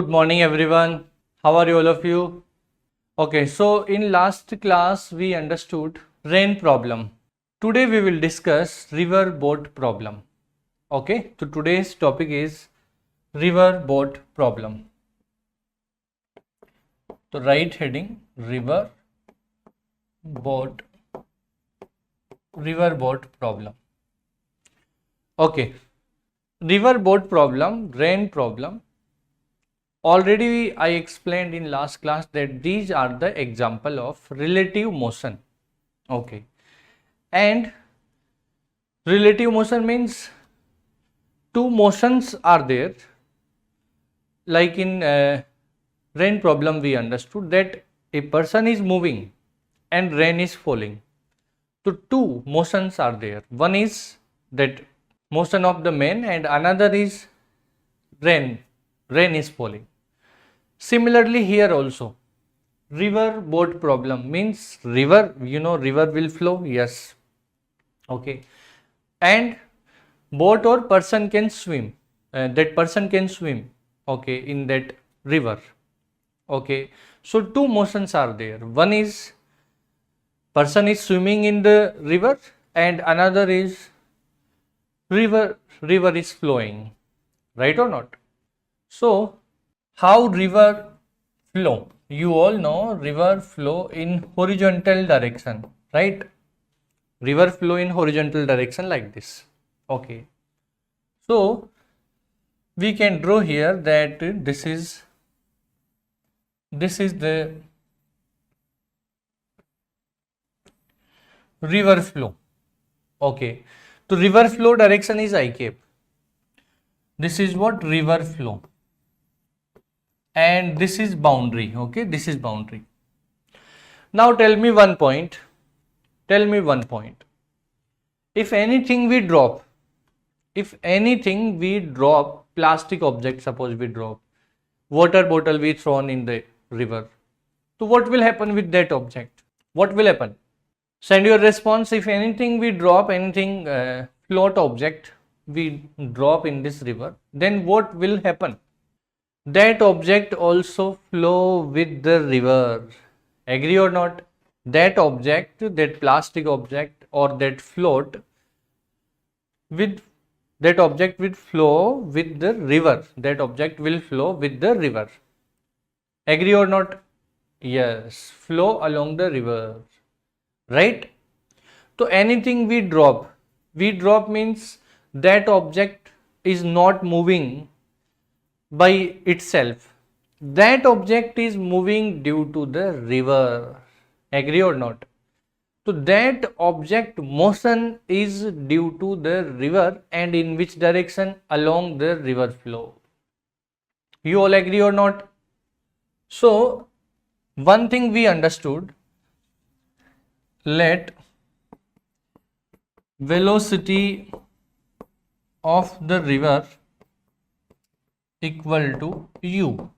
Good morning everyone. How are you all of you? Okay, so in last class we understood rain problem. Today we will discuss river boat problem. Okay, so today's topic is river boat problem. So write heading river boat problem. Okay, river boat problem, rain problem. Already I explained in last class that these are the example of relative motion. Okay, and relative motion means two motions are there. Like in rain problem we understood that a person is moving and rain is falling. So two motions are there. One is that motion of the man and another is rain is falling. Similarly here also river boat problem means river, river will flow, yes, okay, and boat or person can swim, that person can swim, okay, in that river, okay. So two motions are there. One is person is swimming in the river and another is river is flowing, right or not? So how river flow? You all know river flow in horizontal direction, right? River flow in horizontal direction like this. Okay. So we can draw here that this is the river flow. Okay. So river flow direction is I cap. This is what river flow. And this is boundary, okay, this is boundary. Now tell me one point, if anything we drop, plastic object, suppose we drop water bottle we thrown in the river, so what will happen with that object? What will happen? Send your response. If anything we drop, float object we drop in this river, then what will happen? That object also flow with the river. Agree or not? That object, that plastic object or that float with that object will flow with the river. That object will flow with the river. Agree or not? Yes, flow along the river. Right? So anything we drop means that object is not moving by itself. That object is moving due to the river. Agree or not? So that object motion is due to the river, and in which direction? Along the river flow. You all agree or not? So one thing we understood, let velocity of the river equal to u.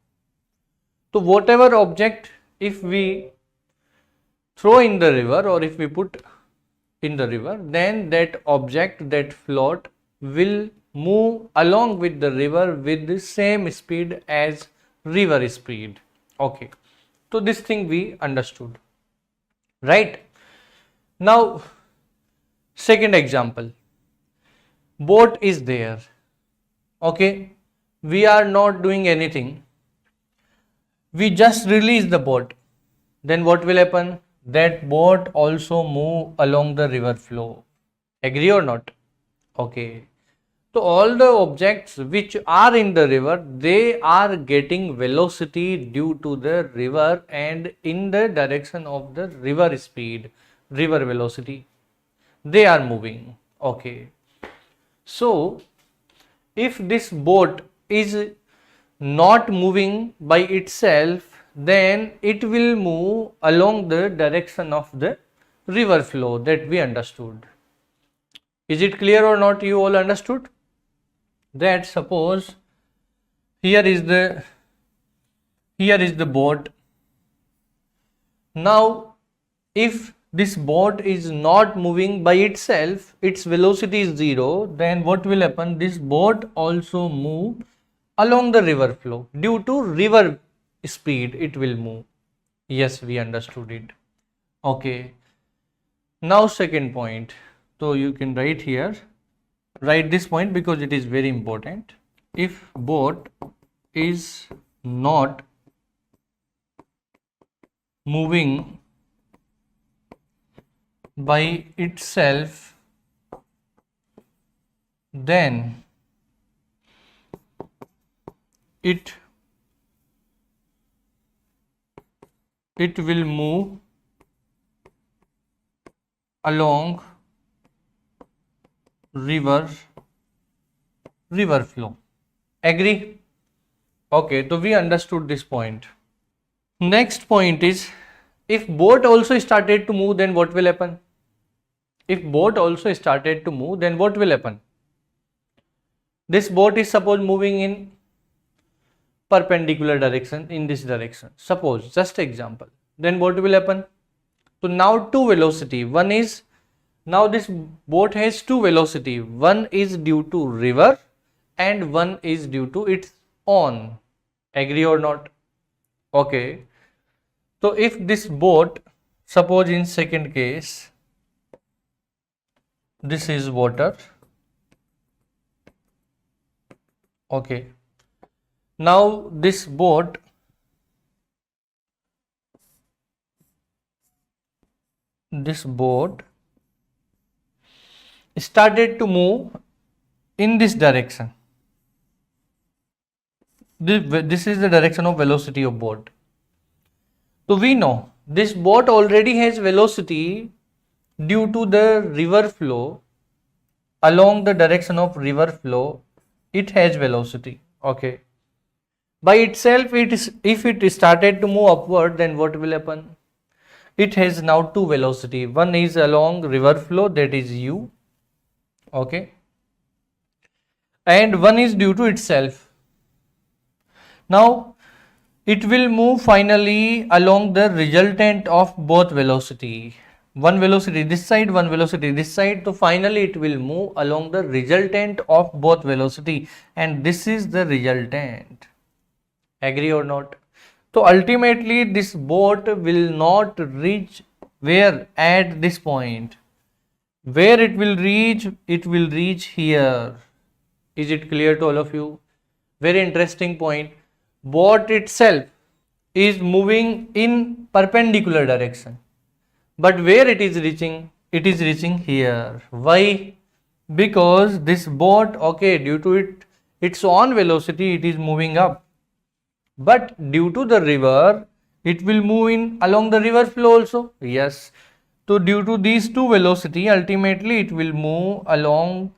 So whatever object if we throw in the river or if we put in the river, then that object, that float will move along with the river with the same speed as river speed. Okay, so this thing we understood, right? Now second example, boat is there, okay, we are not doing anything, we just release the boat, then what will happen? That boat also move along the river flow. Agree or not? Okay, so all the objects which are in the river, they are getting velocity due to the river and in the direction of the river speed, river velocity, they are moving. Okay, so if this boat is not moving by itself, then it will move along the direction of the river flow, that we understood. Is it clear or not? You all understood that suppose here is the boat. Now if this boat is not moving by itself, its velocity is 0, then what will happen? This boat also move along the river flow. Due to river speed, it will move. Yes, we understood it. Okay. Now second point. So you can write here. Write this point because it is very important. If boat is not moving by itself, then it will move along river flow. Agree? Okay, so we understood this point. Next point is, if boat also started to move, then what will happen? If boat also started to move, then what will happen? This boat is suppose moving in perpendicular direction, in this direction. Suppose, just example. Then what will happen? So now two velocity. One is, now this boat has two velocity. One is due to river and one is due to its own. Agree or not? Okay. So if this boat, suppose in second case, this is water. Okay. Now this boat started to move in this direction. This is the direction of velocity of boat. So we know this boat already has velocity due to the river flow. Along the direction of river flow, it has velocity. Okay. By itself, if it started to move upward, then what will happen? It has now two velocity. One is along river flow, that is u. Okay. And one is due to itself. Now it will move finally along the resultant of both velocity. One velocity this side, one velocity this side. So finally it will move along the resultant of both velocity, and this is the resultant. Agree or not? So ultimately this boat will not reach where? At this point. Where it will reach? It will reach here. Is it clear to all of you? Very interesting point. Boat itself is moving in perpendicular direction, but where it is reaching? It is reaching here. Why? Because this boat, okay, due to its own velocity, it is moving up, but due to the river, it will move in along the river flow also. Yes. So due to these two velocity, ultimately it will move along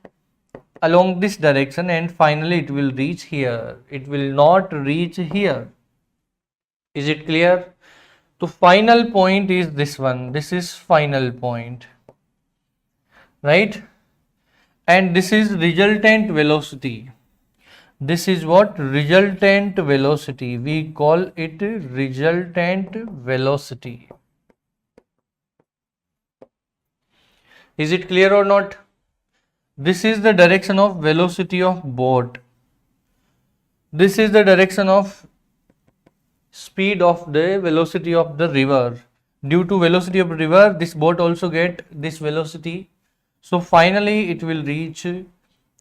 this direction, and finally it will reach here. It will not reach here. Is it clear? So final point is this one. This is final point, right? And this is resultant velocity. This is what? Resultant velocity. We call it resultant velocity. Is it clear or not? This is the direction of velocity of boat. This is the direction of speed of the velocity of the river. Due to velocity of river, this boat also get this velocity. So finally it will reach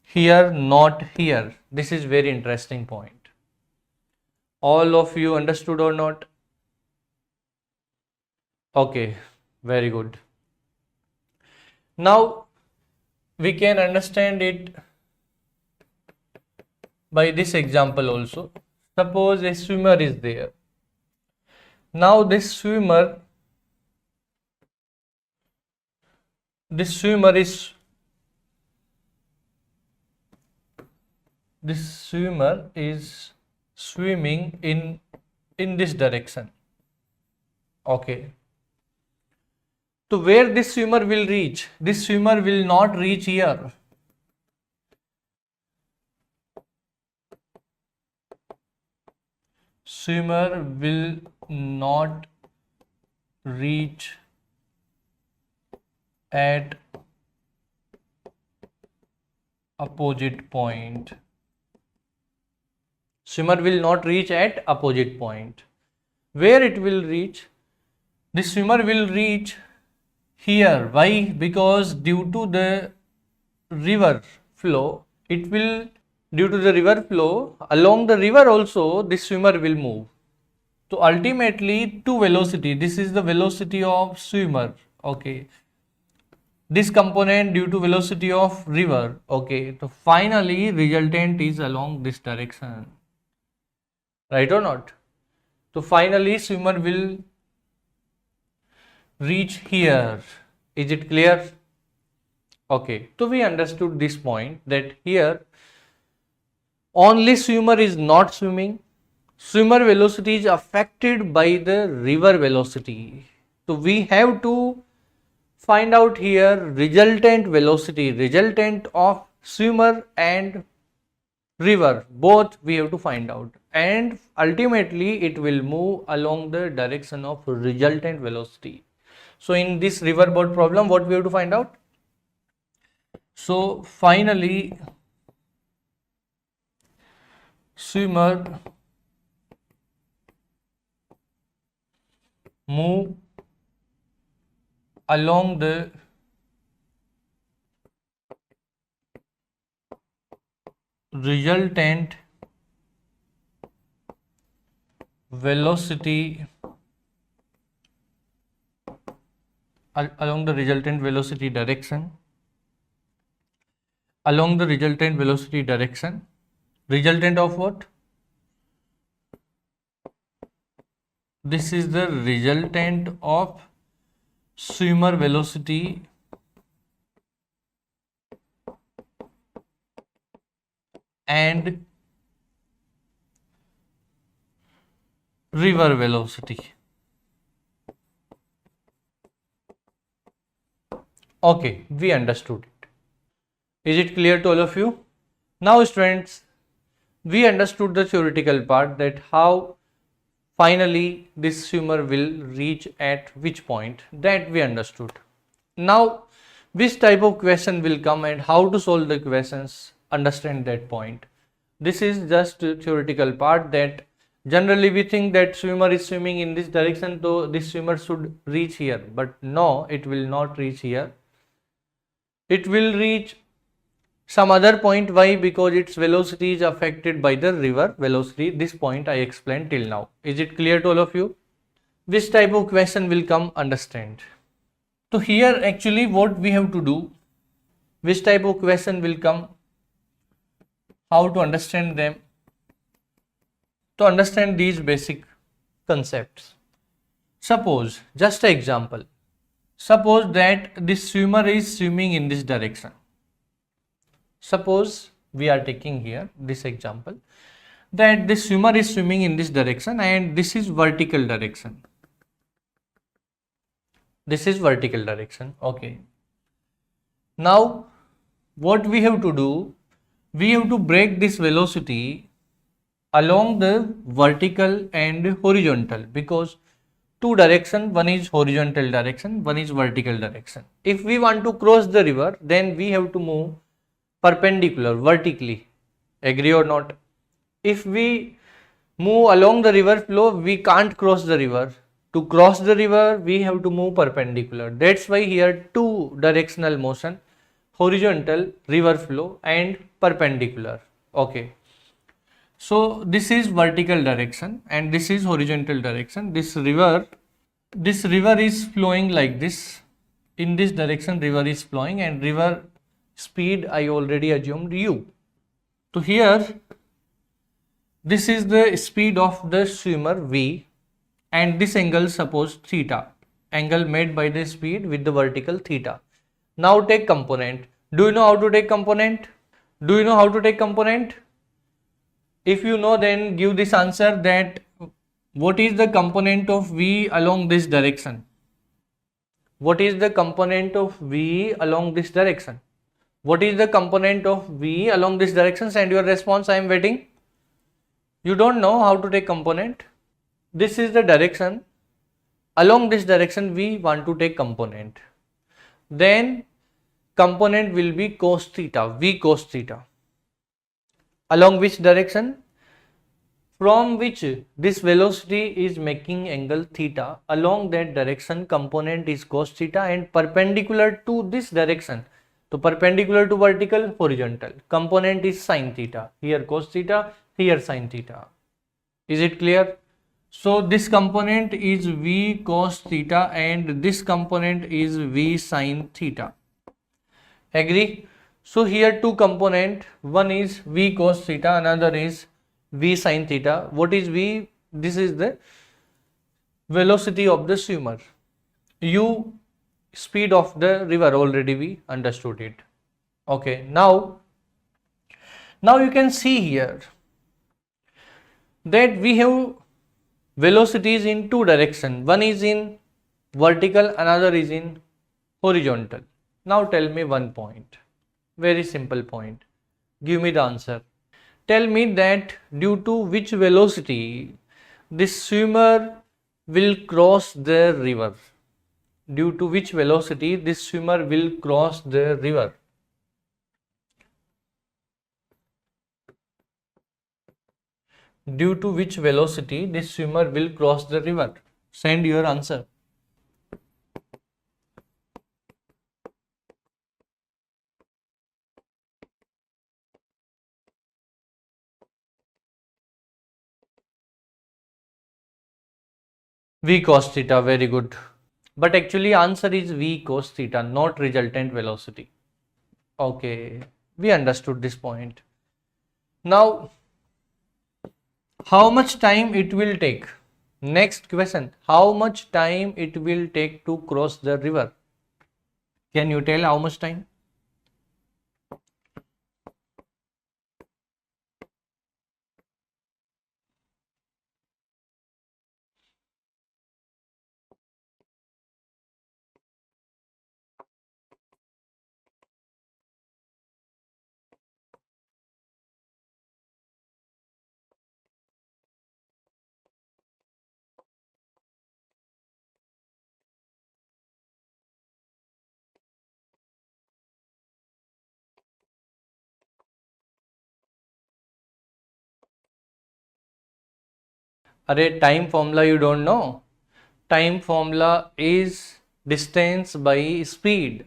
here, not here. This is very interesting point. All of you understood or not? Okay, very good. Now we can understand it by this example also. Suppose a swimmer is there. Now this swimmer is swimming in this direction. Okay. So where this swimmer will reach? This swimmer will not reach here. Swimmer will not reach at opposite point. Swimmer will not reach at opposite point. Where it will reach? The swimmer will reach here. Why? Because due to the river flow, along the river also the swimmer will move. So ultimately to velocity, this is the velocity of swimmer, okay. This component due to velocity of river, okay. So finally resultant is along this direction, right or not? So finally swimmer will reach here. Is it clear? Okay, so we understood this point that here only swimmer is not swimming. Swimmer velocity is affected by the river velocity. So we have to find out here resultant velocity, resultant of swimmer and river, both we have to find out, and ultimately it will move along the direction of resultant velocity. So in this river boat problem, what we have to find out? So finally swimmer move along the resultant velocity direction, resultant of what? This is the resultant of swimmer velocity and river velocity. Okay, we understood it. Is it clear to all of you? Now students, we understood the theoretical part, that how finally this swimmer will reach at which point, that we understood. Now which type of question will come and how to solve the questions, understand that point. This is just a theoretical part, that generally we think that swimmer is swimming in this direction, so this swimmer should reach here, but no, it will not reach here. It will reach some other point. Why? Because its velocity is affected by the river velocity. This point I explained till now. Is it clear to all of you? Which type of question will come, understand. So here actually what we have to do, which type of question will come, how to understand them. To understand these basic concepts, suppose, just an example, suppose that this swimmer is swimming in this direction. Suppose we are taking here this example, that this swimmer is swimming in this direction and this is vertical direction. This is vertical direction, okay. Now what we have to do, we have to break this velocity along the vertical and horizontal, because two direction, one is horizontal direction, one is vertical direction. If we want to cross the river, then we have to move perpendicular, vertically. Agree or not? If we move along the river flow, we can't cross the river. To cross the river, we have to move perpendicular. That's why here two directional motion, horizontal river flow and perpendicular, okay. So this is vertical direction and this is horizontal direction. This river is flowing like this. In this direction river is flowing, and river speed I already assumed u. So here this is the speed of the swimmer v, and this angle suppose theta, angle made by the speed with the vertical theta. Now take component. Do you know how to take component? Do you know how to take component? If you know, then give this answer, that what is the component of v along this direction? What is the component of v along this direction? What is the component of v along this direction? Send your response, I am waiting. You don't know how to take component. This is the direction. Along this direction we want to take component. Then component will be cos theta, v cos theta. Along which direction? from which this velocity is making angle theta. Along that direction, component is cos theta, and perpendicular to this direction, so perpendicular to vertical, horizontal, component is sin theta. Here cos theta, here sin theta. Is it clear? So this component is v cos theta and this component is v sin theta. Agree? So here two component, one is v cos theta, another is v sin theta. What is v? This is the velocity of the swimmer. U, speed of the river, already we understood it. Okay, now you can see here that we have velocities in two directions. One is in vertical, another is in horizontal. Now tell me one point, very simple point. Give me the answer. Tell me that due to which velocity this swimmer will cross the river. Due to which velocity this swimmer will cross the river. Due to which velocity this swimmer will cross the river. Send your answer. V cos theta, very good. But actually answer is V cos theta, not resultant velocity. Okay, we understood this point. Now, how much time it will take? Next question, how much time it will take to cross the river? Can you tell how much time? Array, time formula you don't know? Time formula is distance by speed.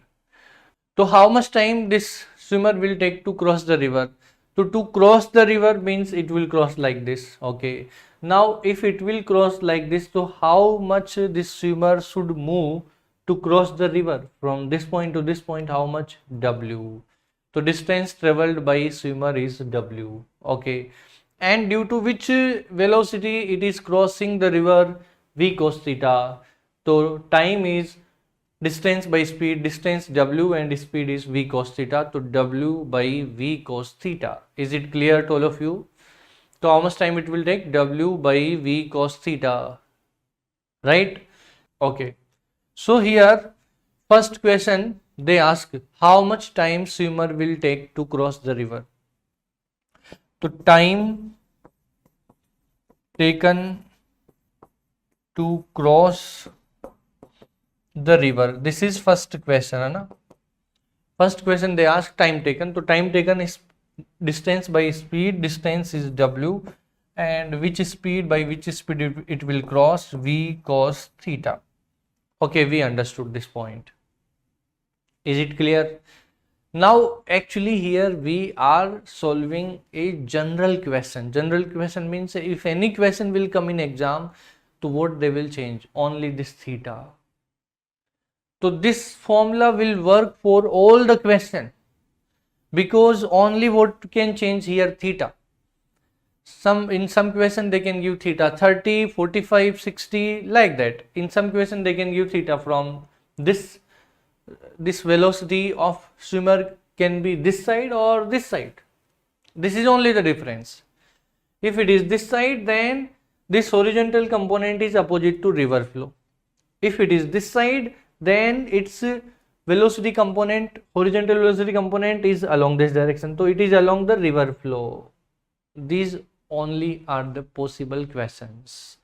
So how much time this swimmer will take to cross the river? So to cross the river means it will cross like this. Okay. Now if it will cross like this, so how much this swimmer should move to cross the river? From this point to this point, how much? W. So distance traveled by swimmer is W. Okay. And due to which velocity it is crossing the river? V cos theta. So time is distance by speed, distance W and speed is V cos theta. So W by V cos theta. Is it clear to all of you? So how much time it will take? W by V cos theta. Right? Okay. So here first question they ask, how much time swimmer will take to cross the river? So time taken to cross the river. This is first question, है ना? First question they ask time taken. So time taken is distance by speed. Distance is W, and which speed by which speed it will cross? V cos theta. Okay, we understood this point. Is it clear? Now actually here we are solving a general question. General question means if any question will come in exam, to what they will change? Only this theta. So this formula will work for all the question, because only what can change here? Theta. In some question they can give theta 30, 45, 60 like that. In some question they can give theta from this velocity of swimmer can be this side or this side. This is only the difference. If it is this side, then this horizontal component is opposite to river flow. If it is this side, then its velocity component, horizontal velocity component is along this direction. So it is along the river flow. These only are the possible questions.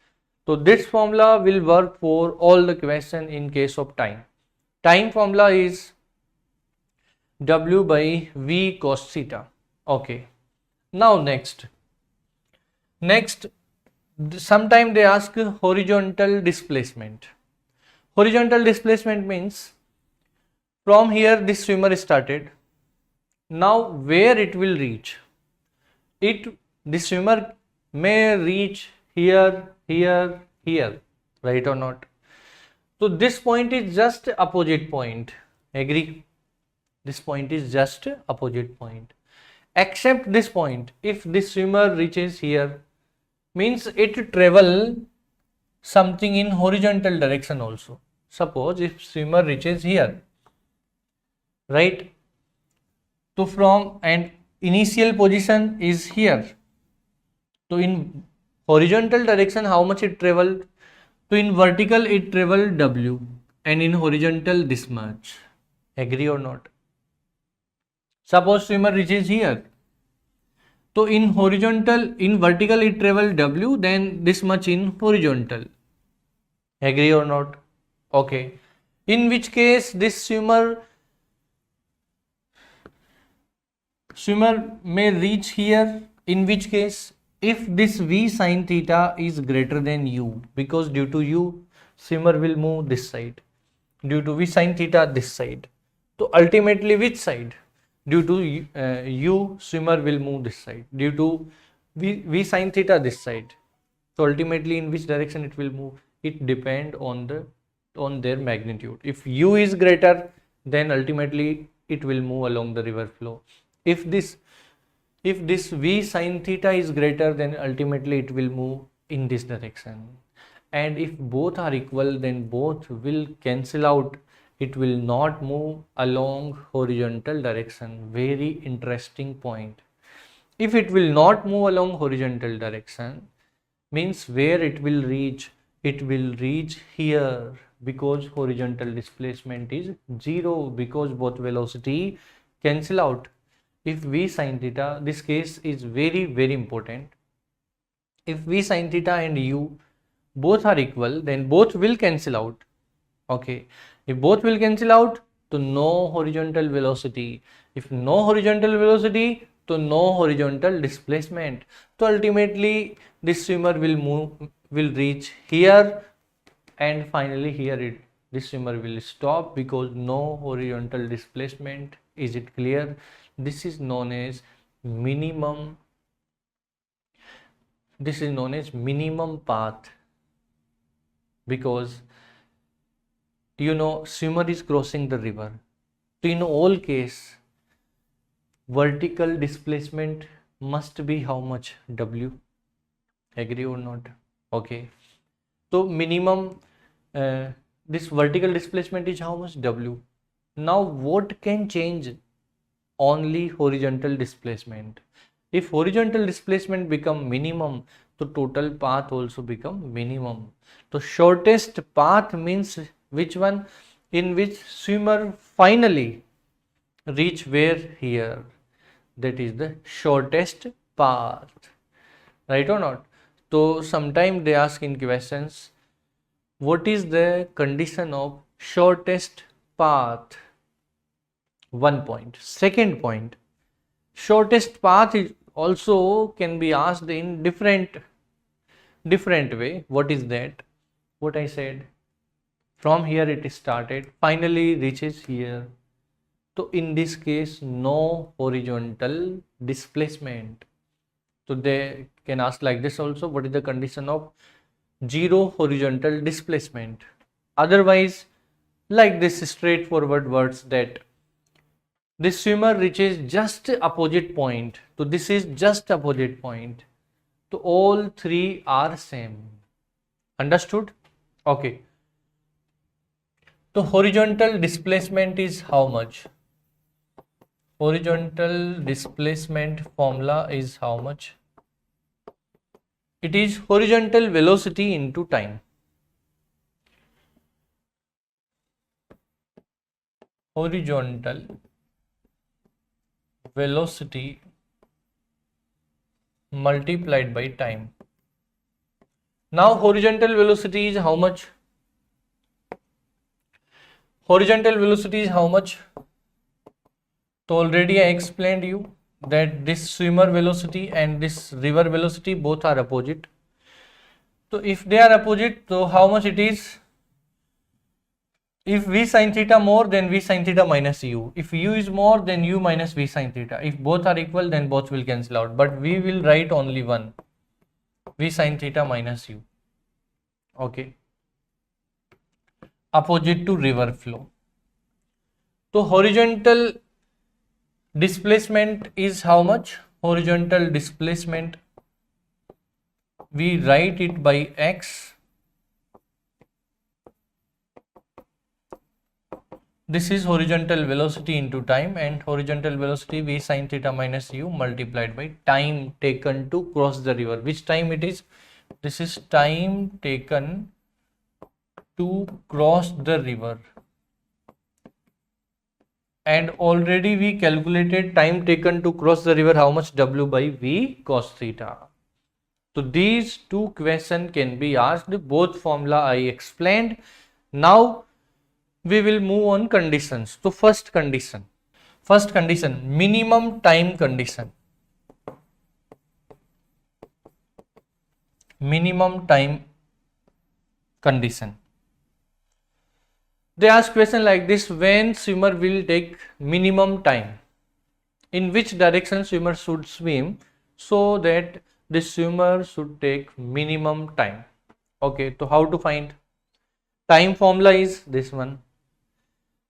So this formula will work for all the question in case of time. Time formula is W by V cos theta. Okay. Now next Sometimes they ask horizontal displacement. Horizontal displacement means from here this swimmer started. Now where it will reach? The swimmer may reach here, here, right or not? So this point is just opposite point. Agree? This point is just opposite point. Except this point, if this swimmer reaches here, means it travel something in horizontal direction also. Suppose if swimmer reaches here, right? So from and initial position is here. So in horizontal direction, how much it traveled? So in vertical it traveled W, and in horizontal this much. Agree or not? Suppose swimmer reaches here. So in vertical it traveled W, then this much in horizontal. Agree or not? Okay. In which case this swimmer may reach here. In which case, if this V sin theta is greater than U, because due to U swimmer will move this side, due to V sin theta this side. So ultimately which side? Due to U swimmer will move this side, due to V sin theta this side. So ultimately in which direction it will move? It depends on their magnitude. If U is greater, then ultimately it will move along the river flow. If this V sin theta is greater, then ultimately it will move in this direction. And if both are equal, then both will cancel out. It will not move along horizontal direction. Very interesting point. If it will not move along horizontal direction, means where it will reach? It will reach here, because horizontal displacement is 0, because both velocity cancel out. If V sin theta, this case is very, very important. If V sin theta and U both are equal, then both will cancel out. Okay. If both will cancel out, to no horizontal velocity. If no horizontal velocity, to no horizontal displacement. So ultimately this swimmer will reach here, and finally here this swimmer will stop, because no horizontal displacement. Is it clear? This is known as minimum path, because swimmer is crossing the river. So in all case, vertical displacement must be how much? W. Agree or not? Okay. So minimum this vertical displacement is how much? W. Now what can change? Only horizontal displacement. If horizontal displacement become minimum, so total path also become minimum. So shortest path means which one? In which swimmer finally reach where? Here. That is the shortest path. Right or not? So sometimes they ask in questions, what is the condition of shortest path? 1 point. Second point, shortest path is also can be asked in different way. What is that? What I said, from here it started, finally reaches here. So in this case, no horizontal displacement. So they can ask like this also, what is the condition of 0 horizontal displacement? Otherwise, like this straightforward words, that this swimmer reaches just opposite point. So this is just opposite point. So all three are same. Understood? Okay. So horizontal displacement is how much? Horizontal displacement formula is how much? It is horizontal velocity into time. Horizontal velocity multiplied by time. Now horizontal velocity is how much? Horizontal velocity is how much? So already I explained you that this swimmer velocity and this river velocity both are opposite. So if they are opposite, so how much it is? If v sin theta more, then v sin theta minus u. If u is more, then u minus v sin theta. If both are equal, then both will cancel out. But we will write only one, v sin theta minus u. Okay. Opposite to river flow. So horizontal displacement is how much? Horizontal displacement, we write it by x. This is horizontal velocity into time, and horizontal velocity v sin theta minus u multiplied by time taken to cross the river. Which time it is? This is time taken to cross the river. And already we calculated time taken to cross the river, how much? W by v cos theta. So these two questions can be asked. Both formula I explained. Now we will move on conditions. So first condition, minimum time condition. Minimum time condition. They ask question like this: when swimmer will take minimum time, in which direction swimmer should swim so that the swimmer should take minimum time. Okay, so how to find? Time formula is this one.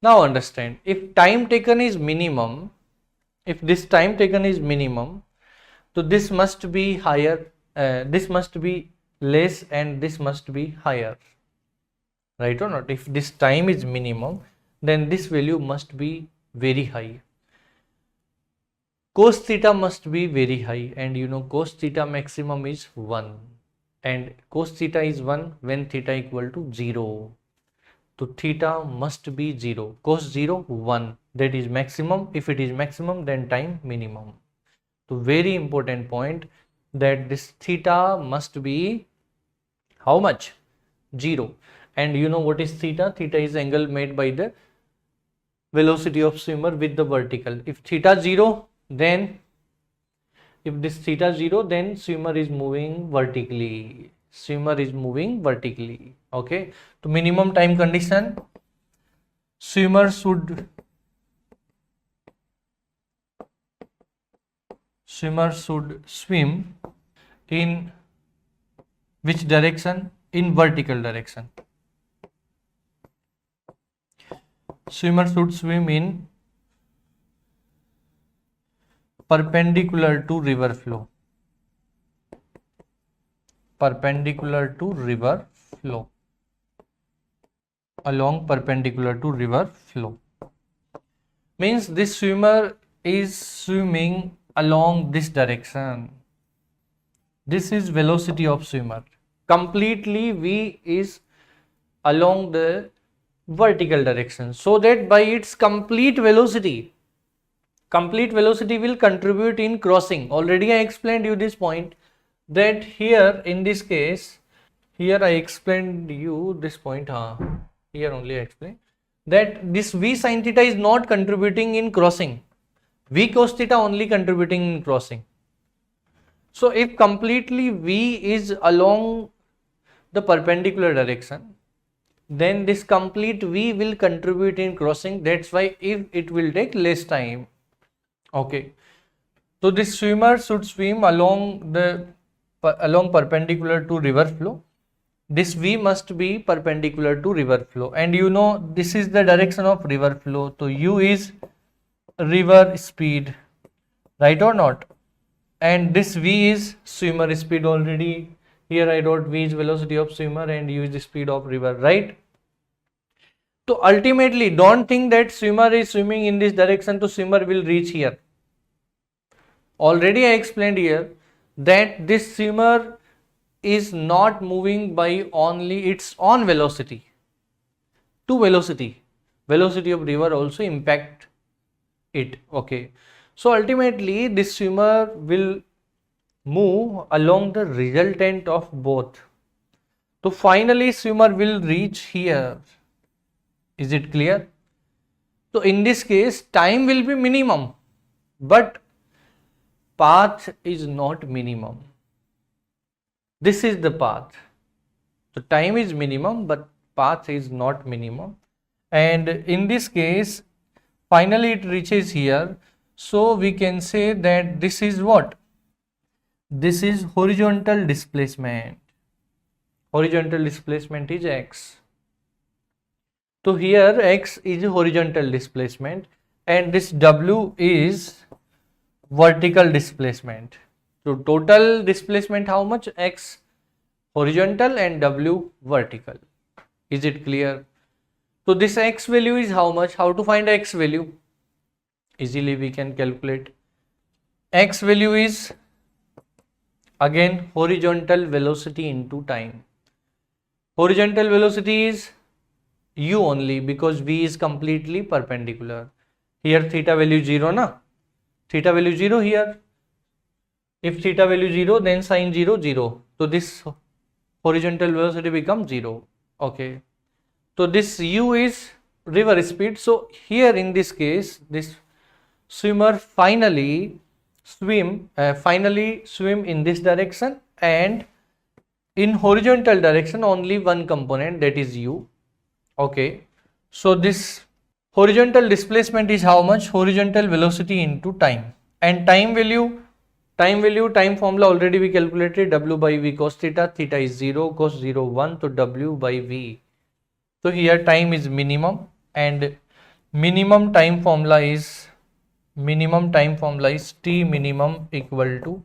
Now understand, if time taken is minimum, if this time taken is minimum, so this must be higher, this must be less, and this must be higher, right or not? If this time is minimum, then this value must be very high. Cos theta must be very high, and you know cos theta maximum is 1, and cos theta is 1 when theta equal to 0. So theta must be 0, cos 0 1, that is maximum. If it is maximum, then time minimum. So very important point, that this theta must be how much? 0. And you know what is theta? Theta is angle made by the velocity of swimmer with the vertical. If theta 0, then if this theta 0, then swimmer is moving vertically. Swimmer is moving vertically. Okay. So minimum time condition, swimmer should swim in which direction? In vertical direction. Swimmer should swim in perpendicular to river flow. Perpendicular to river flow. Along perpendicular to river flow. Means this swimmer is swimming along this direction. This is velocity of swimmer. Completely v is along the vertical direction, so that by its complete velocity will contribute in crossing. Already I explained you this point, that here in this case, here I explained you this point, here only I explained that this v sin theta is not contributing in crossing, v cos theta only contributing in crossing. So if completely v is along the perpendicular direction, then this complete v will contribute in crossing. That's why if it will take less time. Okay, so this swimmer should swim along perpendicular to river flow. This v must be perpendicular to river flow, and you know this is the direction of river flow. So u is river speed, right or not? And this v is swimmer speed. Already here I wrote v is velocity of swimmer and u is the speed of river, right? So ultimately, don't think that swimmer is swimming in this direction, so swimmer will reach here. Already I explained here that this swimmer is not moving by only its own velocity. To velocity of river also impact it. Okay, so ultimately this swimmer will move along the resultant of both. So finally swimmer will reach here. Is it clear? So in this case time will be minimum, but path is not minimum. This is the path. So time is minimum, but path is not minimum. And in this case, finally it reaches here. So we can say that this is what? This is horizontal displacement. Horizontal displacement is x. So here x is horizontal displacement and this w is vertical displacement. So total displacement how much? X horizontal and w vertical. Is it clear? So this x value is how much? How to find x value? Easily we can calculate. X value is again horizontal velocity into time. Horizontal velocity is u only because v is completely perpendicular. Here theta value 0 na? Theta value 0 here. If theta value 0 then sine 0 0. So this horizontal velocity becomes 0. Okay. So this u is river speed. So here in this case this swimmer finally swim in this direction and in horizontal direction only one component, that is u. Okay, so this horizontal displacement is how much? Horizontal velocity into time. And time formula already we calculated, w by v cos theta. Theta is 0, cos 0 1, so w by v. So here time is minimum and minimum time formula is T minimum equal to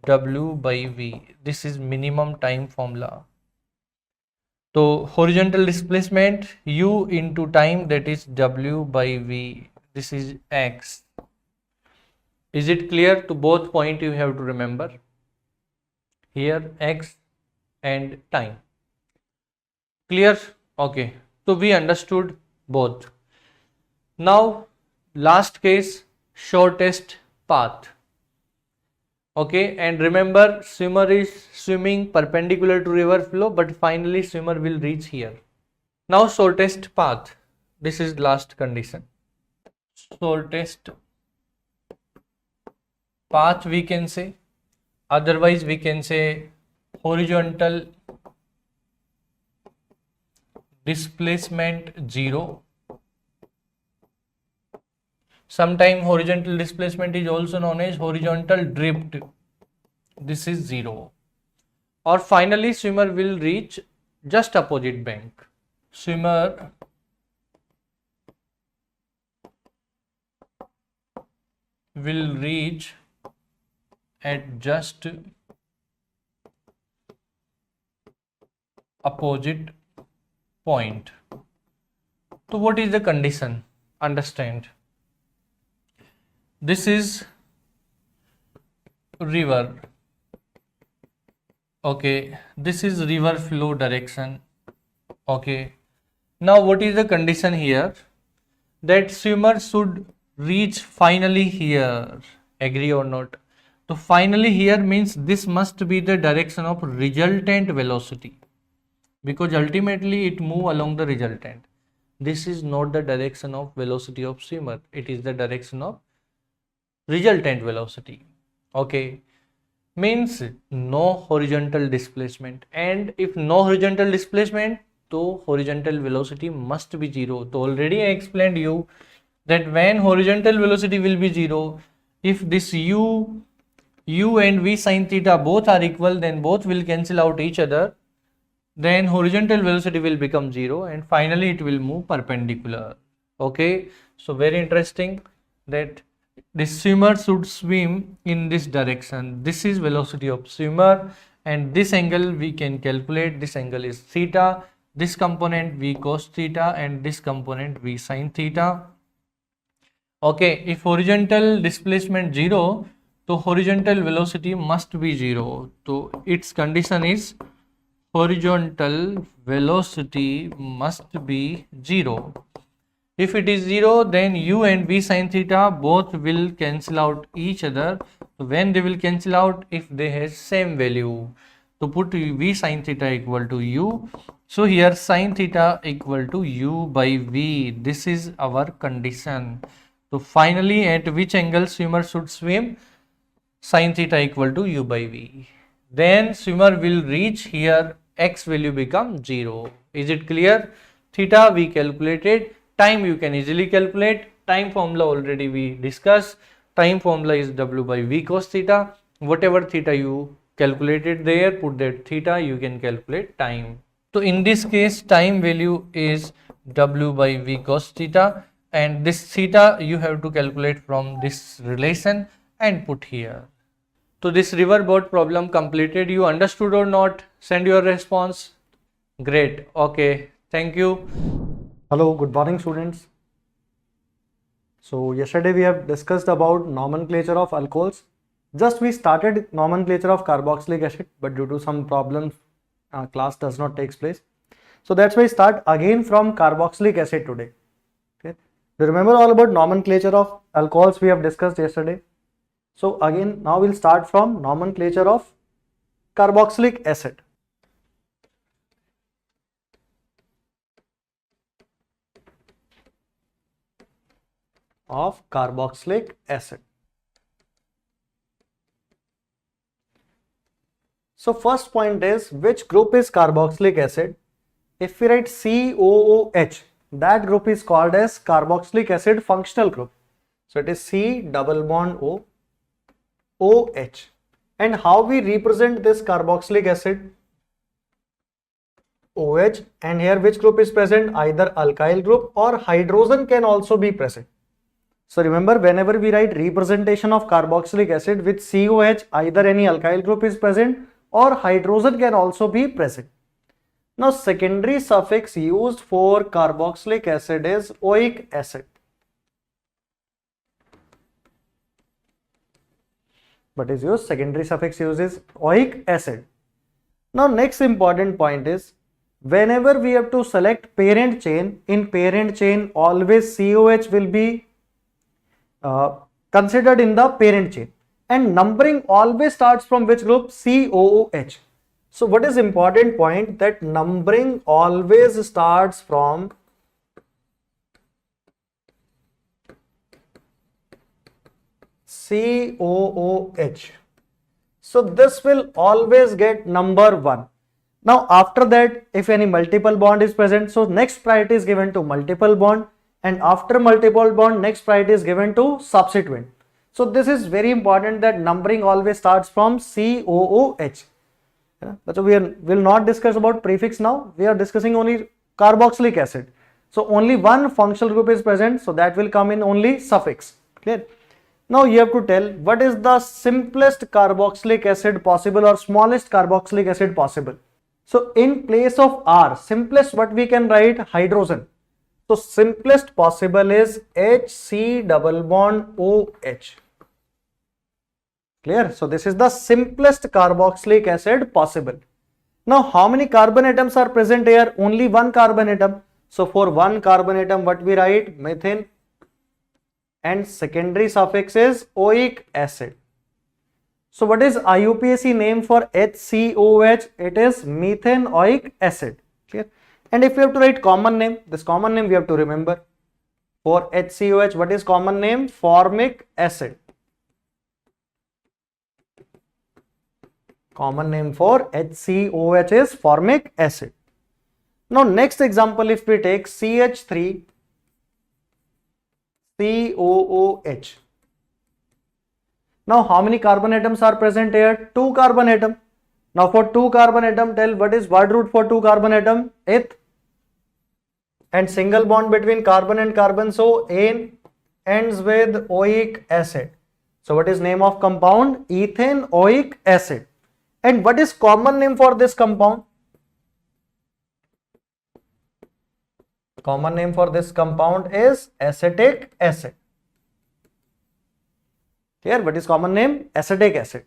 w by v. This is minimum time formula. So horizontal displacement u into time, that is w by v. This is x. Is it clear? To both point you have to remember. Here x and time. Clear? Okay. So we understood both. Now last case, shortest path. Okay, and remember swimmer is swimming perpendicular to river flow, but finally swimmer will reach here. Now shortest path. This is last condition. Shortest path we can say, otherwise we can say horizontal displacement 0. Sometime horizontal displacement is also known as horizontal drift. This is 0. Or finally swimmer will reach just opposite bank. Swimmer will reach at just opposite point. So what is the condition? Understand. This is river. Okay, this is river flow direction. Okay, now what is the condition here? That swimmer should reach finally here. Agree or not? So finally here means this must be the direction of resultant velocity, because ultimately it move along the resultant. This is not the direction of velocity of swimmer, it is the direction of resultant velocity. Okay, means no horizontal displacement, and if no horizontal displacement, so horizontal velocity must be 0. So already I explained you that when horizontal velocity will be 0, if this u and v sin theta both are equal, then both will cancel out each other, then horizontal velocity will become 0 and finally it will move perpendicular. Okay, so very interesting that this swimmer should swim in this direction. This is velocity of swimmer and this angle we can calculate. This angle is theta, this component v cos theta and this component v sin theta. Okay, if horizontal displacement 0, so horizontal velocity must be 0. So its condition is horizontal velocity must be 0. If it is 0, then u and v sin theta both will cancel out each other. So when they will cancel out, if they have same value, so put v sin theta equal to u. So here sin theta equal to u by v. This is our condition. So finally at which angle swimmer should swim? Sin theta equal to u by v. Then swimmer will reach here x value become 0. Is it clear? Theta we calculated, time you can easily calculate, time formula already we discussed, time formula is w by v cos theta, whatever theta you calculated there, put that theta, you can calculate time. So in this case, time value is w by v cos theta, and this theta you have to calculate from this relation and put here. So this river boat problem completed. You understood or not? Send your response. Great. Okay. Thank you. Hello, good morning students. So yesterday we have discussed about nomenclature of alcohols. Just we started nomenclature of carboxylic acid, but due to some problems class does not take place. So that's why I start again from carboxylic acid today. Okay. Do you remember all about nomenclature of alcohols we have discussed yesterday? So again now we'll start from nomenclature of carboxylic acid. Of carboxylic acid. So first point is, which group is carboxylic acid? If we write COOH, that group is called as carboxylic acid functional group. So it is C double bond O, OH. And how we represent this carboxylic acid? OH, and here which group is present? Either alkyl group or hydrogen can also be present. So remember, whenever we write representation of carboxylic acid with COH, either any alkyl group is present or hydrogen can also be present. Now secondary suffix used for carboxylic acid is oic acid. But is used, secondary suffix used is oic acid. Now next important point is, whenever we have to select parent chain, in parent chain always COH will be considered in the parent chain, and numbering always starts from which group? COOH. So what is important point? That numbering always starts from COOH. So this will always get number 1. Now after that, if any multiple bond is present, so next priority is given to multiple bond, and after multiple bond next priority is given to subsequent. So this is very important, that numbering always starts from COOH. But we will not discuss about prefix now. We are discussing only carboxylic acid. So only one functional group is present, so that will come in only suffix. Clear? Now you have to tell what is the simplest carboxylic acid possible or smallest carboxylic acid possible. So in place of R, simplest what we can write? Hydrogen. So simplest possible is HC double bond OH. Clear? So this is the simplest carboxylic acid possible. Now how many carbon atoms are present here? Only one carbon atom. So for one carbon atom what we write? Methane, and secondary suffix is oic acid. So what is IUPAC name for HCOH? It is methanoic acid. Clear? And if you have to write common name, this common name we have to remember. For HCOH, what is common name? Formic acid. Common name for HCOH is formic acid. Now next example, if we take CH3 COOH. Now how many carbon atoms are present here? 2 carbon atom. Now for 2 carbon atom, tell what is word root for 2 carbon atom? Eth. And single bond between carbon and carbon, so ane ends with oic acid. So what is name of compound? Ethanoic acid. And what is common name for this compound? Common name for this compound is acetic acid. Here, what is common name? Acetic acid.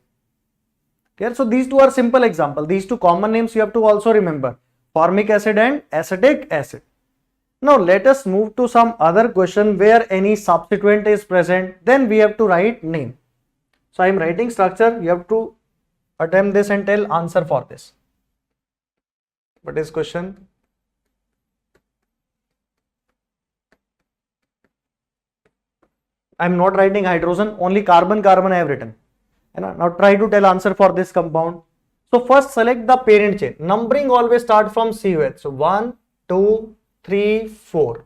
Here, so these two are simple example. These two common names you have to also remember: formic acid and acetic acid. Now let us move to some other question where any substituent is present. Then we have to write name. So I am writing structure. You have to attempt this and tell answer for this. What is question? I am not writing hydrogen, only carbon I have written. Now try to tell answer for this compound. So first select the parent chain. Numbering always start from COH. So 1, 2, 3, 4.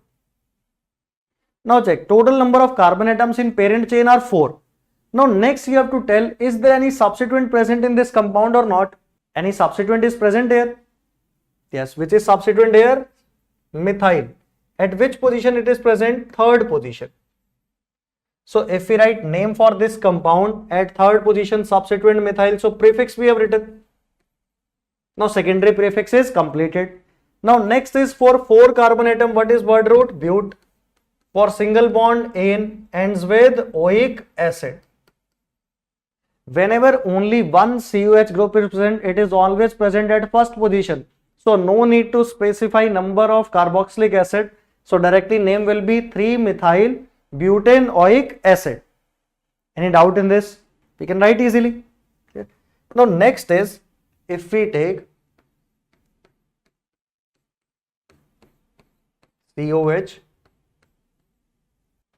Now check. Total number of carbon atoms in parent chain are 4. Now next you have to tell, is there any substituent present in this compound or not? Any substituent is present here? Yes. Which is substituent here? Methyl. At which position it is present? Third position. So if we write name for this compound at third position substituent methyl, so prefix we have written. Now secondary prefix is completed. Now next is for 4 carbon atom, what is word root? But. For single bond ane ends with oic acid. Whenever only one COH group is present, it is always present at first position. So no need to specify number of carboxylic acid. So directly name will be 3-methyl butaneoic acid. Any doubt in this? We can write easily. Okay. Now next is, if we take COH,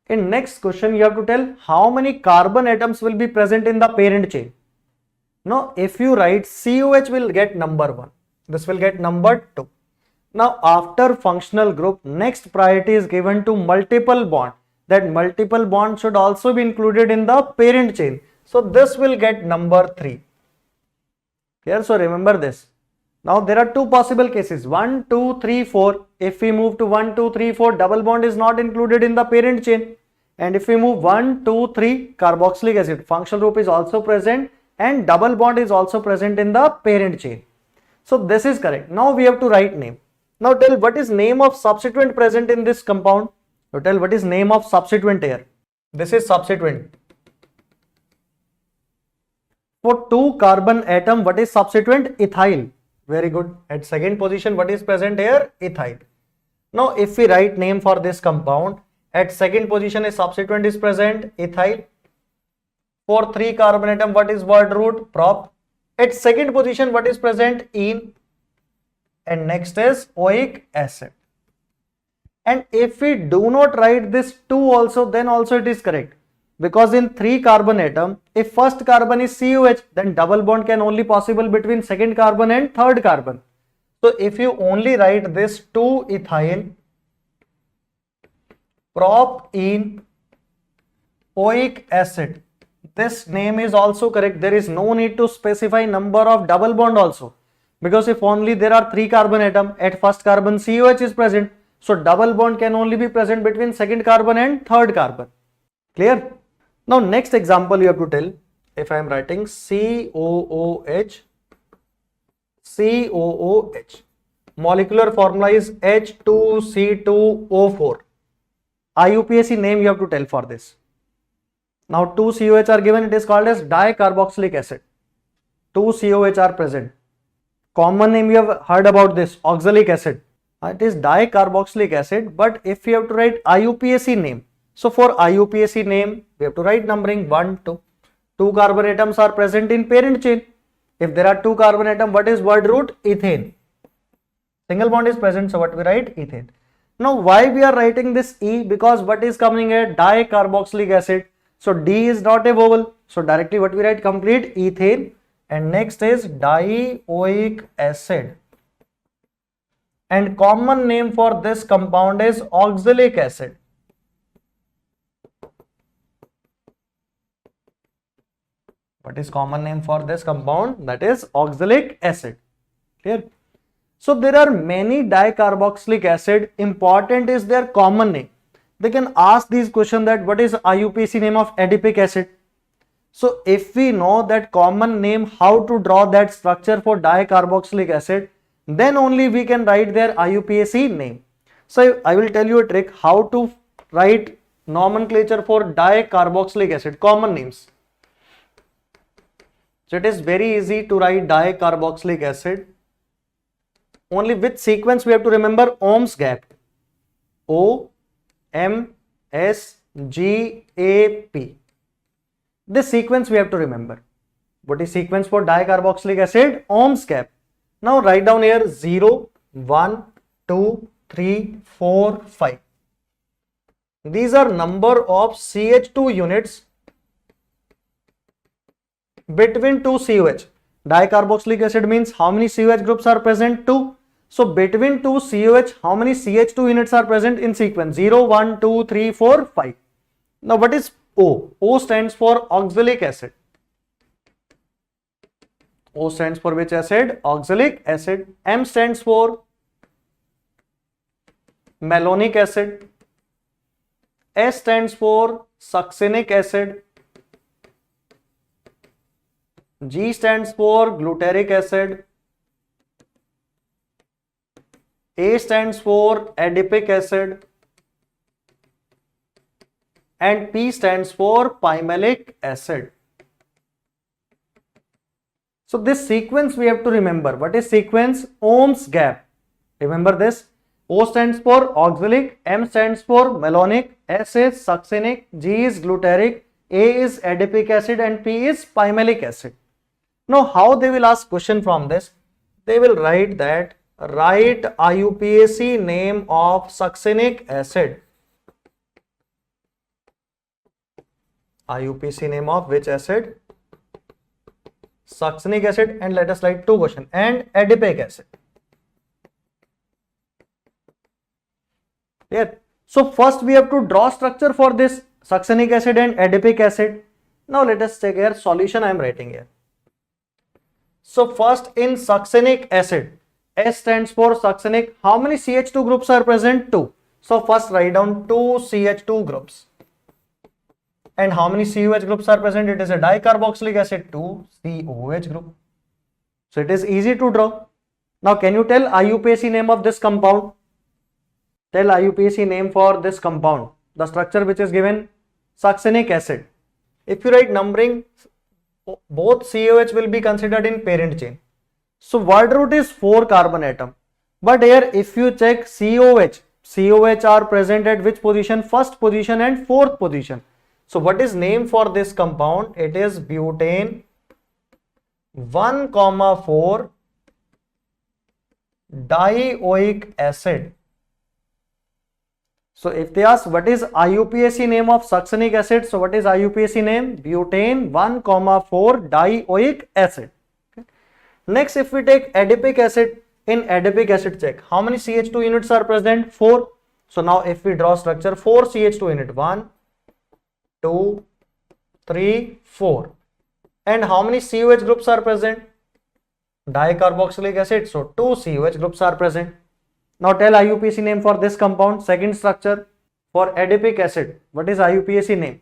in next question you have to tell how many carbon atoms will be present in the parent chain. Now if you write COH will get number 1, this will get number 2. Now after functional group, next priority is given to multiple bond. That multiple bond should also be included in the parent chain. So this will get number 3. Clear? So remember this. Now there are two possible cases, 1, 2, 3, 4. If we move to 1, 2, 3, 4, double bond is not included in the parent chain. And if we move 1, 2, 3, carboxylic acid, functional group is also present and double bond is also present in the parent chain. So this is correct. Now we have to write name. Now tell what is name of substituent present in this compound. So tell what is name of substituent here. This is substituent. For 2 carbon atom, what is substituent? Ethyl. Very good. At second position, what is present here? Ethyl. Now if we write name for this compound, at second position a substituent is present, ethyl. For 3 carbon atom, what is word root? Prop. At second position, what is present? Ene. And next is oic acid. And if we do not write this 2 also, then also it is correct. Because in 3 carbon atom, if first carbon is COH, then double bond can only possible between second carbon and third carbon. So if you only write this 2-ethyl, prop-ene, oic acid, this name is also correct. There is no need to specify number of double bond also. Because if only there are 3 carbon atom, at first carbon COH is present. So double bond can only be present between second carbon and third carbon. Clear? Now next example you have to tell, if I am writing COOH, molecular formula is H2C2O4. IUPAC name you have to tell for this. Now 2 COH are given, it is called as dicarboxylic acid. 2 COH are present. Common name you have heard about this, oxalic acid. It is dicarboxylic acid, but if you have to write IUPAC name, so for IUPAC name, we have to write numbering 1, 2. 2 carbon atoms are present in parent chain. If there are 2 carbon atom, what is word root? Ethane. Single bond is present, so what we write? Ethane. Now why we are writing this E? Because what is coming here? Dicarboxylic acid. So D is not a vowel. So directly what we write? Complete ethane. And next is dioic acid. And common name for this compound is oxalic acid. What is common name for this compound? That is oxalic acid. Clear? So there are many dicarboxylic acid. Important is their common name. They can ask these questions that what is IUPAC name of adipic acid. So if we know that common name, how to draw that structure for dicarboxylic acid, then only we can write their IUPAC name. So I will tell you a trick how to write nomenclature for dicarboxylic acid, common names. So it is very easy to write dicarboxylic acid. Only which sequence we have to remember? Ohm's gap. O, M, S, G, A, P. This sequence we have to remember. What is sequence for dicarboxylic acid? Ohm's gap. Now write down here 0, 1, 2, 3, 4, 5. These are number of CH2 units between 2 COH. Dicarboxylic acid means how many COH groups are present? 2. So between 2 COH, how many CH2 units are present in sequence? 0, 1, 2, 3, 4, 5. Now what is O? O stands for oxalic acid. O stands for which acid? Oxalic acid. M stands for malonic acid. S stands for succinic acid. G stands for glutaric acid. A stands for adipic acid. And P stands for pymalic acid. So this sequence we have to remember. What is sequence? Ohm's gap. Remember this. O stands for oxalic, M stands for malonic, S is succinic, G is glutaric, A is adipic acid and P is pymalic acid. Now how they will ask question from this? They will write that write IUPAC name of succinic acid. IUPAC name of which acid? Succinic acid, and let us write two questions, and adipic acid. Yeah. So first we have to draw structure for this succinic acid and adipic acid. Now let us check here solution I am writing here. So first in succinic acid, S stands for succinic. How many CH2 groups are present? 2. So first write down 2 CH2 groups. And how many COH groups are present? It is a dicarboxylic acid, 2 COH group. So it is easy to draw. Now can you tell IUPAC name of this compound? Tell IUPAC name for this compound. The structure which is given, succinic acid. If you write numbering, both COH will be considered in parent chain. So word root is 4 carbon atom. But here if you check COH are present at which position? First position and fourth position. So what is name for this compound? It is butane 1,4 dioic acid. So if they ask what is IUPAC name of succinic acid, so what is IUPAC name? Butane 1,4 dioic acid. Okay. Next, if we take adipic acid, in adipic acid check how many CH2 units are present? 4. So now if we draw structure, 4 CH2 unit, 1, 2, 3, 4. And how many COH groups are present? Dicarboxylic acid, so 2 COH groups are present. Now tell IUPAC name for this compound. Second structure for adipic acid. What is IUPAC name?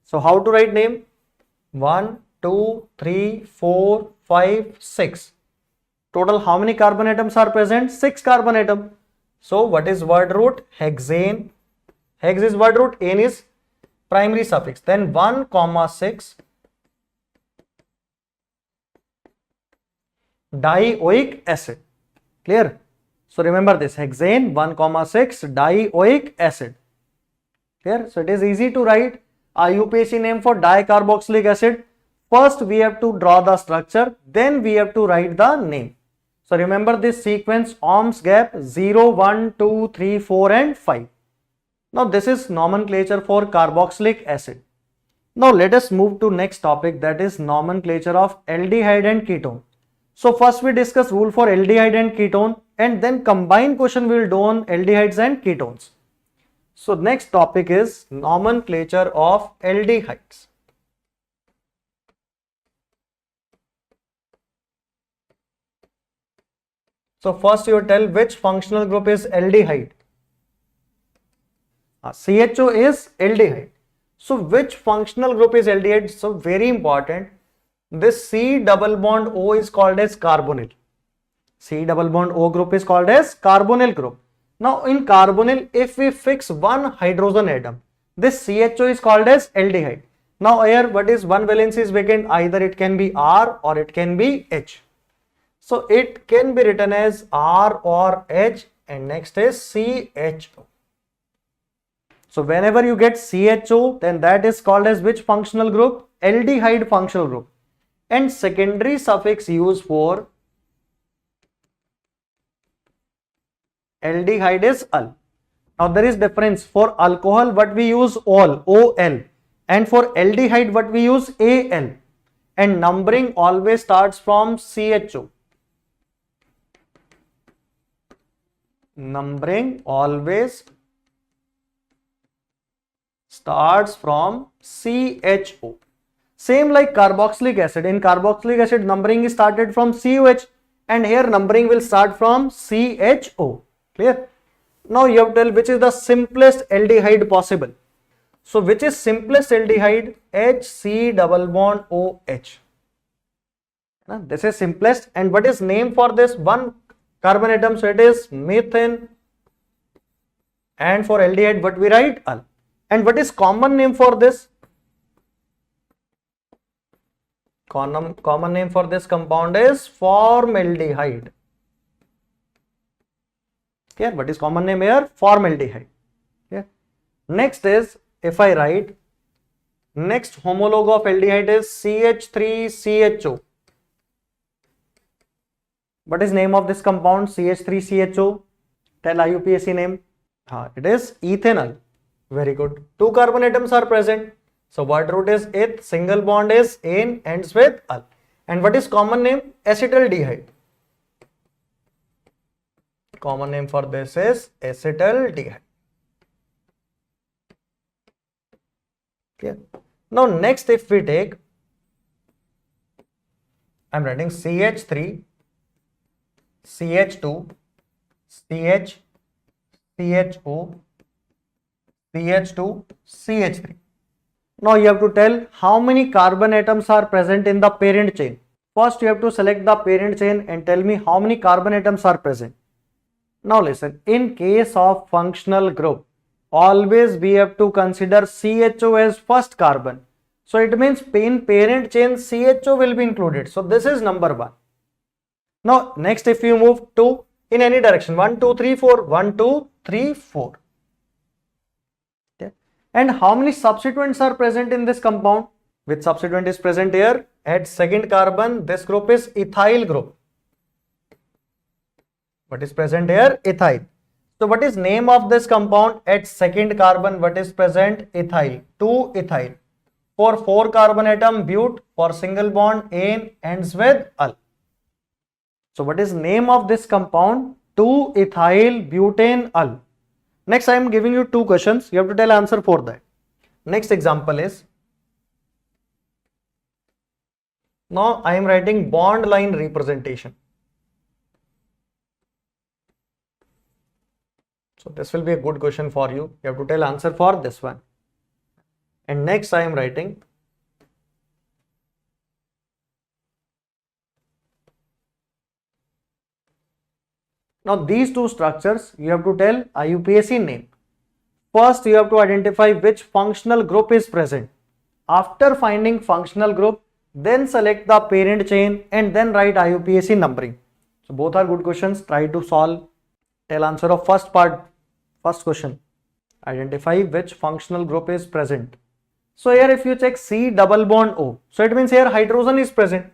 So how to write name? 1, 2, 3, 4, 5, 6. Total how many carbon atoms are present? 6 carbon atom. So what is word root? Hexane. Hex is word root, ane is primary suffix. Then 1,6 dioic acid. Clear? So remember this, hexane 1,6 dioic acid. Clear? So it is easy to write IUPAC name for dicarboxylic acid. First we have to draw the structure, then we have to write the name. So remember this sequence, Ohm's gap 0, 1, 2, 3, 4 and 5. Now this is nomenclature for carboxylic acid. Now let us move to next topic, that is nomenclature of aldehyde and ketone. So first we discuss rule for aldehyde and ketone, and then combined question we will do on aldehydes and ketones. So next topic is nomenclature of aldehydes. So first you tell which functional group is aldehyde. CHO is aldehyde. So which functional group is aldehyde? So very important. This C double bond O is called as carbonyl. C double bond O group is called as carbonyl group. Now in carbonyl, if we fix one hydrogen atom, this CHO is called as aldehyde. Now here what is one valence is vacant? Either it can be R or it can be H. So it can be written as R or H, and next is CHO. So whenever you get CHO, then that is called as which functional group? Aldehyde functional group. And secondary suffix used for aldehyde is al. Now there is difference. For alcohol what we use ol, OL, and for aldehyde what we use AL. and numbering always starts from CHO. Numbering always starts from CHO. Same like carboxylic acid. In carboxylic acid, numbering is started from COH, and here numbering will start from CHO. Clear? Now you have to tell which is the simplest aldehyde possible. So which is simplest aldehyde? HC double bond OH. This is simplest. And what is name for this one carbon atom? So it is methane. And for aldehyde, what we write? Al. And what is common name for this? Common name for this compound is formaldehyde. Okay, what is common name here? Formaldehyde. Okay. Next is, if I write, next homologue of aldehyde is CH3CHO. What is name of this compound? CH3CHO. Tell IUPAC name. It is ethanol. Very good. Two carbon atoms are present. So word root is eth, single bond is ane, ends with al. And what is common name? Acetaldehyde. Common name for this is acetaldehyde. Okay. Now next, if we take, I am writing CH3, CH2, CH, CHO, CH2, CH3. Now you have to tell how many carbon atoms are present in the parent chain. First you have to select the parent chain and tell me how many carbon atoms are present. Now listen, in case of functional group, always we have to consider CHO as first carbon. So it means in parent chain CHO will be included. So this is number 1. Now next, if you move to in any direction, 1, 2, 3, 4, 1, 2, 3, 4. Okay. And how many substituents are present in this compound? Which substituent is present here? At second carbon, this group is ethyl group. What is present here? Ethyl. So what is name of this compound? At second carbon, what is present? Ethyl. 2 ethyl. For 4 carbon atom, but. For single bond, ane, ends with al. So what is name of this compound? 2 ethyl butane al. Next, I am giving you 2 questions. You have to tell answer for that. Next example is, now I am writing bond line representation. So this will be a good question for you. You have to tell answer for this one. And next I am writing now these 2 structures you have to tell IUPAC name. First you have to identify which functional group is present. After finding functional group, then select the parent chain and then write IUPAC numbering. So both are good questions. Try to solve. Tell answer of first part, first question. Identify which functional group is present. So here if you check C double bond O, so it means here hydrogen is present.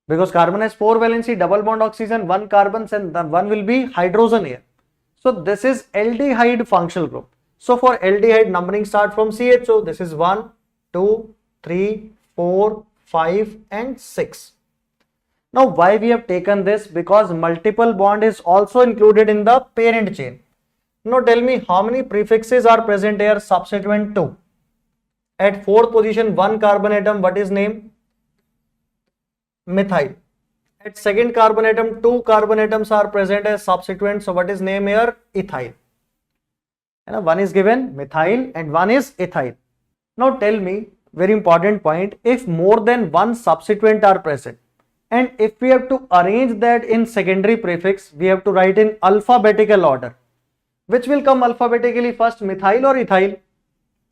Because carbon has 4 valency, double bond oxygen, 1 carbon, and then 1 will be hydrogen here. So this is aldehyde functional group. So for aldehyde, numbering start from CHO. This is 1, 2, 3, 4, 5 and 6. Now why we have taken this? Because multiple bond is also included in the parent chain. Now tell me how many prefixes are present here? Substituent 2. At 4th position, 1 carbon atom, what is name? Methyl. At second carbon atom, 2 carbon atoms are present as substituent. So what is name here? Ethyl. And one is given methyl and one is ethyl. Now tell me, very important point, if more than one substituent are present, and if we have to arrange that in secondary prefix, we have to write in alphabetical order. Which will come alphabetically first, methyl or ethyl?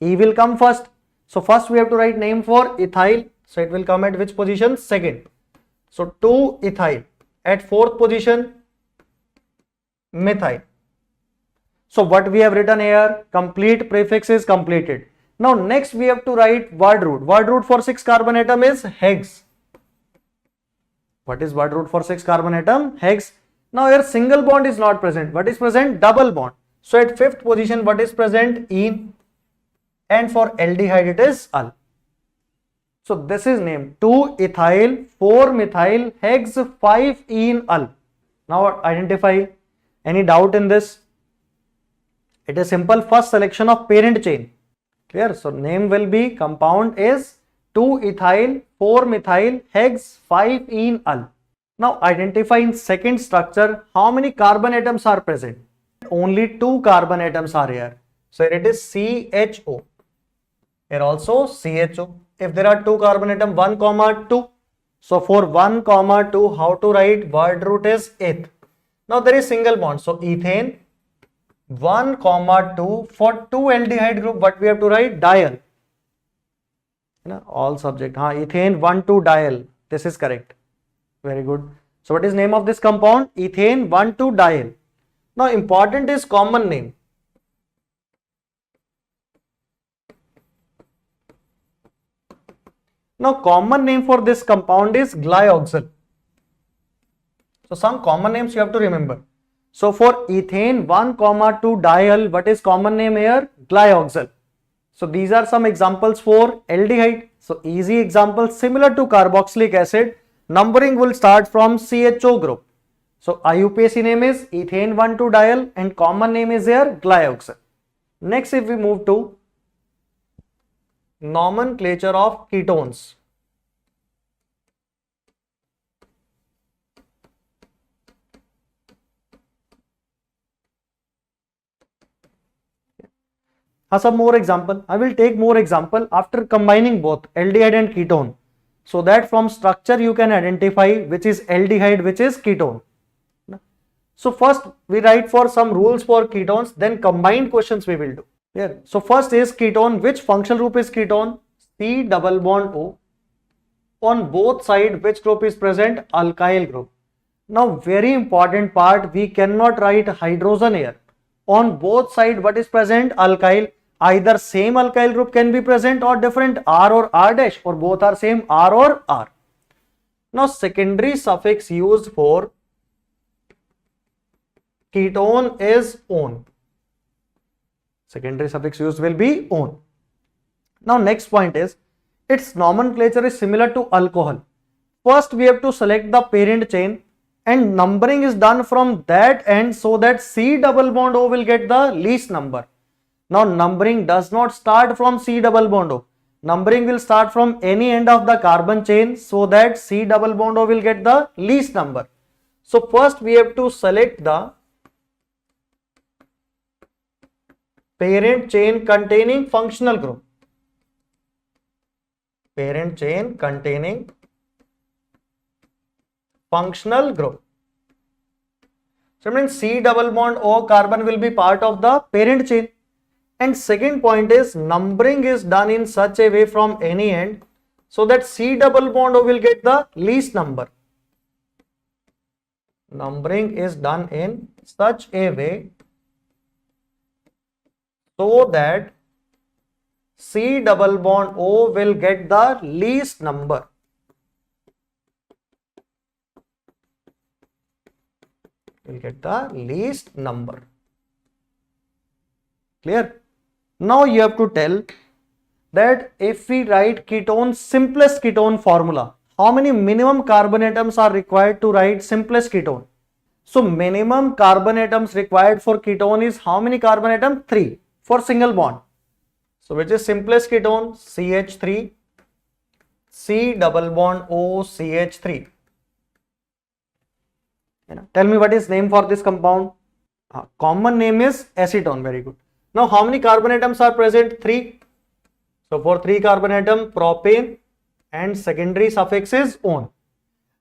E will come first. So first we have to write name for ethyl. So it will come at which position? Second. So 2 ethyl. At 4th position, methyl. So what we have written here, complete prefix is completed. Now next we have to write word root. Word root for 6 carbon atom is hex. What is word root for 6 carbon atom? Hex. Now here single bond is not present. What is present? Double bond. So at 5th position, what is present? Ene. And for aldehyde it is al. So this is named 2-ethyl 4-methyl hex 5-enol. Now identify. Any doubt in this? It is simple. First selection of parent chain. Clear? So name will be compound is 2-ethyl 4-methyl hex 5-enol. Now identify in second structure how many carbon atoms are present. Only 2 carbon atoms are here. So here it is CHO. Here also CHO. If there are 2 carbon atom 1, 2. So for 1, 2, how to write? Word root is eth. Now there is single bond. So ethane 1, 2. For 2 aldehyde group, what we have to write? Diol. All subject. Ethane 1, 2 diol. This is correct. Very good. So what is name of this compound? Ethane 1, 2 diol. Now important is common name. Now common name for this compound is glyoxal. So some common names you have to remember. So for ethane 1, 2 diol, what is common name here? Glyoxal. So these are some examples for aldehyde. So easy example similar to carboxylic acid. Numbering will start from CHO group. So IUPAC name is ethane 1, 2 diol and common name is here glyoxal. Next, if we move to nomenclature of ketones. Some more example. I will take more example after combining both aldehyde and ketone, so that from structure you can identify which is aldehyde, which is ketone. So first we write for some rules for ketones, then combined questions we will do. Here. So first is ketone. Which functional group is ketone? C double bond O. On both sides, which group is present? Alkyl group. Now very important part, we cannot write hydrogen here. On both sides, what is present? Alkyl. Either same alkyl group can be present or different, R or R dash, or both are same, R or R. Now secondary suffix used for ketone is on. Secondary suffix used will be on. Now next point is, its nomenclature is similar to alcohol. First we have to select the parent chain and numbering is done from that end, so that C double bond O will get the least number. Now numbering does not start from C double bond O. Numbering will start from any end of the carbon chain, so that C double bond O will get the least number. So first we have to select the parent chain containing functional group. Parent chain containing functional group. So it means C double bond O carbon will be part of the parent chain. And second point is, numbering is done in such a way from any end, so that C double bond O will get the least number. Numbering is done in such a way so that C double bond O will get the least number. Will get the least number. Clear? Now you have to tell that if we write ketone, simplest ketone formula, how many minimum carbon atoms are required to write simplest ketone? So minimum carbon atoms required for ketone is how many carbon atom? 3 for single bond. So which is simplest ketone? CH3, C double bond O, CH3. Tell me what is name for this compound? Common name is acetone. Very good. Now how many carbon atoms are present? 3. So for 3 carbon atom, propane, and secondary suffix is on.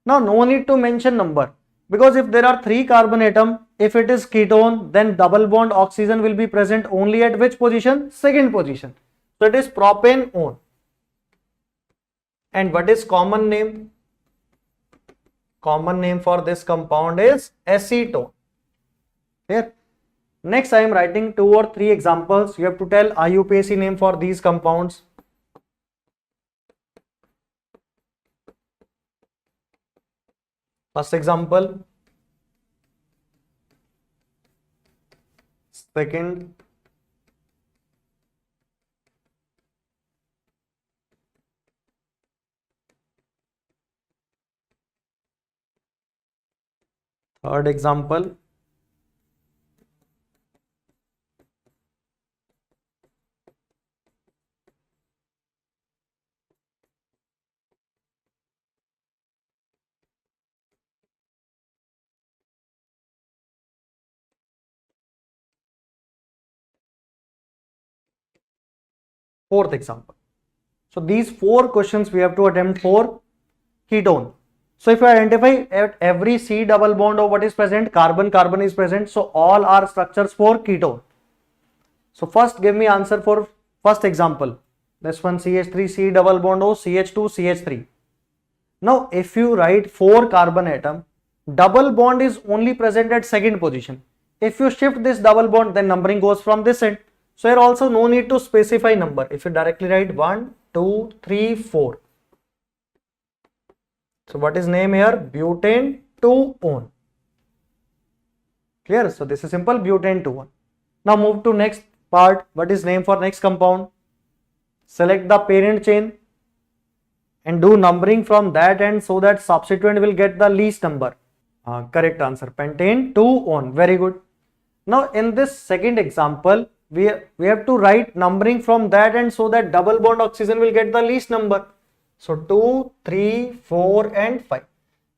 Now no need to mention number, because if there are 3 carbon atom, if it is ketone, then double bond oxygen will be present only at which position? Second position. So it is propane on. And what is common name? Common name for this compound is acetone. Here. Next, I am writing 2 or 3 examples. You have to tell IUPAC name for these compounds. First example. Second. Third example. Fourth example. So these 4 questions we have to attempt for ketone. So if you identify at every C double bond of what is present, carbon, carbon is present. So all are structures for ketone. So first give me answer for first example. This one CH3, C double bond O, CH2, CH3. Now if you write 4 carbon atom, double bond is only present at second position. If you shift this double bond, then numbering goes from this end. So here also no need to specify number. If you directly write 1, 2, 3, 4. So what is name here? Butane 2-one. Clear? So this is simple, butane 2-one. Now move to next part. What is name for next compound? Select the parent chain and do numbering from that end so that subsequent will get the least number. Correct answer, pentane 2-one. Very good. Now in this second example, we have to write numbering from that end so that double bond oxygen will get the least number. So 2, 3, 4 and 5.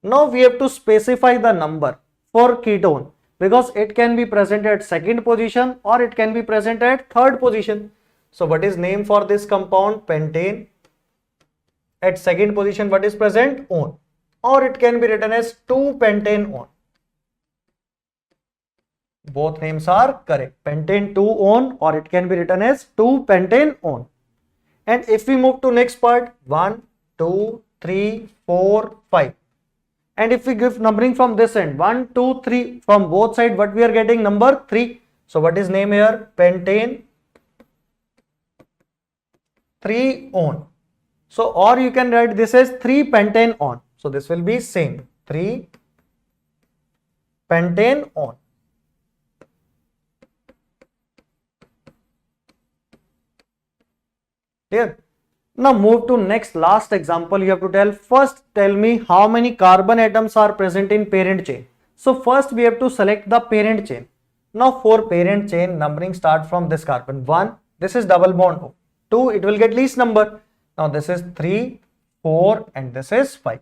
Now we have to specify the number for ketone because it can be present at second position or it can be present at third position. So what is name for this compound? Pentane. At second position what is present? On. Or it can be written as 2-pentane on. Both names are correct. Pentane 2-on or it can be written as 2-pentane on. And if we move to next part, 1, 2, 3, 4, 5. And if we give numbering from this end, 1, 2, 3 from both sides, what we are getting? Number 3. So what is name here? Pentane 3-on. So or you can write this as 3-pentane on. So this will be same, 3-pentane on. Clear? Now move to next last example. You have to tell, first tell me how many carbon atoms are present in parent chain. So first we have to select the parent chain. Now for parent chain, numbering start from this carbon. 1, this is double bond O. 2, it will get least number. Now this is 3, 4 and this is 5.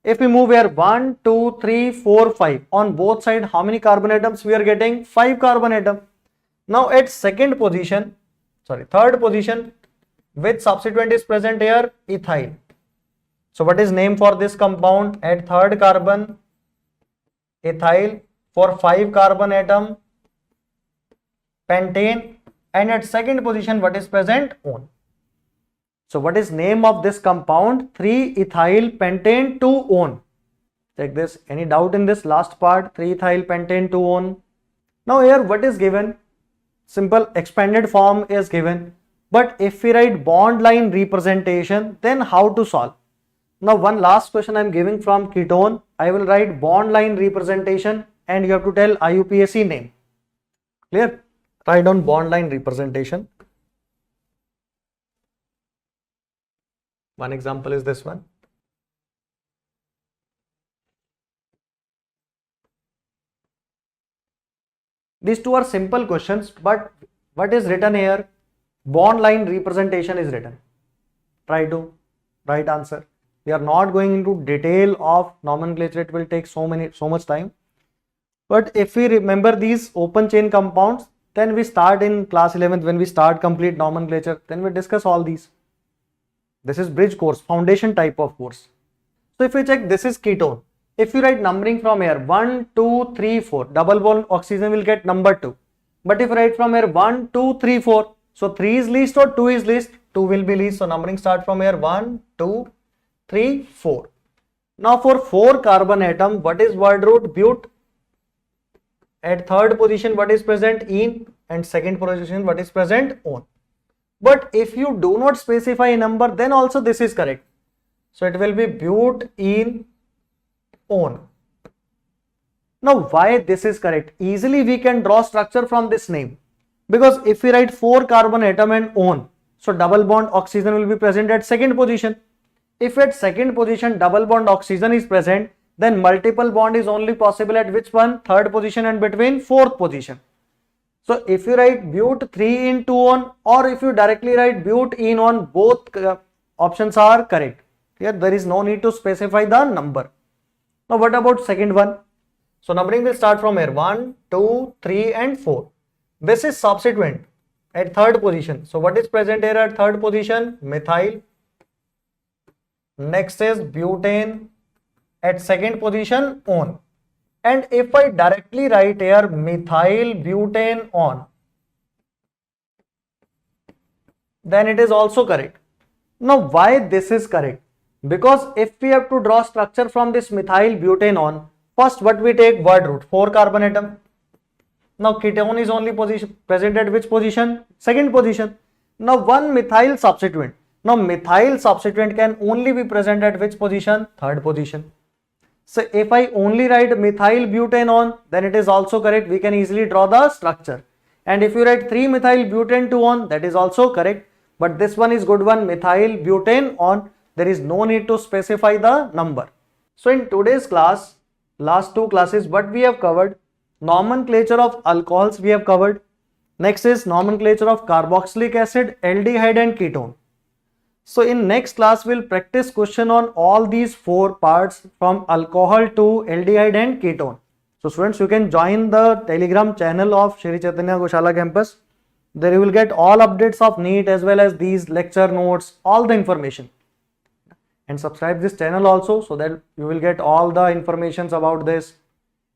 If we move here 1, 2, 3, 4, 5 on both sides, how many carbon atoms we are getting? 5 carbon atom. Now at third position, which substituent is present here? Ethyl. So what is name for this compound? At third carbon, ethyl. For 5 carbon atom, pentane. And at second position, what is present? On. So what is name of this compound? 3-ethyl pentane 2-on. Check this. Any doubt in this last part? 3-ethyl pentane 2-on. Now here what is given? Simple expanded form is given. But if we write bond line representation, then how to solve? Now one last question I am giving from ketone. I will write bond line representation and you have to tell IUPAC name. Clear? Write down bond line representation. One example is this one. These two are simple questions, but what is written here? Bond line representation is written. Try to write answer. We are not going into detail of nomenclature. It will take so much time. But if we remember these open chain compounds, then we start in class 11th when we start complete nomenclature. Then we discuss all these. This is bridge course, foundation type of course. So if we check, this is ketone. If you write numbering from here 1, 2, 3, 4, double bond oxygen will get number 2. But if you write from here 1, 2, 3, 4, so 3 is least or 2 is least? 2 will be least. So numbering start from here 1, 2, 3, 4. Now for 4 carbon atom, what is word root? But. At third position, what is present? In. And second position, what is present? On. But if you do not specify a number, then also this is correct. So it will be but, in, on. Now why this is correct? Easily we can draw structure from this name. Because if we write 4 carbon atom and on, so double bond oxygen will be present at second position. If at second position double bond oxygen is present, then multiple bond is only possible at which one? Third position and between fourth position. So if you write but 3 in 2 on, or if you directly write but in on, both options are correct. Here there is no need to specify the number. Now what about second one? So numbering will start from here 1, 2, 3 and 4. This is subsequent at third position. So what is present here at third position? Methyl. Next is butane. At second position, on. And if I directly write here methyl butane on, then it is also correct. Now why this is correct? Because if we have to draw structure from this methyl butane on, first what we take? Word root, 4 carbon atom. Now ketone is only present at which position? Second position. Now one methyl substituent. Now methyl substituent can only be present at which position? Third position. So if I only write methyl butane on, then it is also correct. We can easily draw the structure. And if you write 3 methyl butane 2 on, that is also correct. But this one is good one, methyl butane on. There is no need to specify the number. So in today's class, last 2 classes, what we have covered? Nomenclature of alcohols we have covered. Next is nomenclature of carboxylic acid, aldehyde and ketone. So in next class we'll practice question on all these 4 parts from alcohol to aldehyde and ketone. So students, you can join the Telegram channel of Shri Chaitanya Goshala campus. There you will get all updates of NEET as well as these lecture notes, all the information. And subscribe this channel also so that you will get all the informations about this,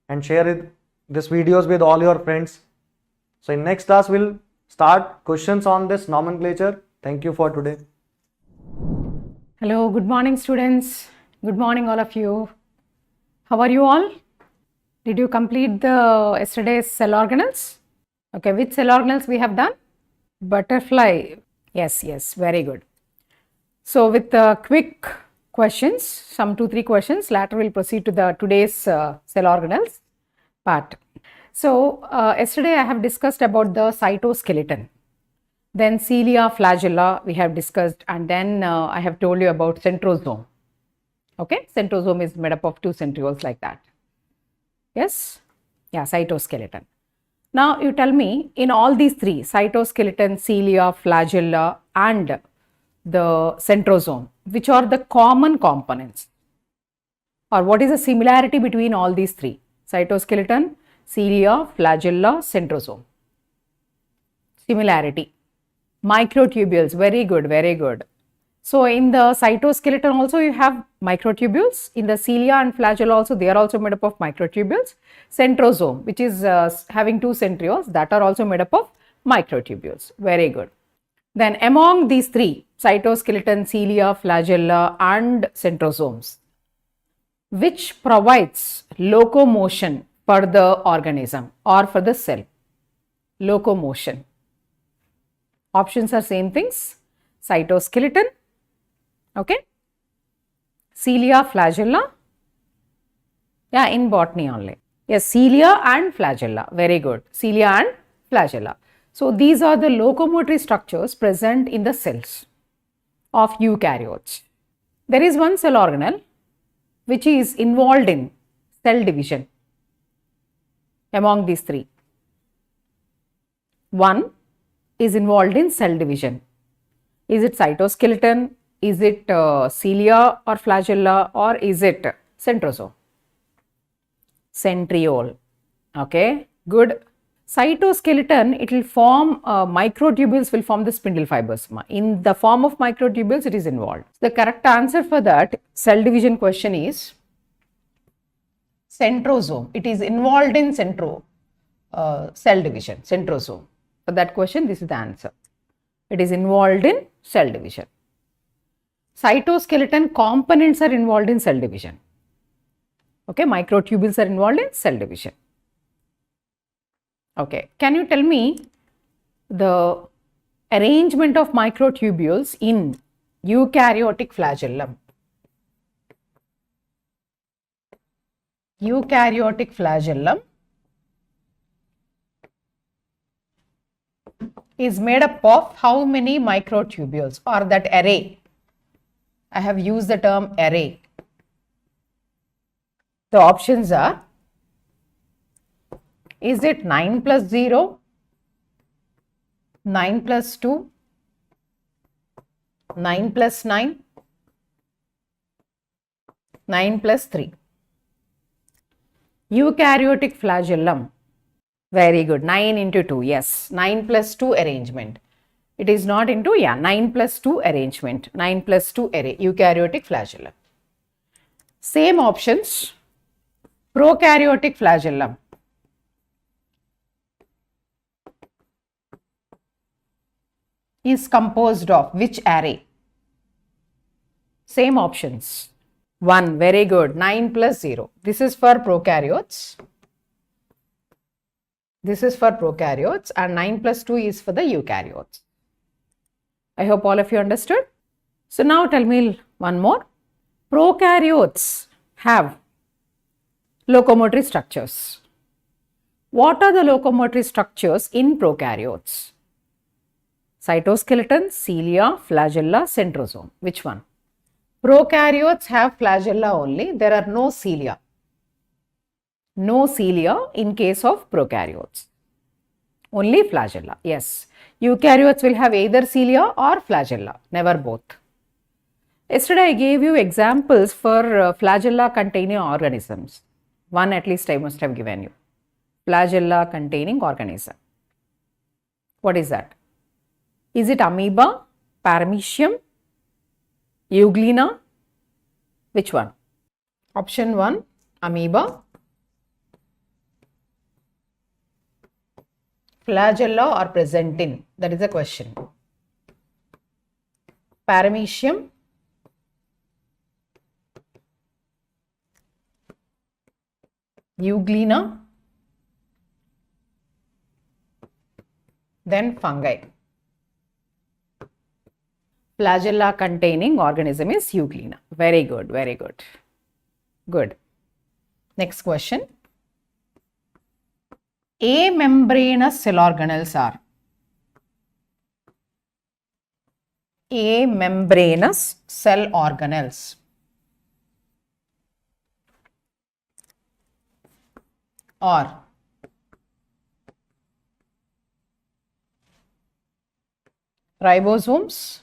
and share this videos with all your friends. So in next class we'll start questions on this nomenclature. Thank you for today. Hello, good morning students. Good morning all of you. How are you all? Did you complete the yesterday's cell organelles? Okay, which cell organelles we have done? Butterfly. Yes, very good. So with quick questions, some 2-3 questions, later we'll proceed to the today's cell organelles part. So yesterday I have discussed about the cytoskeleton. Then cilia, flagella we have discussed, and then I have told you about centrosome. Okay, centrosome is made up of 2 centrioles like that. Yes, yeah, cytoskeleton. Now you tell me, in all these 3, cytoskeleton, cilia, flagella and the centrosome, which are the common components, or what is the similarity between all these 3? Cytoskeleton, cilia, flagella, centrosome. Similarity. Microtubules, very good, very good. So in the cytoskeleton also you have microtubules. In the cilia and flagella also, they are also made up of microtubules. Centrosome, which is having 2 centrioles, that are also made up of microtubules. Very good. Then among these 3, cytoskeleton, cilia, flagella and centrosomes, which provides locomotion for the organism or for the cell? Locomotion. Options are same things. Cytoskeleton, okay, cilia, flagella, yeah, in botany only. Yes, cilia and flagella, very good, cilia and flagella. So these are the locomotory structures present in the cells of eukaryotes. There is one cell organelle which is involved in cell division among these 3. One is involved in cell division. Is it cytoskeleton? Is it cilia or flagella, or is it centrosome? Centriole. Okay, good. Cytoskeleton, it will form microtubules will form the spindle fibers. In the form of microtubules, it is involved. The correct answer for that cell division question is centrosome. It is involved in cell division, centrosome. For that question, this is the answer. It is involved in cell division. Cytoskeleton components are involved in cell division. Okay, microtubules are involved in cell division. Okay, can you tell me the arrangement of microtubules in eukaryotic flagellum? Eukaryotic flagellum is made up of how many microtubules, or that array? I have used the term array. The options are, is it 9 plus 0, 9 plus 2, 9 plus 9, 9 plus 3? Eukaryotic flagellum. Very good. 9 into 2. Yes. 9 plus 2 arrangement. It is not into, 9 plus 2 arrangement. 9 plus 2 array. Eukaryotic flagellum. Same options. Prokaryotic flagellum. Is composed of which array? Same options. 1. Very good. 9 plus 0. This is for prokaryotes. This is for prokaryotes, and 9 plus 2 is for the eukaryotes. I hope all of you understood. So now tell me one more. Prokaryotes have locomotory structures. What are the locomotory structures in prokaryotes? Cytoskeleton, cilia, flagella, centrosome. Which one? Prokaryotes have flagella only. There are no cilia. No cilia in case of prokaryotes. Only flagella. Yes. Eukaryotes will have either cilia or flagella. Never both. Yesterday I gave you examples for flagella containing organisms. One at least I must have given you. Flagella containing organism. What is that? Is it amoeba, paramecium, euglena? Which one? Option 1, amoeba. Flagella are present in? That is the question. Paramecium, euglena, then fungi. Flagella containing organism is euglena. Very good, very good. Good. Next question. Amembranous cell organelles are? Amembranous cell organelles are ribosomes,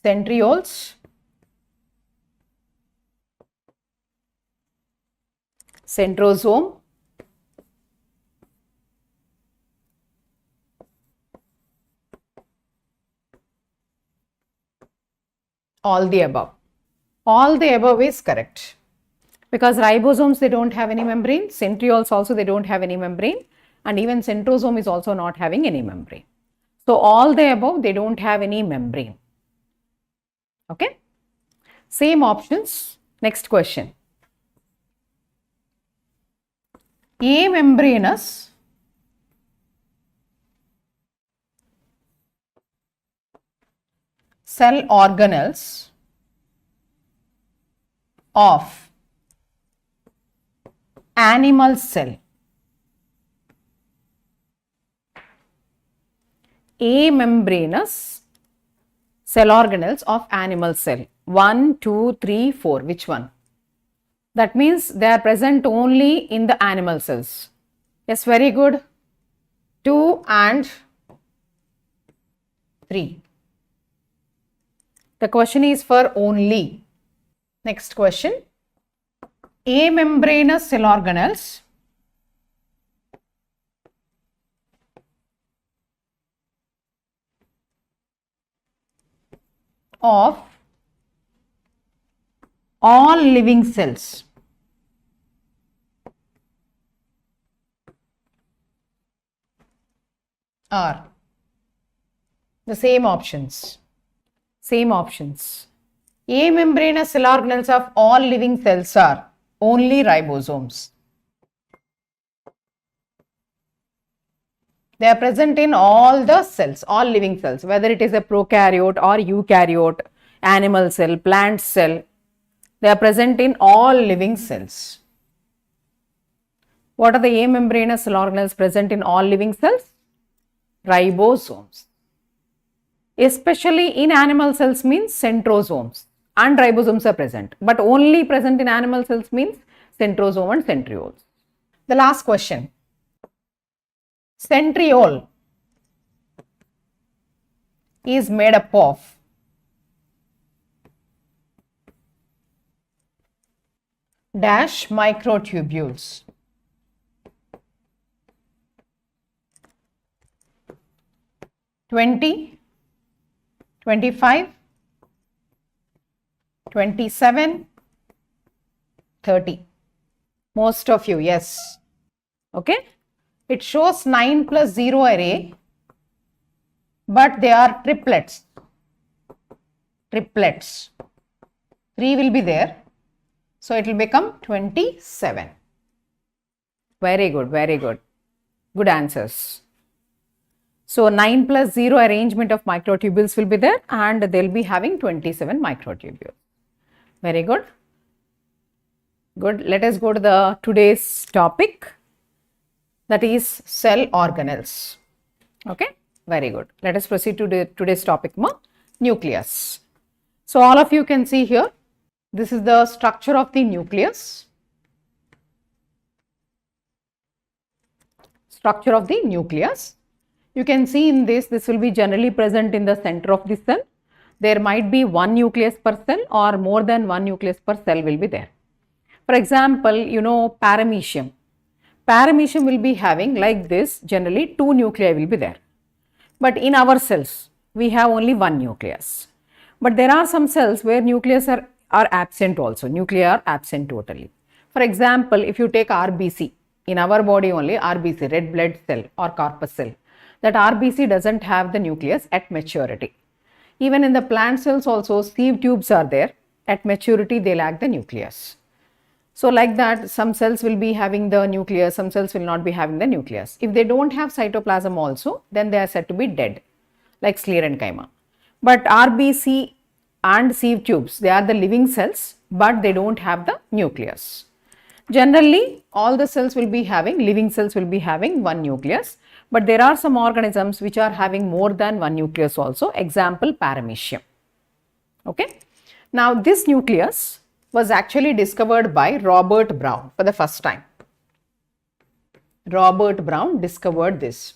centrioles, centrosome, all the above. All the above is correct, because ribosomes, they don't have any membrane, centrioles also they don't have any membrane, and even centrosome is also not having any membrane. So all the above, they don't have any membrane. Okay. Same options. Next question. Amembranous cell organelles of animal cell. Amembranous cell organelles of animal cell. 1, 2, 3, 4. Which one? That means they are present only in the animal cells. Yes, very good. 2 and 3. The question is for only. Next question. Amembranous cell organelles of all living cells. Are the same options. Same options. Amembranous cell organelles of all living cells are only ribosomes. They are present in all the cells, all living cells, whether it is a prokaryote or eukaryote, animal cell, plant cell. They are present in all living cells. What are the amembranous cell organelles present in all living cells? Ribosomes. Especially in animal cells means centrosomes. and ribosomes are present, but only present in animal cells means centrosome and centrioles. The last question. Centriole is made up of dash microtubules. 20, 25, 27, 30. Most of you, yes. Okay. It shows 9 plus 0 array, but they are triplets. Triplets. 3 will be there. So it will become 27. Very good, very good. Good answers. So 9 plus 0 arrangement of microtubules will be there and they will be having 27 microtubules. Very good. Good. Let us go to the today's topic, that is cell organelles. Okay. Very good. Let us proceed to today's topic, nucleus. So all of you can see here, this is the structure of the nucleus. Structure of the nucleus. You can see in this will be generally present in the center of the cell. There might be one nucleus per cell or more than one nucleus per cell will be there. For example, you know paramecium. Paramecium will be having like this, generally two nuclei will be there. But in our cells, we have only one nucleus. But there are some cells where nucleus are absent also, nuclei are absent totally. For example, if you take RBC, in our body only RBC, red blood cell or corpus cell, that RBC doesn't have the nucleus at maturity. Even in the plant cells also, sieve tubes are there. At maturity, they lack the nucleus. So like that, some cells will be having the nucleus, some cells will not be having the nucleus. If they don't have cytoplasm also, then they are said to be dead, like sclerenchyma. But RBC and sieve tubes, they are the living cells, but they don't have the nucleus. Generally, all the cells will be having, living cells will be having one nucleus, but there are some organisms which are having more than one nucleus also. Example, paramecium. Okay. Now, this nucleus was actually discovered by Robert Brown for the first time. Robert Brown discovered this.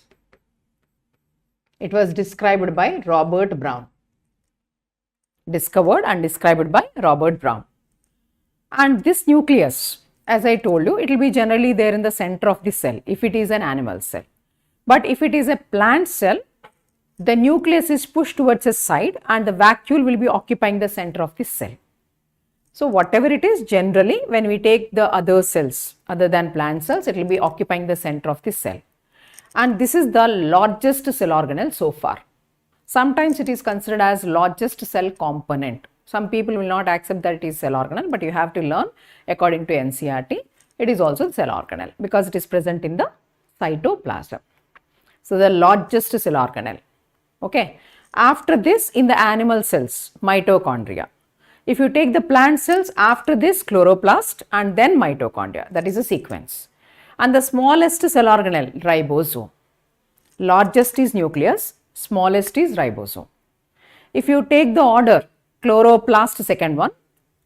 It was described by Robert Brown. Discovered and described by Robert Brown. And this nucleus, as I told you, it will be generally there in the center of the cell if it is an animal cell. But if it is a plant cell, the nucleus is pushed towards a side and the vacuole will be occupying the center of the cell. So whatever it is, generally when we take the other cells other than plant cells, it will be occupying the center of the cell. And this is the largest cell organelle so far. Sometimes it is considered as largest cell component. Some people will not accept that it is cell organelle, but you have to learn according to NCERT. It is also cell organelle because it is present in the cytoplasm. So the largest cell organelle. Okay. After this, in the animal cells, mitochondria. If you take the plant cells, after this chloroplast and then mitochondria, that is a sequence. And the smallest cell organelle, ribosome. Largest is nucleus, smallest is ribosome. If you take the order, chloroplast second one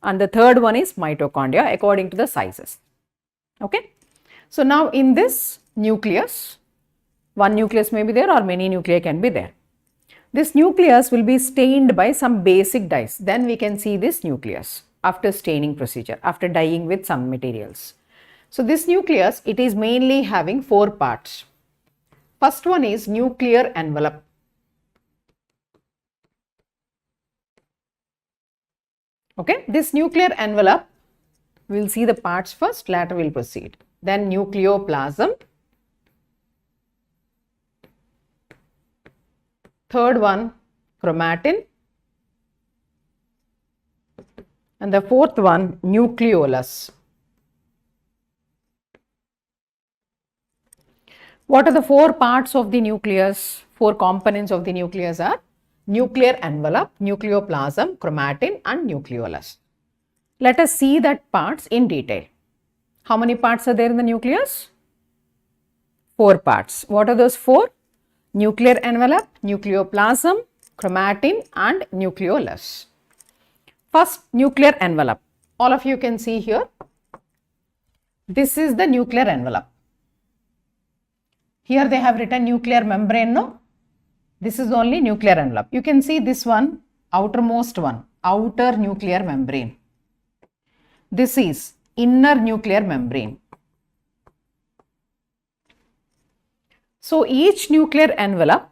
and the third one is mitochondria according to the sizes. Okay. So now in this nucleus, one nucleus may be there or many nuclei can be there. This nucleus will be stained by some basic dyes. Then we can see this nucleus after staining procedure, after dyeing with some materials. So this nucleus, it is mainly having four parts. First one is nuclear envelope. Okay, this nuclear envelope, we will see the parts first, later we will proceed. Then nucleoplasm. Third one, chromatin. And the fourth one, nucleolus. What are the four parts of the nucleus? Four components of the nucleus are nuclear envelope, nucleoplasm, chromatin and nucleolus. Let us see that parts in detail. How many parts are there in the nucleus? Four parts. What are those four? Nuclear envelope, nucleoplasm, chromatin and nucleolus. First, nuclear envelope. All of you can see here. This is the nuclear envelope. Here they have written nuclear membrane, no? This is only nuclear envelope. You can see this one, outermost one, outer nuclear membrane. This is inner nuclear membrane. So each nuclear envelope,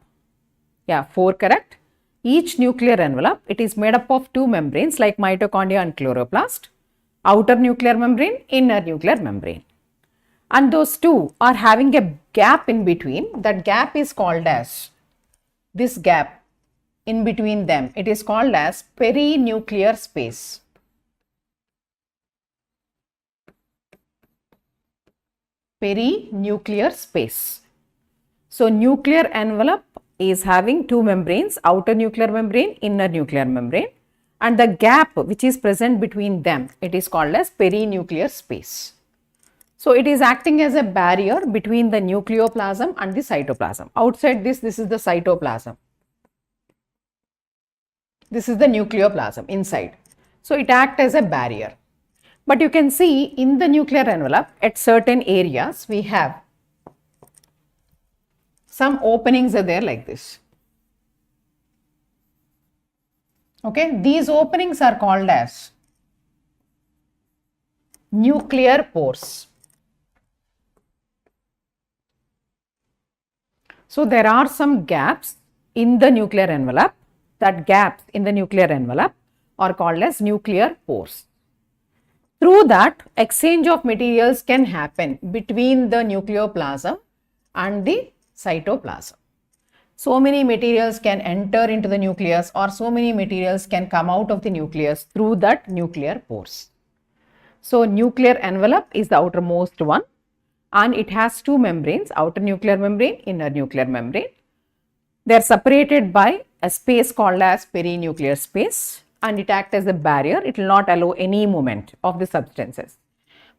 4 correct. Each nuclear envelope, it is made up of two membranes like mitochondria and chloroplast. Outer nuclear membrane, inner nuclear membrane. And those two are having a gap in between. That gap is called as, this gap in between them, it is called as perinuclear space. Perinuclear space. So nuclear envelope is having two membranes, outer nuclear membrane, inner nuclear membrane, and the gap which is present between them, it is called as perinuclear space. So it is acting as a barrier between the nucleoplasm and the cytoplasm. Outside this is the cytoplasm. This is the nucleoplasm inside. So it acts as a barrier. But you can see in the nuclear envelope at certain areas we have some openings are there like this. Okay, these openings are called as nuclear pores. So there are some gaps in the nuclear envelope. That gaps in the nuclear envelope are called as nuclear pores. Through that, exchange of materials can happen between the nucleoplasm and the cytoplasm. So many materials can enter into the nucleus, or so many materials can come out of the nucleus through that nuclear pores. So nuclear envelope is the outermost one, and it has two membranes, outer nuclear membrane, inner nuclear membrane. They are separated by a space called as perinuclear space, and it acts as a barrier. It will not allow any movement of the substances.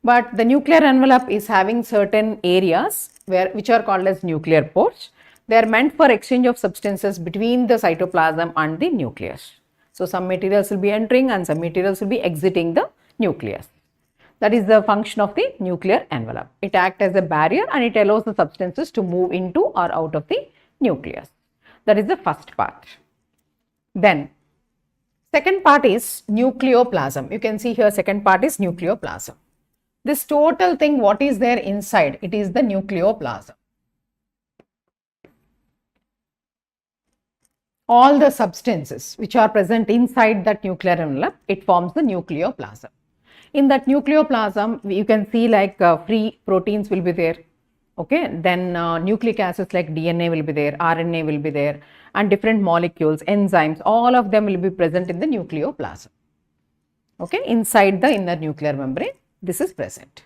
But the nuclear envelope is having certain areas which are called as nuclear pores. They are meant for exchange of substances between the cytoplasm and the nucleus. So some materials will be entering and some materials will be exiting the nucleus. That is the function of the nuclear envelope. It acts as a barrier and it allows the substances to move into or out of the nucleus. That is the first part. Then second part is nucleoplasm. You can see here second part is nucleoplasm. This total thing, what is there inside? It is the nucleoplasm. All the substances which are present inside that nuclear envelope, it forms the nucleoplasm. In that nucleoplasm, you can see like free proteins will be there. Okay, then nucleic acids like DNA will be there, RNA will be there, and different molecules, enzymes, all of them will be present in the nucleoplasm. Okay, inside the inner nuclear membrane, this is present.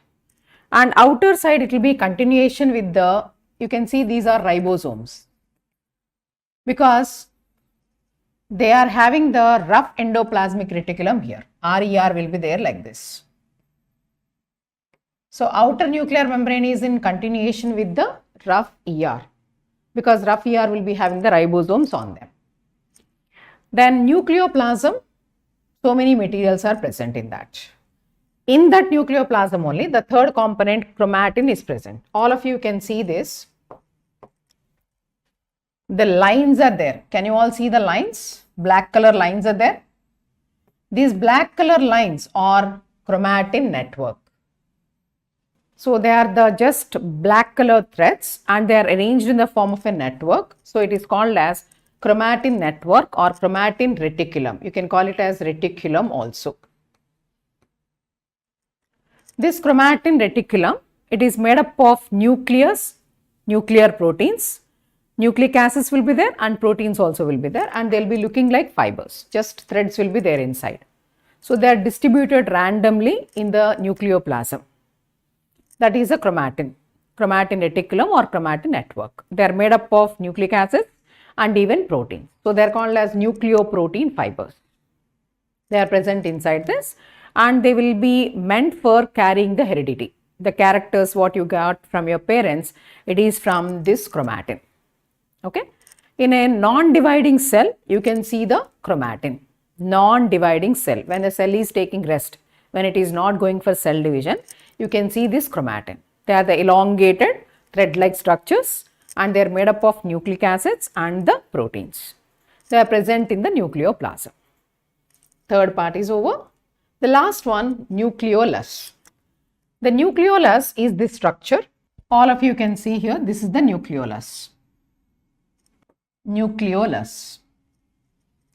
And outer side, it will be continuation with the, you can see these are ribosomes, because they are having the rough endoplasmic reticulum here. RER will be there like this. So outer nuclear membrane is in continuation with the rough ER, because rough ER will be having the ribosomes on them. Then nucleoplasm, so many materials are present in that. In that nucleoplasm only, the third component, chromatin, is present. All of you can see this. The lines are there. Can you all see the lines? Black color lines are there. These black color lines are chromatin network. So they are the just black color threads and they are arranged in the form of a network. So it is called as chromatin network or chromatin reticulum. You can call it as reticulum also. This chromatin reticulum, it is made up of nucleus, nuclear proteins, nucleic acids will be there and proteins also will be there, and they will be looking like fibers, just threads will be there inside. So they are distributed randomly in the nucleoplasm. That is a chromatin reticulum or chromatin network. They are made up of nucleic acids and even proteins. So they are called as nucleoprotein fibers. They are present inside this and they will be meant for carrying the heredity. The characters what you got from your parents, it is from this chromatin. Okay. In a non-dividing cell, you can see the chromatin. non-dividing cell. When the cell is taking rest, when it is not going for cell division, you can see this chromatin. They are the elongated thread-like structures and they are made up of nucleic acids and the proteins. They are present in the nucleoplasm. Third part is over. The last one, nucleolus. The nucleolus is this structure. All of you can see here, this is the nucleolus. Nucleolus.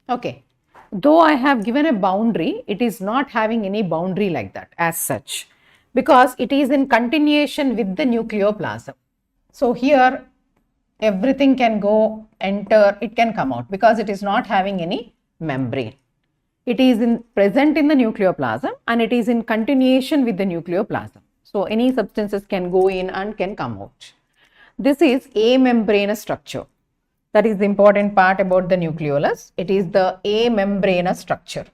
Okay. Though I have given a boundary, it is not having any boundary like that as such, because it is in continuation with the nucleoplasm. So here everything can go, enter, it can come out because it is not having any membrane. It is present in the nucleoplasm and it is in continuation with the nucleoplasm. So any substances can go in and can come out. This is amembranous structure. That is the important part about the nucleolus. It is the amembranous structure.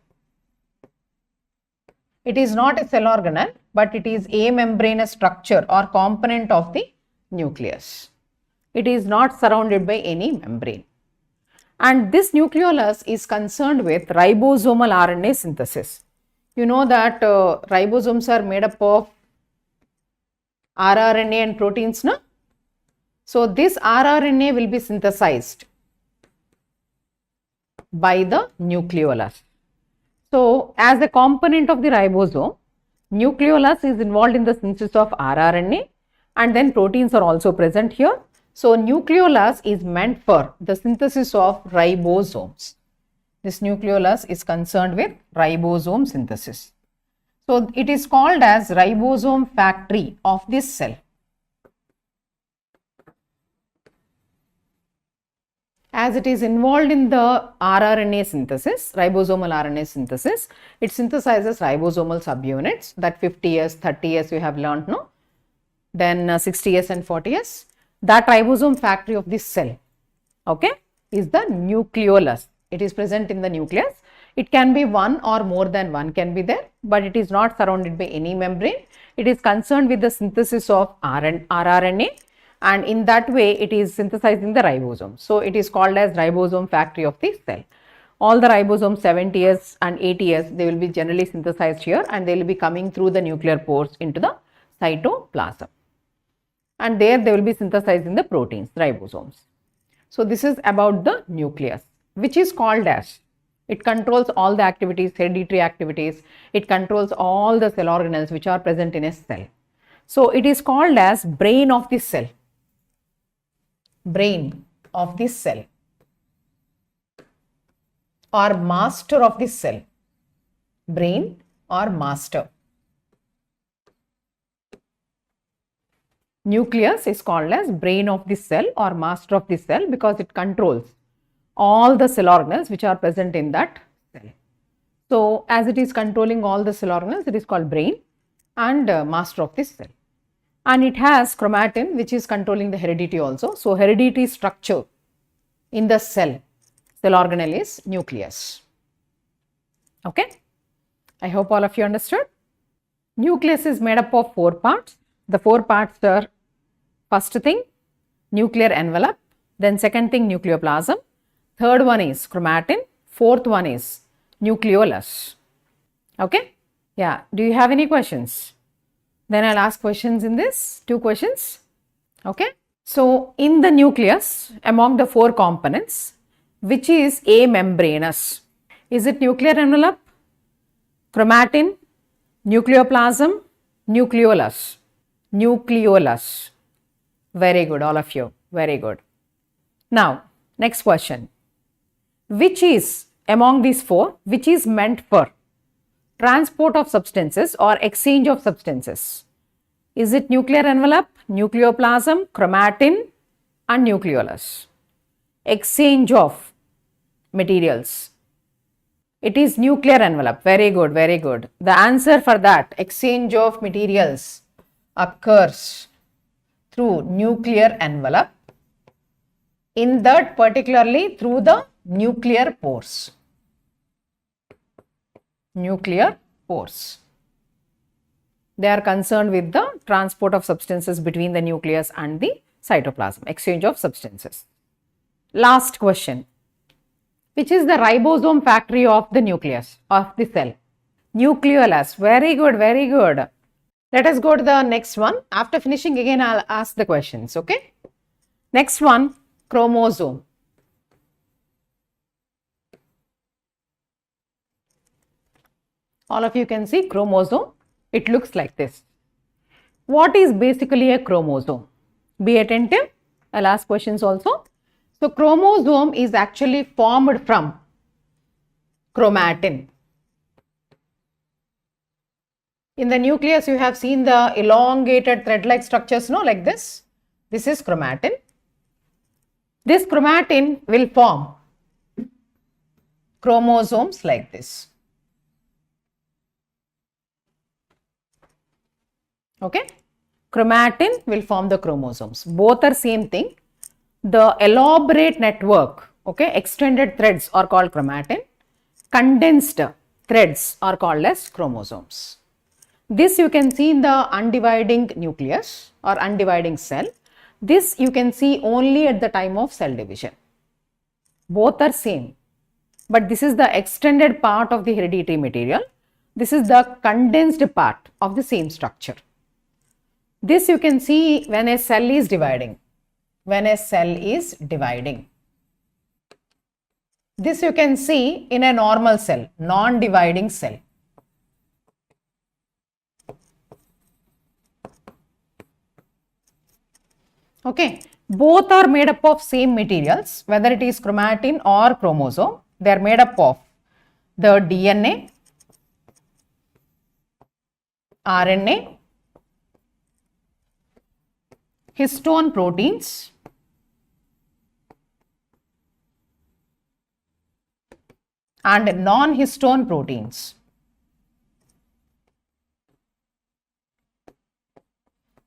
It is not a cell organelle, but it is amembranous structure or component of the nucleus. It is not surrounded by any membrane. And this nucleolus is concerned with ribosomal RNA synthesis. You know that ribosomes are made up of rRNA and proteins, no? So this rRNA will be synthesized by the nucleolus. So as a component of the ribosome, nucleolus is involved in the synthesis of rRNA and then proteins are also present here. So nucleolus is meant for the synthesis of ribosomes. This nucleolus is concerned with ribosome synthesis. So it is called as ribosome factory of this cell. As it is involved in the rRNA synthesis, ribosomal RNA synthesis, it synthesizes ribosomal subunits, that 50 years, 30 years you have learnt, no? Then 60 years and 40 years. That ribosome factory of this cell, okay, is the nucleolus. It is present in the nucleus. It can be one or more than one can be there, but it is not surrounded by any membrane. It is concerned with the synthesis of rRNA, and in that way it is synthesizing the ribosome. So it is called as ribosome factory of the cell. All the ribosomes 70 years and 80 years, they will be generally synthesized here and they will be coming through the nuclear pores into the cytoplasm. And there they will be synthesizing the proteins, ribosomes. So this is about the nucleus, which is called as, it controls all the activities, hereditary activities, it controls all the cell organelles which are present in a cell. So it is called as brain of the cell. Brain of this cell or master of this cell. Brain or master. Nucleus is called as brain of the cell or master of the cell because it controls all the cell organelles which are present in that cell. So as it is controlling all the cell organelles, it is called brain and master of this cell. And it has chromatin which is controlling the heredity also. So hereditary structure in the cell organelle is nucleus. Okay, I hope all of you understood. Nucleus is made up of 4 parts. The 4 parts are, first thing, nuclear envelope, then second thing, nucleoplasm, third one is chromatin, fourth one is nucleolus. Okay, yeah, do you have any questions? Then I'll ask questions in this, 2 questions. Okay, so in the nucleus, among the 4 components, which is amembranous? Is it nuclear envelope, chromatin, nucleoplasm, nucleolus? Nucleolus. Very good, all of you. Very good. Now, next question. Which is, among these 4, which is meant for transport of substances or exchange of substances? Is it nuclear envelope, nucleoplasm, chromatin and nucleolus? Exchange of materials. It is nuclear envelope. Very good, very good. The answer for that, exchange of materials, occurs through nuclear envelope, in that particularly through the nuclear pores. Nuclear pores. They are concerned with the transport of substances between the nucleus and the cytoplasm, exchange of substances. Last question. Which is the ribosome factory of the nucleus of the cell? Nucleolus. Very good, very good. Let us go to the next one. After finishing again, I'll ask the questions, okay? Next one, chromosome. All of you can see chromosome. It looks like this. What is basically a chromosome? Be attentive. I'll ask questions also. So, chromosome is actually formed from chromatin. In the nucleus, you have seen the elongated thread-like structures, no, like this. This is chromatin. This chromatin will form chromosomes like this. Okay. Chromatin will form the chromosomes. Both are same thing. The elaborate network, okay, extended threads are called chromatin. Condensed threads are called as chromosomes. This you can see in the undividing nucleus or undividing cell. This you can see only at the time of cell division. Both are same, but this is the extended part of the hereditary material. This is the condensed part of the same structure. This you can see when a cell is dividing. When a cell is dividing. This you can see in a normal cell, non-dividing cell. Okay, both are made up of same materials, whether it is chromatin or chromosome. They are made up of the DNA, RNA, histone proteins, and non-histone proteins.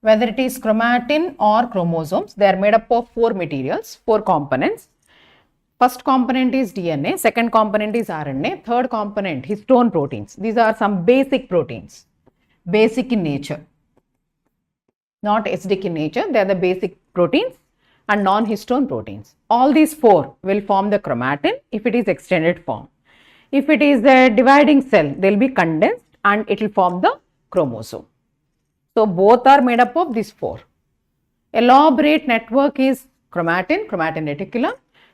Whether it is chromatin or chromosomes, they are made up of four materials, four components. First component is DNA, second component is RNA, third component histone proteins. These are some basic proteins, basic in nature, not acidic in nature. They are the basic proteins and non-histone proteins. All these four will form the chromatin if it is extended form. If it is a dividing cell, they will be condensed and it will form the chromosome. So, both are made up of these four. Elaborate network is chromatin, chromatin reticulum.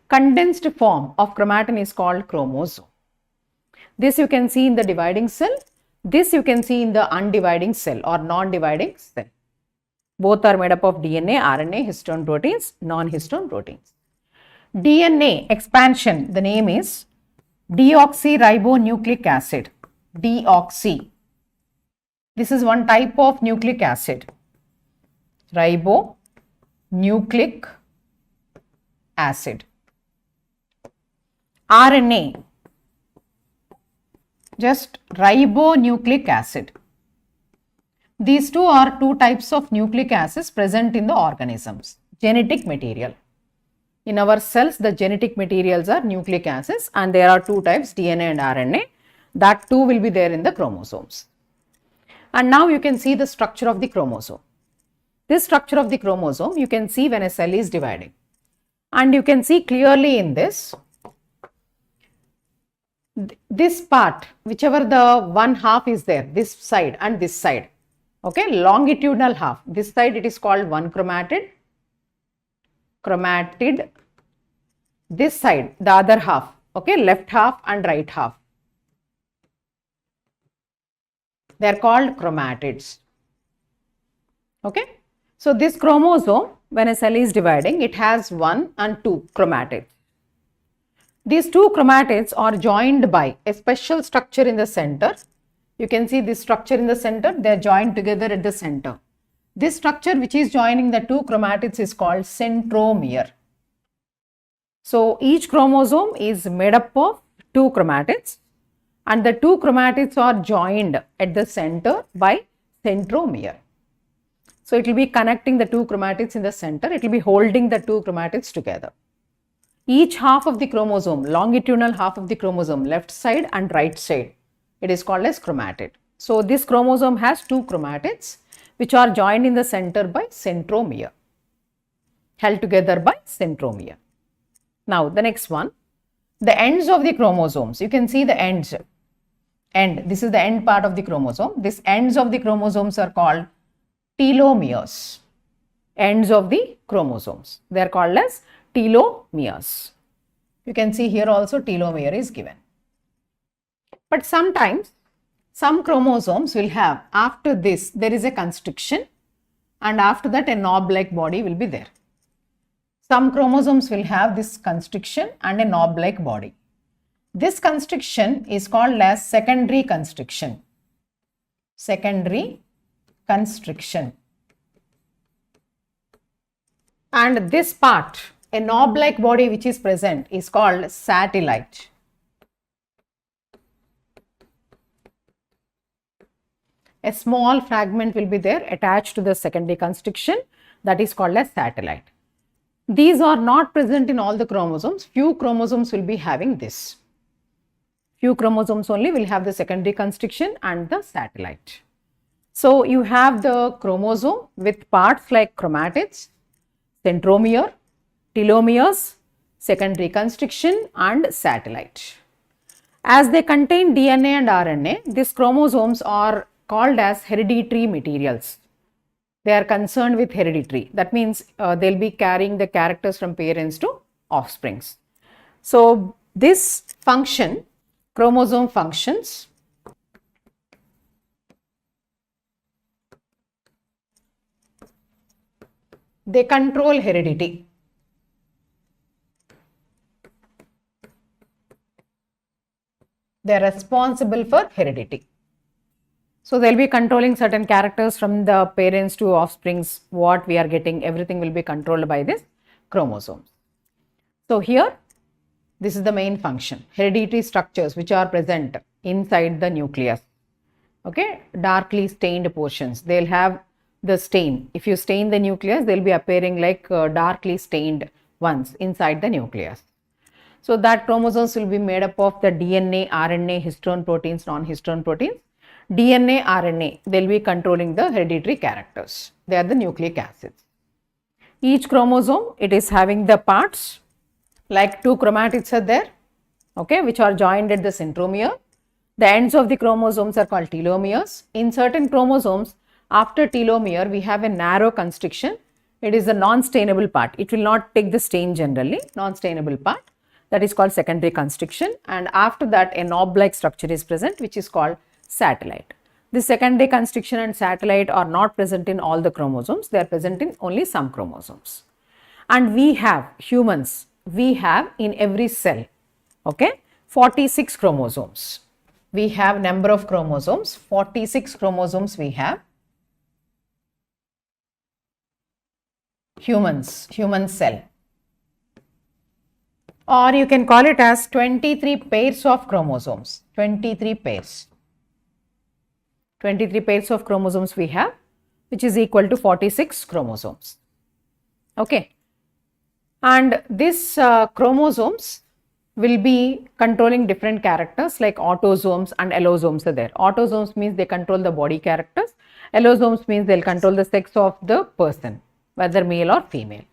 Condensed form of chromatin is called chromosome. This you can see in the dividing cell. This you can see in the undividing cell or non-dividing cell. Both are made up of DNA, RNA, histone proteins, non-histone proteins. DNA expansion, the name is deoxyribonucleic acid. Deoxy. This is one type of nucleic acid. Ribonucleic acid. RNA, just ribonucleic acid. These two are two types of nucleic acids present in the organisms. Genetic material. In our cells, the genetic materials are nucleic acids and there are two types, DNA and RNA. That too will be there in the chromosomes. And now you can see the structure of the chromosome. This structure of the chromosome you can see when a cell is dividing. And you can see clearly in this part, whichever the one half is there, this side and this side, okay, longitudinal half, this side it is called one chromatid, this side the other half, okay, left half and right half, they are called chromatids, okay. So, this chromosome when a cell is dividing, it has 1 and 2 chromatids. These two chromatids are joined by a special structure in the center. You can see this structure in the center, they are joined together at the center. This structure which is joining the two chromatids is called centromere. So, each chromosome is made up of two chromatids and the two chromatids are joined at the center by centromere. So, it will be connecting the two chromatids in the center, it will be holding the two chromatids together. Each half of the chromosome, longitudinal half of the chromosome, left side and right side, it is called as chromatid. So, this chromosome has two chromatids which are joined in the center by centromere, held together by centromere. Now, the next one, the ends of the chromosomes, you can see the ends. This is the end part of the chromosome. These ends of the chromosomes are called telomeres. Ends of the chromosomes, they are called as telomeres. You can see here also telomere is given. But sometimes some chromosomes will have, after this there is a constriction, and after that a knob-like body will be there. Some chromosomes will have this constriction and a knob-like body. This constriction is called as secondary constriction. Secondary constriction. And this part, a knob-like body which is present, is called satellite. A small fragment will be there attached to the secondary constriction, that is called as satellite. These are not present in all the chromosomes. Few chromosomes will be having this. Few chromosomes only will have the secondary constriction and the satellite. So you have the chromosome with parts like chromatids, centromere, telomeres, secondary constriction and satellite. As they contain DNA and RNA, these chromosomes are called as hereditary materials. They are concerned with hereditary. That means they will be carrying the characters from parents to offsprings. So this function, chromosome functions, they control heredity. They are responsible for heredity. So they will be controlling certain characters from the parents to offsprings, what we are getting, everything will be controlled by this chromosomes. So here, this is the main function, hereditary structures which are present inside the nucleus. Okay, darkly stained portions, they will have the stain. If you stain the nucleus, they will be appearing like darkly stained ones inside the nucleus. So that chromosomes will be made up of the DNA, RNA, histone proteins, non-histone proteins. DNA, RNA, they will be controlling the hereditary characters. They are the nucleic acids. Each chromosome, it is having the parts like two chromatids are there, okay, which are joined at the centromere. The ends of the chromosomes are called telomeres. In certain chromosomes, after telomere, we have a narrow constriction. It is a non-stainable part. It will not take the stain generally, non-stainable part. That is called secondary constriction. And after that, a knob-like structure is present, which is called satellite. The secondary constriction and satellite are not present in all the chromosomes. They are present in only some chromosomes. And we have, humans, we have in every cell, okay, 46 chromosomes. We have number of chromosomes, 46 chromosomes we have. Humans, human cell. Or you can call it as 23 pairs of chromosomes, 23 pairs. 23 pairs of chromosomes we have, which is equal to 46 chromosomes. Okay. And these chromosomes will be controlling different characters like autosomes and allosomes are there. Autosomes means they control the body characters. Allosomes means they will control the sex of the person, whether male or female.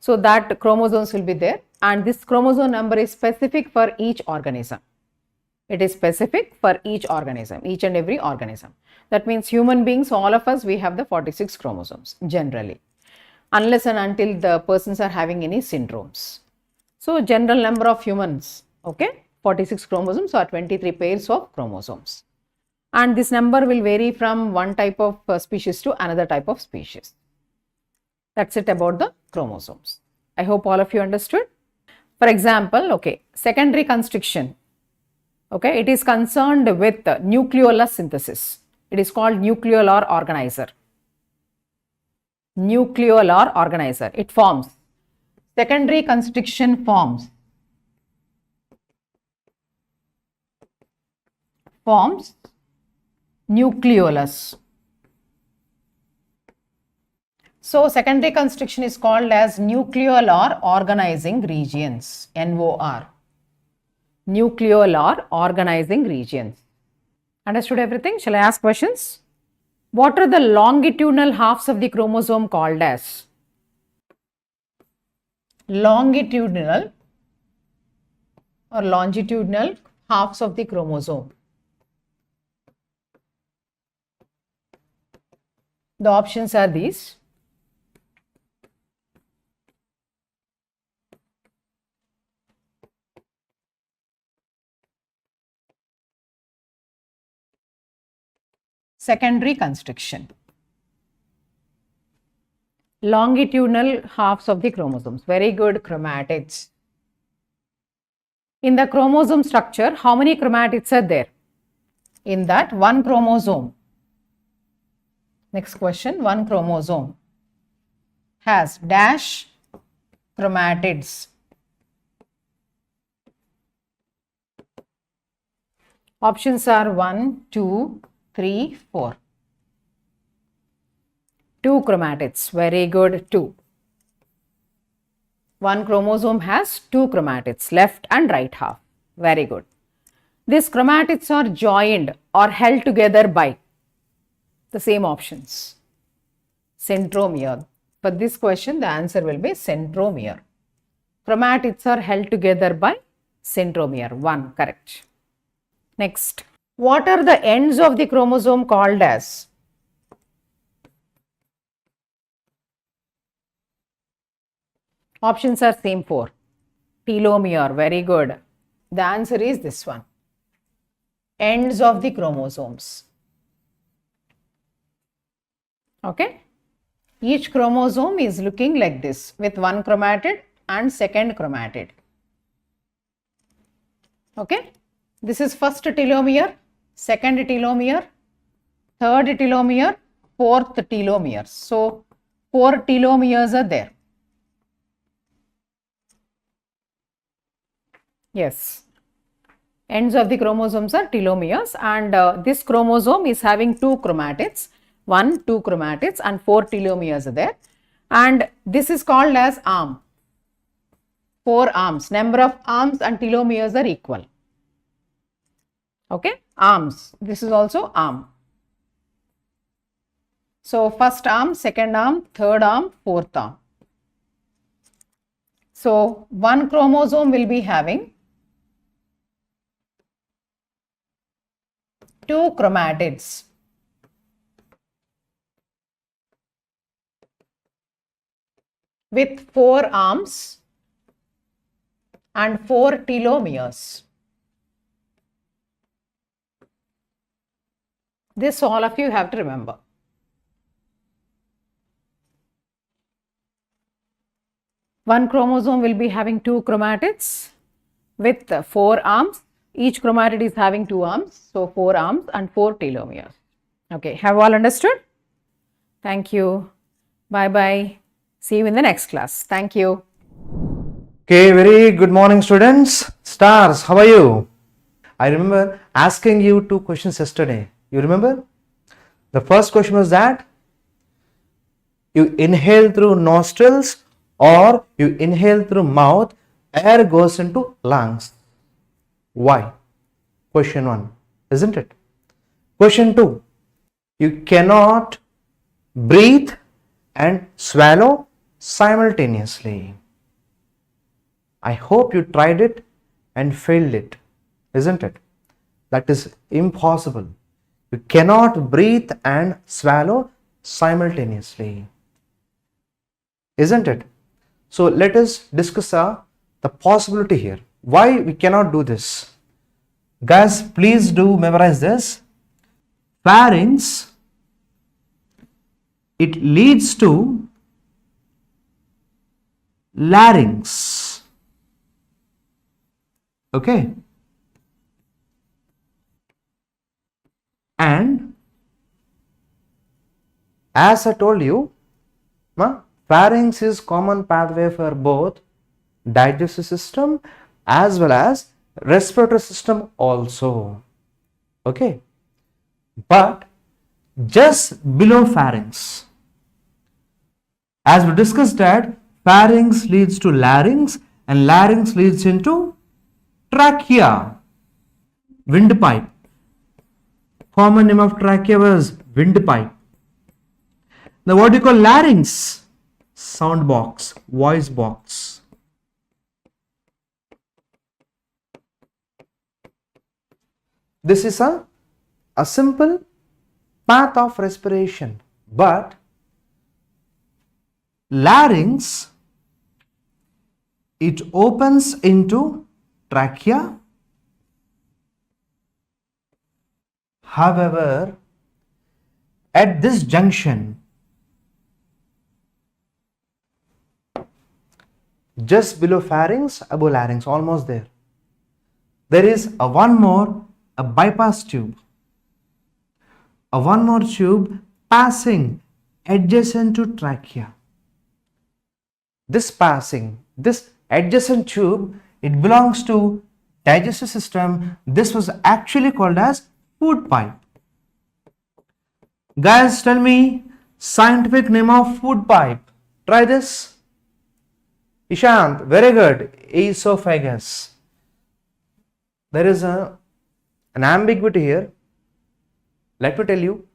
So that chromosomes will be there, and this chromosome number is specific for each organism. It is specific for each organism, each and every organism. That means human beings, all of us, we have the 46 chromosomes generally, unless and until the persons are having any syndromes. So general number of humans, okay, 46 chromosomes or 23 pairs of chromosomes. And this number will vary from one type of species to another type of species. That's it about the chromosomes. I hope all of you understood. For example, okay, secondary constriction. Okay, it is concerned with nucleolus synthesis. It is called nucleolar organizer. Nucleolar organizer. It forms. Secondary constriction forms nucleolus. So secondary constriction is called as nucleolar organizing regions, NOR. Nucleolar organizing regions. Understood everything? Shall I ask questions? What are the longitudinal halves of the chromosome called as? Longitudinal or longitudinal halves of the chromosome? The options are these. Secondary construction. Longitudinal halves of the chromosomes. Very good, chromatids. In the chromosome structure, how many chromatids are there? In that one chromosome. Next question, one chromosome has dash chromatids. Options are 1, 2, 3, 4. 2 chromatids. Very good, 2. One chromosome has 2 chromatids, left and right half. Very good. These chromatids are joined or held together by the same options. Centromere. For this question, the answer will be centromere. Chromatids are held together by centromere. 1, correct. Next, what are the ends of the chromosome called as? Options are same 4. Telomere, very good. The answer is this one. Ends of the chromosomes. Okay. Each chromosome is looking like this with one chromatid and second chromatid. Okay. This is first telomere, second telomere, third telomere, fourth telomere. So, 4 telomeres are there. Yes. Ends of the chromosomes are telomeres, and this chromosome is having 2 chromatids. 1, 2 chromatids and 4 telomeres are there. And this is called as arm. 4 arms. Number of arms and telomeres are equal. Okay. Arms. This is also arm. So, first arm, second arm, third arm, fourth arm. So, one chromosome will be having 2 chromatids. With 4 arms and 4 telomeres. This all of you have to remember. One chromosome will be having 2 chromatids with 4 arms. Each chromatid is having 2 arms. So, 4 arms and 4 telomeres. Okay, have all understood? Thank you. Bye-bye. See you in the next class. Thank you. Okay, very good morning students. Stars, how are you? I remember asking you 2 questions yesterday. You remember? The first question was that you inhale through nostrils or you inhale through mouth, air goes into lungs. Why? Question 1, isn't it? Question 2, you cannot breathe and swallow simultaneously. I hope you tried it and failed it, isn't it? That is impossible. You cannot breathe and swallow simultaneously, isn't it? So let us discuss the possibility here. Why we cannot do this? Guys, please do memorize this. Pharynx, it leads to larynx. Okay. And as I told you, pharynx is common pathway for both digestive system as well as respiratory system also. Okay. But just below pharynx, as we discussed that pharynx leads to larynx and larynx leads into trachea, windpipe. Common name of trachea was windpipe. Now what do you call larynx? Sound box, voice box. This is a simple path of respiration, but larynx, it opens into trachea. However, at this junction, just below pharynx, above larynx, almost there, there is a bypass tube. One more tube passing adjacent to trachea. This adjacent tube, it belongs to digestive system. This was actually called as food pipe. Guys, tell me scientific name of food pipe. Try this. Ishant, very good. Esophagus. There is an ambiguity here. Let me tell you,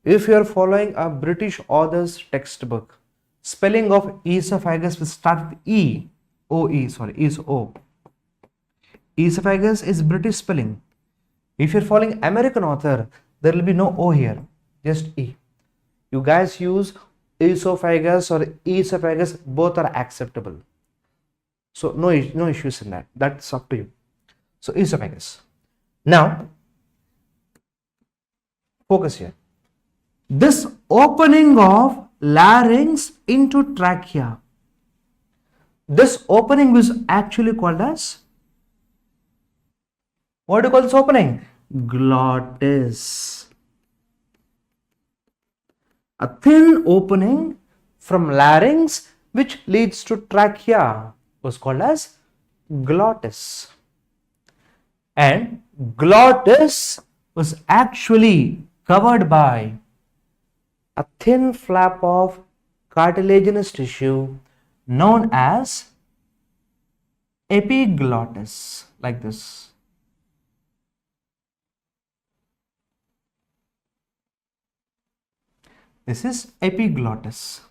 if you are following a British author's textbook, spelling of esophagus will start with E. O. Esophagus is British spelling. If you are following American author, there will be no O here, just E. You guys use esophagus or esophagus, both are acceptable. So no issues in that. That's up to you. So esophagus. Now, focus here. This opening of larynx into trachea, this opening was actually called as, what do you call this opening? Glottis. A thin opening from larynx which leads to trachea was called as glottis. And glottis was actually covered by a thin flap of cartilaginous tissue known as epiglottis, like this. This is epiglottis.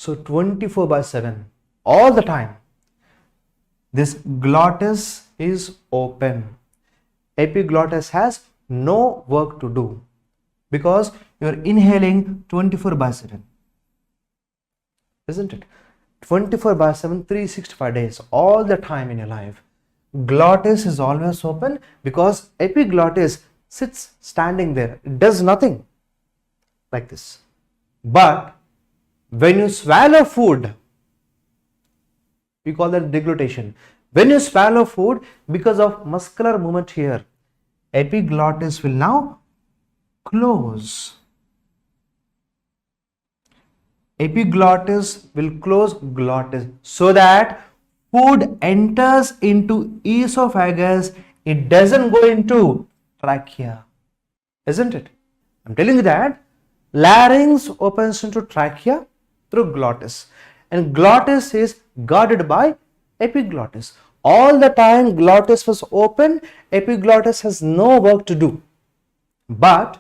So 24/7, all the time, this glottis is open. Epiglottis has no work to do because you are inhaling 24/7. Isn't it? 24/7, 365 days, all the time in your life. Glottis is always open because epiglottis sits standing there. It does nothing like this. But when you swallow food, we call that deglutition. When you swallow food, because of muscular movement here, epiglottis will now close. Epiglottis will close glottis so that food enters into esophagus, it doesn't go into trachea. Isn't it? I'm telling you that larynx opens into trachea through glottis, and glottis is guarded by epiglottis. All the time glottis was open, epiglottis has no work to do. But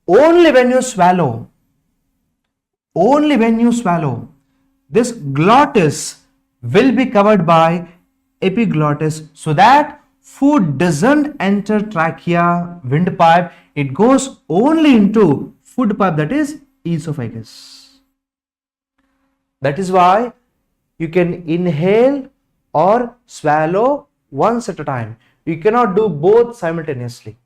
only when you swallow, this glottis will be covered by epiglottis so that food doesn't enter trachea, windpipe. It goes only into food pipe, that is esophagus. That is why you can inhale or swallow once at a time. You cannot do both simultaneously.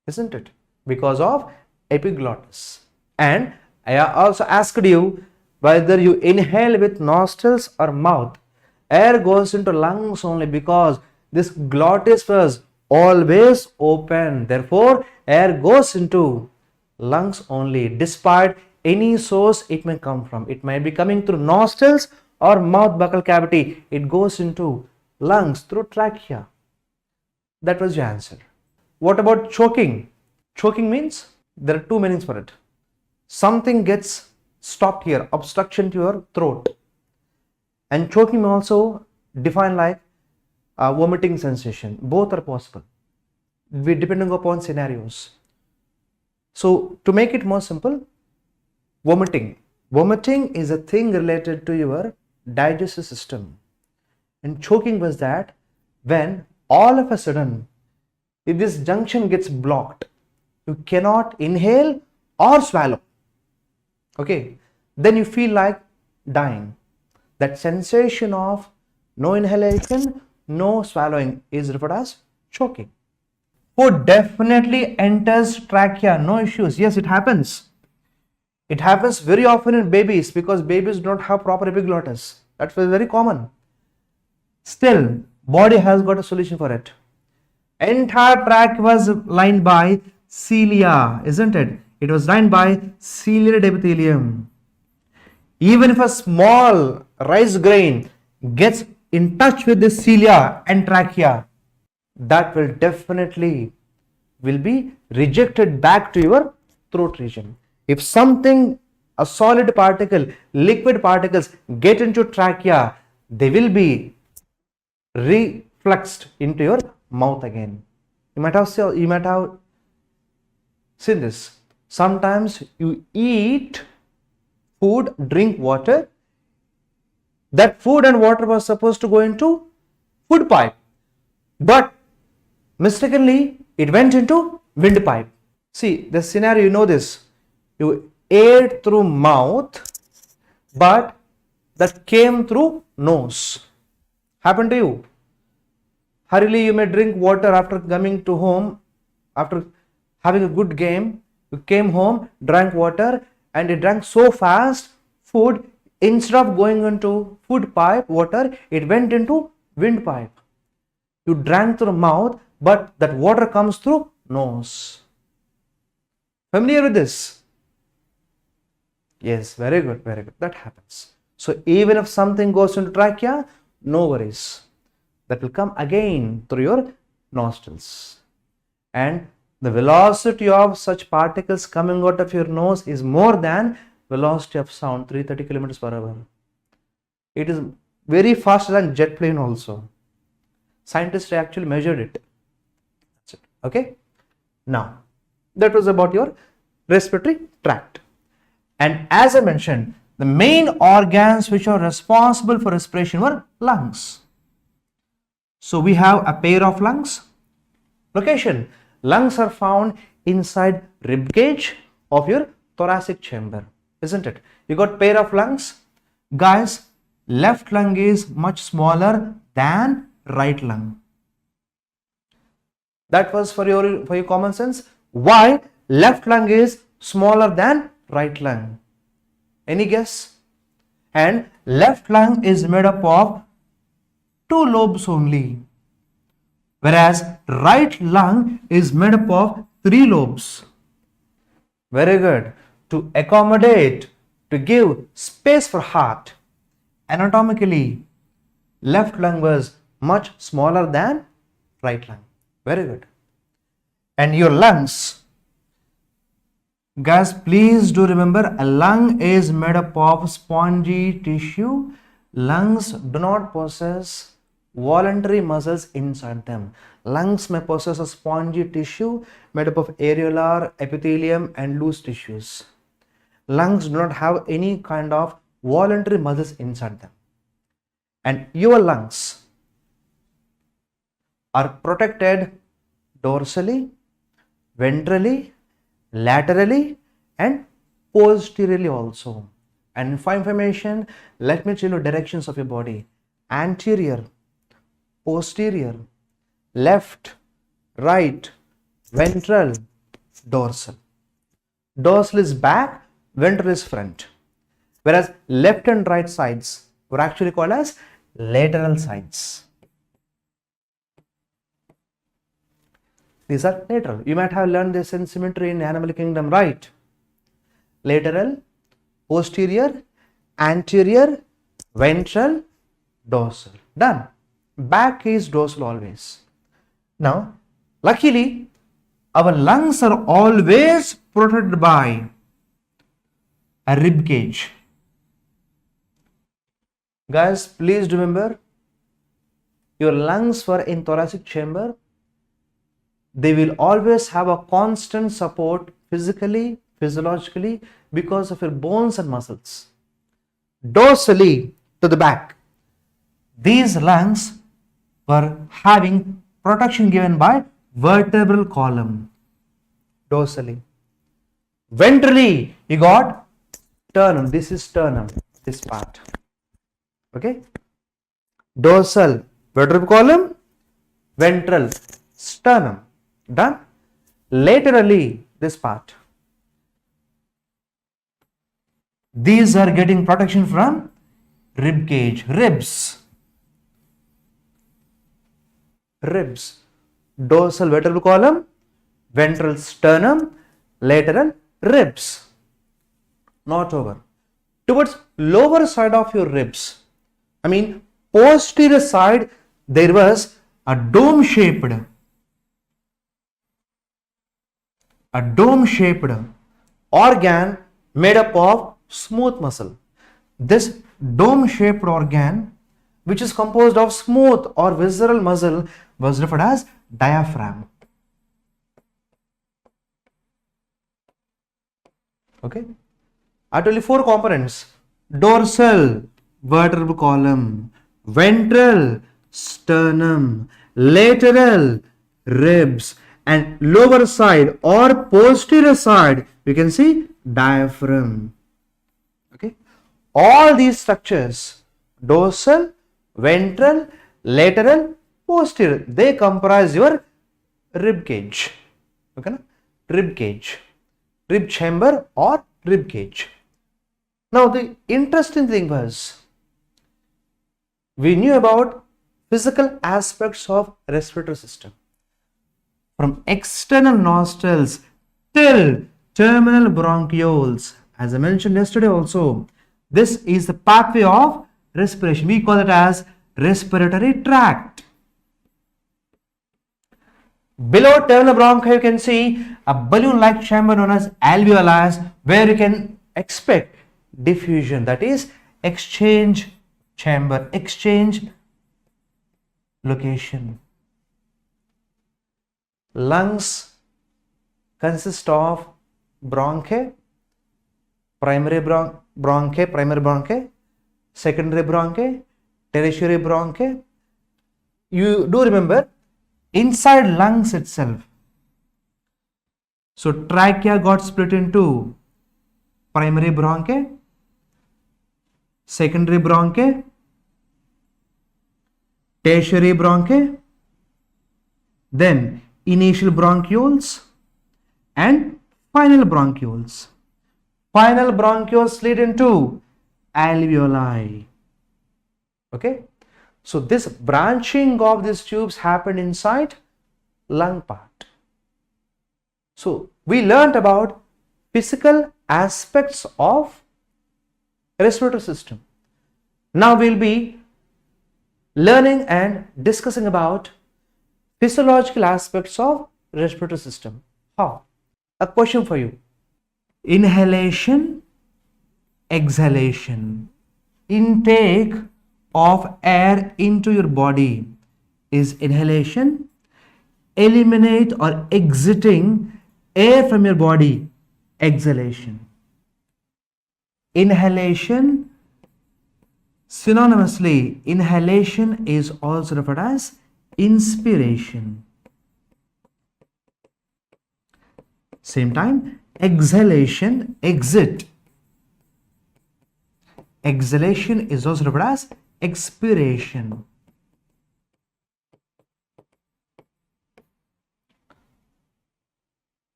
Isn't it? Because of epiglottis. And I also asked you whether you inhale with nostrils or mouth. Air goes into lungs only because this glottis was always open. Therefore, air goes into lungs only, despite any source it may come from. It might be coming through nostrils or mouth buccal cavity. It goes into lungs through trachea. That was your answer. What about choking? Choking means there are two meanings for it. Something gets stopped here, obstruction to your throat. And choking may also define like vomiting sensation. Both are possible, depending upon scenarios. So to make it more simple, vomiting. Vomiting is a thing related to your digestive system. And choking was that when all of a sudden, if this junction gets blocked, you cannot inhale or swallow. Okay, then you feel like dying. That sensation of no inhalation, no swallowing is referred as choking. Food definitely enters trachea, no issues. Yes, it happens. It happens very often in babies because babies don't have proper epiglottis. That's very common. Still, body has got a solution for it. Entire tract was lined by cilia, isn't it? It was lined by ciliary epithelium. Even if a small rice grain gets in touch with the cilia and trachea, that will definitely be rejected back to your throat region. If something, a solid particle, liquid particles get into trachea, they will be refluxed into your mouth again. You might have seen this. Sometimes you eat food, drink water. That food and water was supposed to go into food pipe, but mistakenly it went into windpipe. See the scenario, you know this. You ate through mouth, but that came through nose. Happened to you? Hurriedly you may drink water after coming to home, after having a good game. You came home, drank water, and you drank so fast food, instead of going into food pipe water, it went into windpipe. You drank through mouth, but that water comes through nose. Familiar with this? Yes, very good, very good. That happens. So even if something goes into trachea, no worries. That will come again through your nostrils. And the velocity of such particles coming out of your nose is more than velocity of sound, 330 kilometers per hour. It is very faster than jet plane also. Scientists actually measured it. That's it. Okay. Now, that was about your respiratory tract. And as I mentioned, the main organs which are responsible for respiration were lungs. So we have a pair of lungs. Location. Lungs are found inside rib cage of your thoracic chamber, isn't it? You got pair of lungs. Guys, left lung is much smaller than right lung. That was for your common sense. Why left lung is smaller than right lung? Any guess? And left lung is made up of 2 lobes only, whereas right lung is made up of 3 lobes. Very good. To accommodate, to give space for heart, anatomically, left lung was much smaller than right lung. Very good. And your lungs, guys, please do remember, a lung is made up of spongy tissue. Lungs do not possess voluntary muscles inside them. Lungs may possess a spongy tissue made up of areolar, epithelium and loose tissues. Lungs do not have any kind of voluntary muscles inside them. And your lungs are protected dorsally, ventrally, laterally and posteriorly also. And for information, let me tell you directions of your body. Anterior, posterior, left, right, ventral, dorsal. Dorsal is back, ventral is front. Whereas left and right sides were actually called as lateral sides. These are lateral. You might have learned this in symmetry in animal kingdom, right? Lateral, posterior, anterior, ventral, dorsal. Done. Back is dorsal always. Now, luckily, our lungs are always protected by a rib cage. Guys, please remember, your lungs were in thoracic chamber. They will always have a constant support physically, physiologically because of your bones and muscles. Dorsally to the back, these lungs were having protection given by vertebral column. Dorsally. Ventrally, you got sternum. This is sternum, this part. Okay. Dorsal, vertebral column, ventral, sternum. Done. Laterally, this part. These are getting protection from rib cage, ribs. Ribs. Dorsal vertebral column, ventral sternum, lateral ribs. Not over. Towards lower side of your ribs, I mean posterior side, there was a dome-shaped organ made up of smooth muscle. This dome-shaped organ, which is composed of smooth or visceral muscle, was referred as diaphragm. Okay. I told you 4 components: dorsal, vertebral column, ventral, sternum, lateral, ribs, and lower side or posterior side, you can see diaphragm. Okay. All these structures, dorsal, ventral, lateral, posterior, they comprise your rib cage. Okay, na? Rib cage, rib chamber or rib cage. Now the interesting thing was, we knew about physical aspects of respiratory system, from external nostrils till terminal bronchioles. As I mentioned yesterday also, this is the pathway of respiration. We call it as respiratory tract. Below terminal bronchi, you can see a balloon-like chamber known as alveoli, where you can expect diffusion, that is exchange chamber, exchange location. Lungs consist of bronchi, primary bronchi, secondary bronchi, tertiary bronchi. You do remember, inside lungs itself, so trachea got split into primary bronchi, secondary bronchi, tertiary bronchi, then initial bronchioles and final bronchioles. Final bronchioles lead into alveoli. Okay. So this branching of these tubes happened inside lung part. So we learnt about physical aspects of respiratory system. Now we'll be learning and discussing about physiological aspects of respiratory system. How? A question for you. Inhalation, exhalation, intake of air into your body is inhalation. Eliminate or exiting air from your body, exhalation. Inhalation, synonymously, inhalation is also referred as inspiration. Same time, exhalation, exit. Exhalation is also referred as expiration.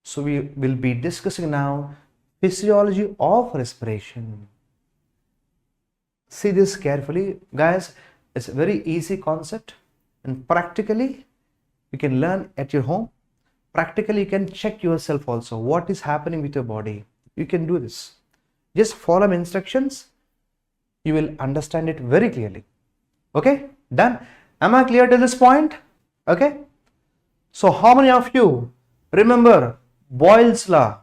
So we will be discussing now physiology of respiration. See this carefully, guys. It's a very easy concept, and practically you can learn at your home. Practically you can check yourself also what is happening with your body. You can do this. Just follow my instructions. You will understand it very clearly. Okay, done. Am I clear to this point? Okay. So how many of you remember Boyle's law?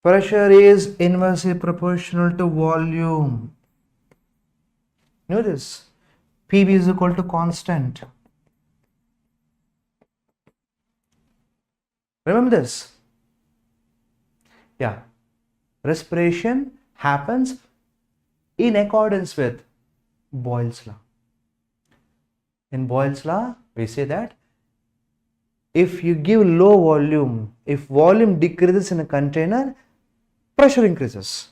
Pressure is inversely proportional to volume. Know this. PV is equal to constant. Remember this. Yeah. respiration happens in accordance with Boyle's law. In Boyle's law, we say that if you give low volume, if volume decreases in a container, pressure increases.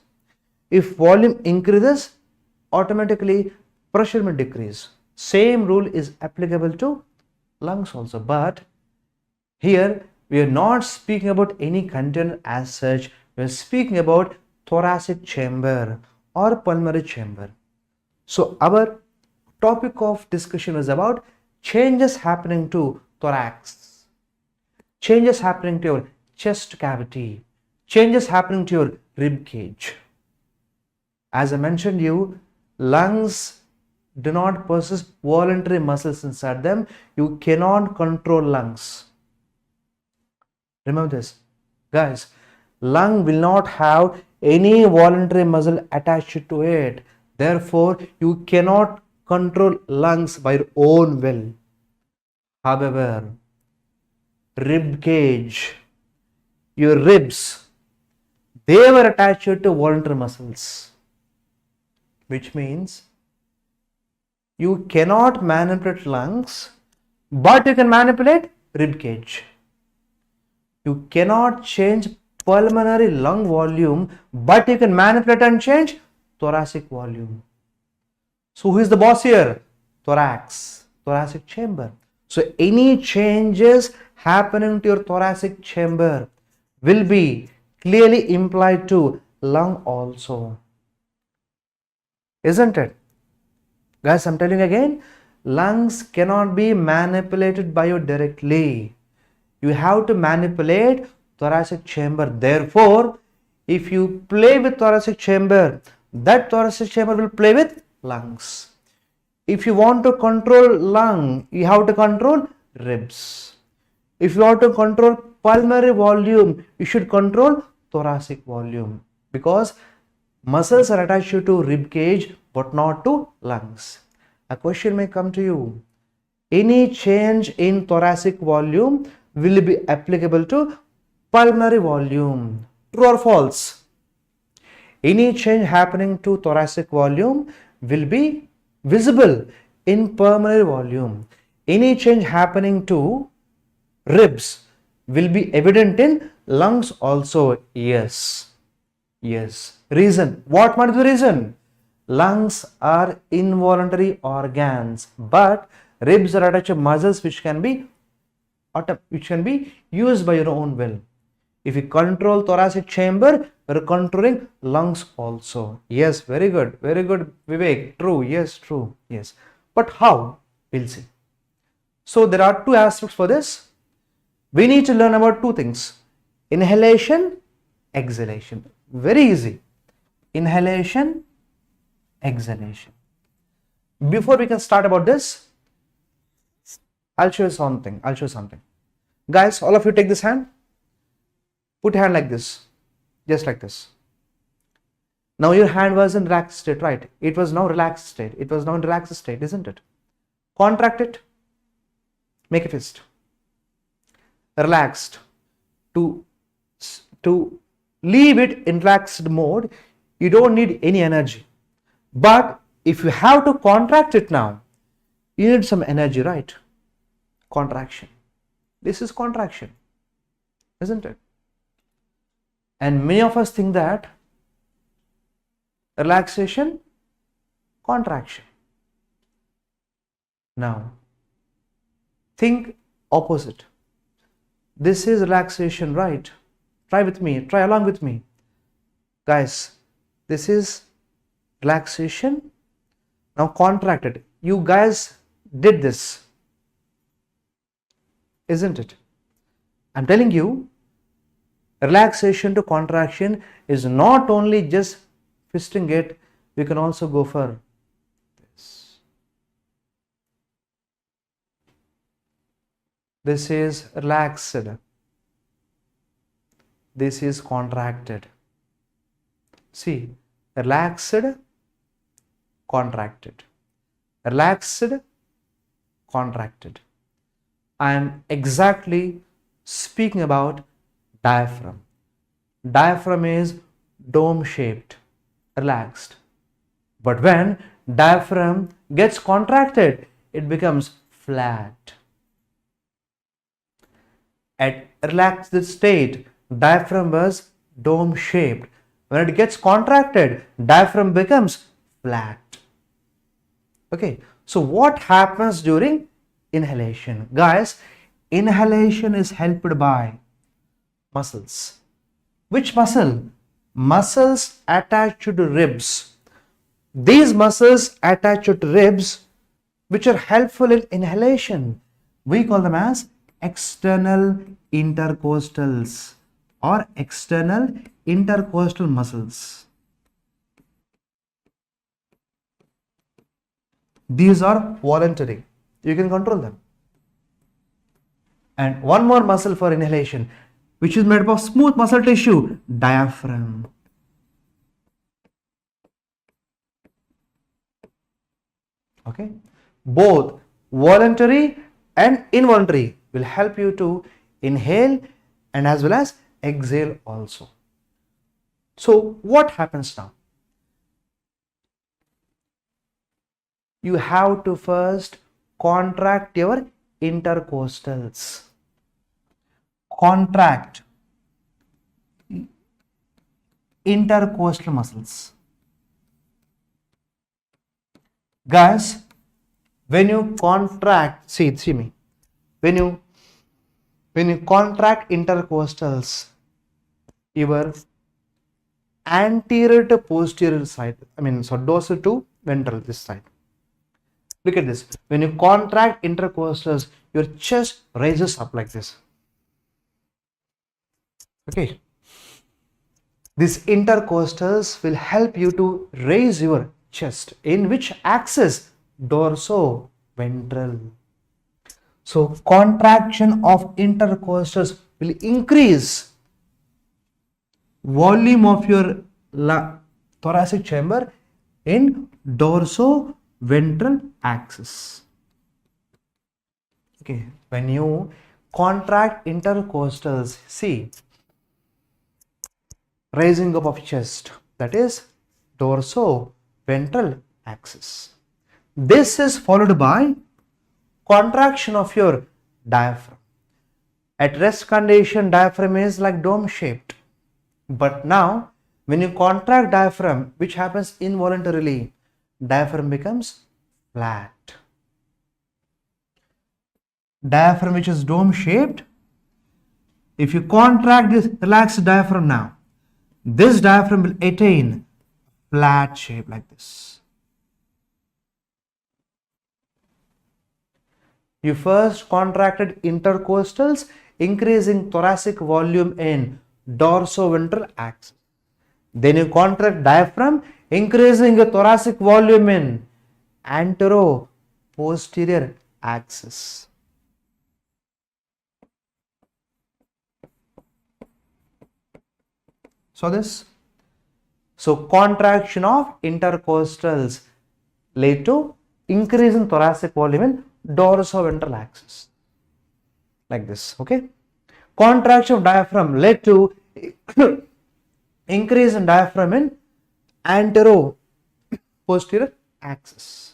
If volume increases, automatically pressure will decrease. Same rule is applicable to lungs also. But here we are not speaking about any container as such. We are speaking about thoracic chamber or pulmonary chamber. So our topic of discussion is about changes happening to thorax, changes happening to your chest cavity, changes happening to your rib cage. As I mentioned you, lungs do not possess voluntary muscles inside them. You cannot control lungs. Remember this, guys. Lung will not have any voluntary muscle attached to it. Therefore, you cannot control lungs by your own will. However, rib cage, your ribs, they were attached to voluntary muscles, which means you cannot manipulate lungs, but you can manipulate rib cage. You cannot change pulmonary lung volume, but you can manipulate and change thoracic volume. So who is the boss here? Thorax, thoracic chamber. So any changes happening to your thoracic chamber will be clearly implied to lung also. Isn't it? Guys, I'm telling you again, lungs cannot be manipulated by you directly. You have to manipulate thoracic chamber. Therefore, if you play with thoracic chamber, that thoracic chamber will play with lungs. If you want to control lung, you have to control ribs. If you want to control pulmonary volume, you should control thoracic volume, because muscles are attached to rib cage but not to lungs. A question may come to you. Any change in thoracic volume will be applicable to pulmonary volume. True or false? Any change happening to thoracic volume will be visible in pulmonary volume. Any change happening to ribs will be evident in lungs also. Yes. Yes. Reason. What might be the reason? Lungs are involuntary organs, but ribs are attached to muscles which can be used by your own will. If you control thoracic chamber, you are controlling lungs also. Yes, very good, Vivek. True, yes, true, yes. But how? We'll see. So there are two aspects for this. We need to learn about two things: inhalation, exhalation. Very easy. Inhalation, exhalation. Before we can start about this, I'll show you something. Guys, all of you take this hand. Put your hand like this. Just like this. Now your hand was in relaxed state, right? It was now relaxed state. It was now in relaxed state, isn't it? Contract it. Make a fist. Relaxed. To leave it in relaxed mode, you don't need any energy. But if you have to contract it now, you need some energy, right? Contraction. This is contraction, isn't it? And many of us think that relaxation, contraction. Now, think opposite. This is relaxation, right? Try with me, try along with me. Guys, this is relaxation. Now contract it. You guys did this, isn't it? I'm telling you, relaxation to contraction is not only just fisting it, we can also go for this. This is relaxed. This is contracted. See, relaxed, contracted. Relaxed, contracted. I am exactly speaking about diaphragm. Diaphragm is dome shaped, relaxed. But when diaphragm gets contracted, it becomes flat. At relaxed state, diaphragm was dome shaped. When it gets contracted, diaphragm becomes flat. Okay, so what happens during inhalation? Guys, inhalation is helped by muscles. Which muscle? Muscles attached to ribs. These muscles attached to ribs, which are helpful in inhalation, we call them as external intercostals or external intercostal muscles. These are voluntary. You can control them. And one more muscle for inhalation, which is made up of smooth muscle tissue, diaphragm. Okay, both voluntary and involuntary will help you to inhale and as well as exhale also. So what happens now? You have to first contract your intercostals. Contract intercostal muscles. Guys, when you contract, see me, when you contract intercostals, your anterior to posterior side, so dorsal to ventral, this side. Look at this. When you contract intercostals, your chest raises up like this. Okay. These intercostals will help you to raise your chest. In which axis? Dorso-ventral. So contraction of intercostals will increase volume of your thoracic chamber in dorso-ventral axis. Okay, when you contract intercostals, see, raising up of chest, that is dorso-ventral axis. This is followed by contraction of your diaphragm. At rest condition, diaphragm is like dome shaped. But now, when you contract diaphragm, which happens involuntarily, diaphragm becomes flat. Diaphragm which is dome shaped, if you contract this relaxed diaphragm now, this diaphragm will attain flat shape like this. You first contracted intercostals, increasing thoracic volume in dorsoventral axis. Then you contract diaphragm, increasing the thoracic volume in antero-posterior axis. So this. So contraction of intercostals lead to increase in thoracic volume in dorsoventral axis. Like this, okay? Contraction of diaphragm led to increase in diaphragm in antero-posterior axis.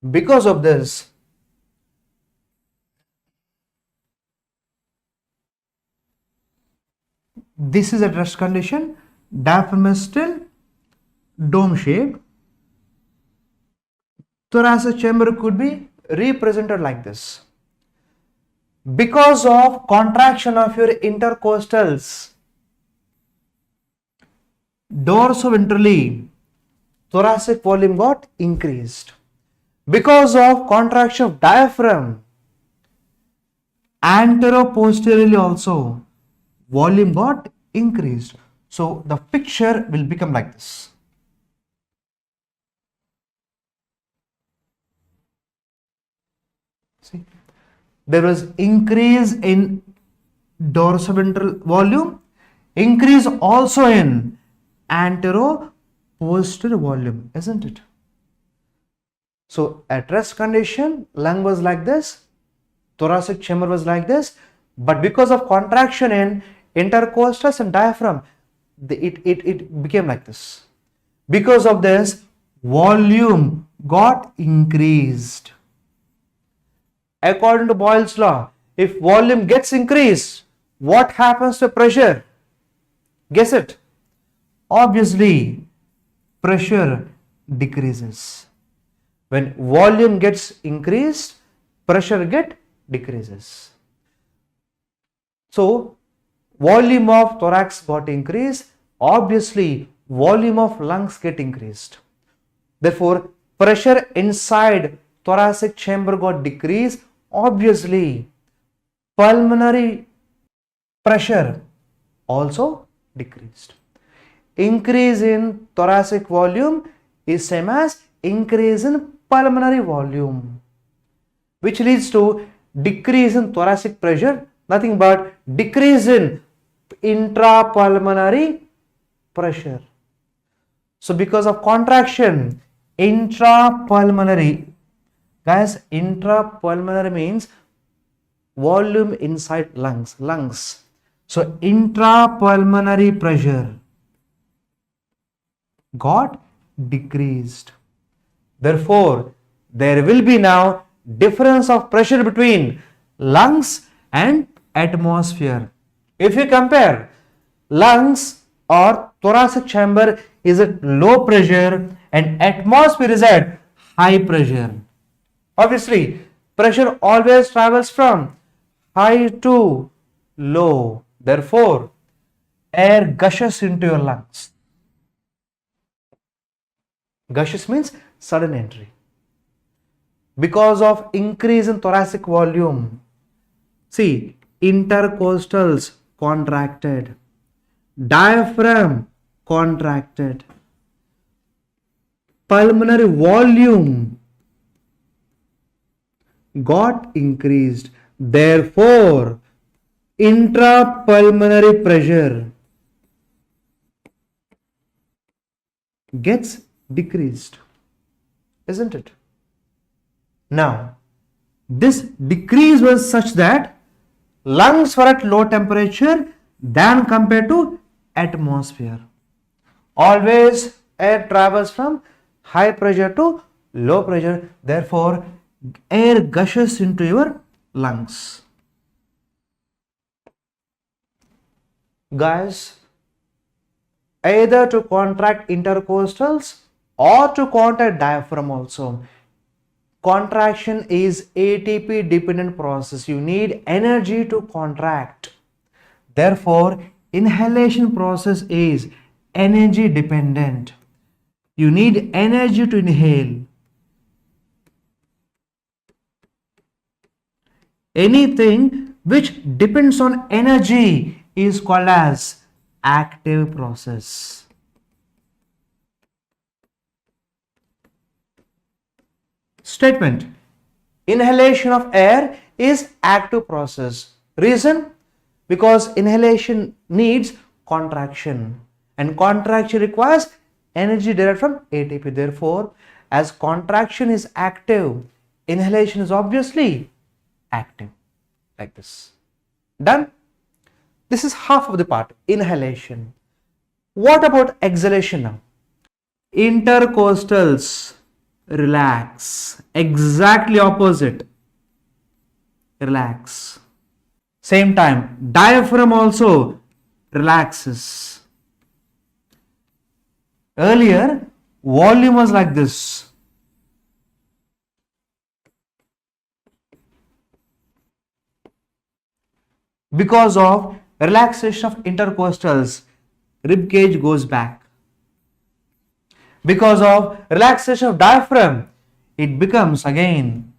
Because of this, this is at rest condition, diaphragm is still dome shaped. Thoracic chamber could be represented like this. Because of contraction of your intercostals, dorsoventrally, thoracic volume got increased. Because of contraction of diaphragm, antero-posteriorly also, volume got increased. So the picture will become like this. See, there was increase in dorsoventral volume, increase also in antero-posterior volume, isn't it? So at rest condition, lung was like this, thoracic chamber was like this, but because of contraction in intercostals and diaphragm, it became like this. Because of this, volume got increased. According to Boyle's law, if volume gets increased, what happens to pressure? Guess it. Obviously, pressure decreases. When volume gets increased, pressure decreases. So, volume of thorax got increased. Obviously, volume of lungs get increased. Therefore, pressure inside thoracic chamber got decreased. Obviously, pulmonary pressure also decreased. Increase in thoracic volume is same as increase in pulmonary volume, which leads to decrease in thoracic pressure, nothing but decrease in intrapulmonary pressure. So because of contraction, intrapulmonary, guys, intrapulmonary means volume inside lungs. So intrapulmonary pressure got decreased. Therefore, there will be now difference of pressure between lungs and atmosphere. If you compare, lungs or thoracic chamber is at low pressure and atmosphere is at high pressure. Obviously, pressure always travels from high to low. Therefore, air gushes into your lungs. Gushes means sudden entry. Because of increase in thoracic volume, see, intercostals contracted, diaphragm contracted, pulmonary volume got increased. Therefore, intrapulmonary pressure gets decreased, isn't it? Now, this decrease was such that lungs were at low temperature than compared to atmosphere. Always air travels from high pressure to low pressure. Therefore, air gushes into your lungs. Guys, either to contract intercostals or to contract diaphragm also. Contraction is ATP dependent process. You need energy to contract. Therefore, inhalation process is energy dependent. You need energy to inhale. Anything which depends on energy is called as active process. Statement: inhalation of air is active process. Reason? Because inhalation needs contraction and contraction requires energy derived from ATP. Therefore, as contraction is active, inhalation is obviously active, like this. Done? This is half of the part, inhalation. What about exhalation now? Intercostals relax, exactly opposite, relax. Same time, diaphragm also relaxes. Earlier, volume was like this. Because of relaxation of intercostals, rib cage goes back. Because of relaxation of diaphragm, it becomes again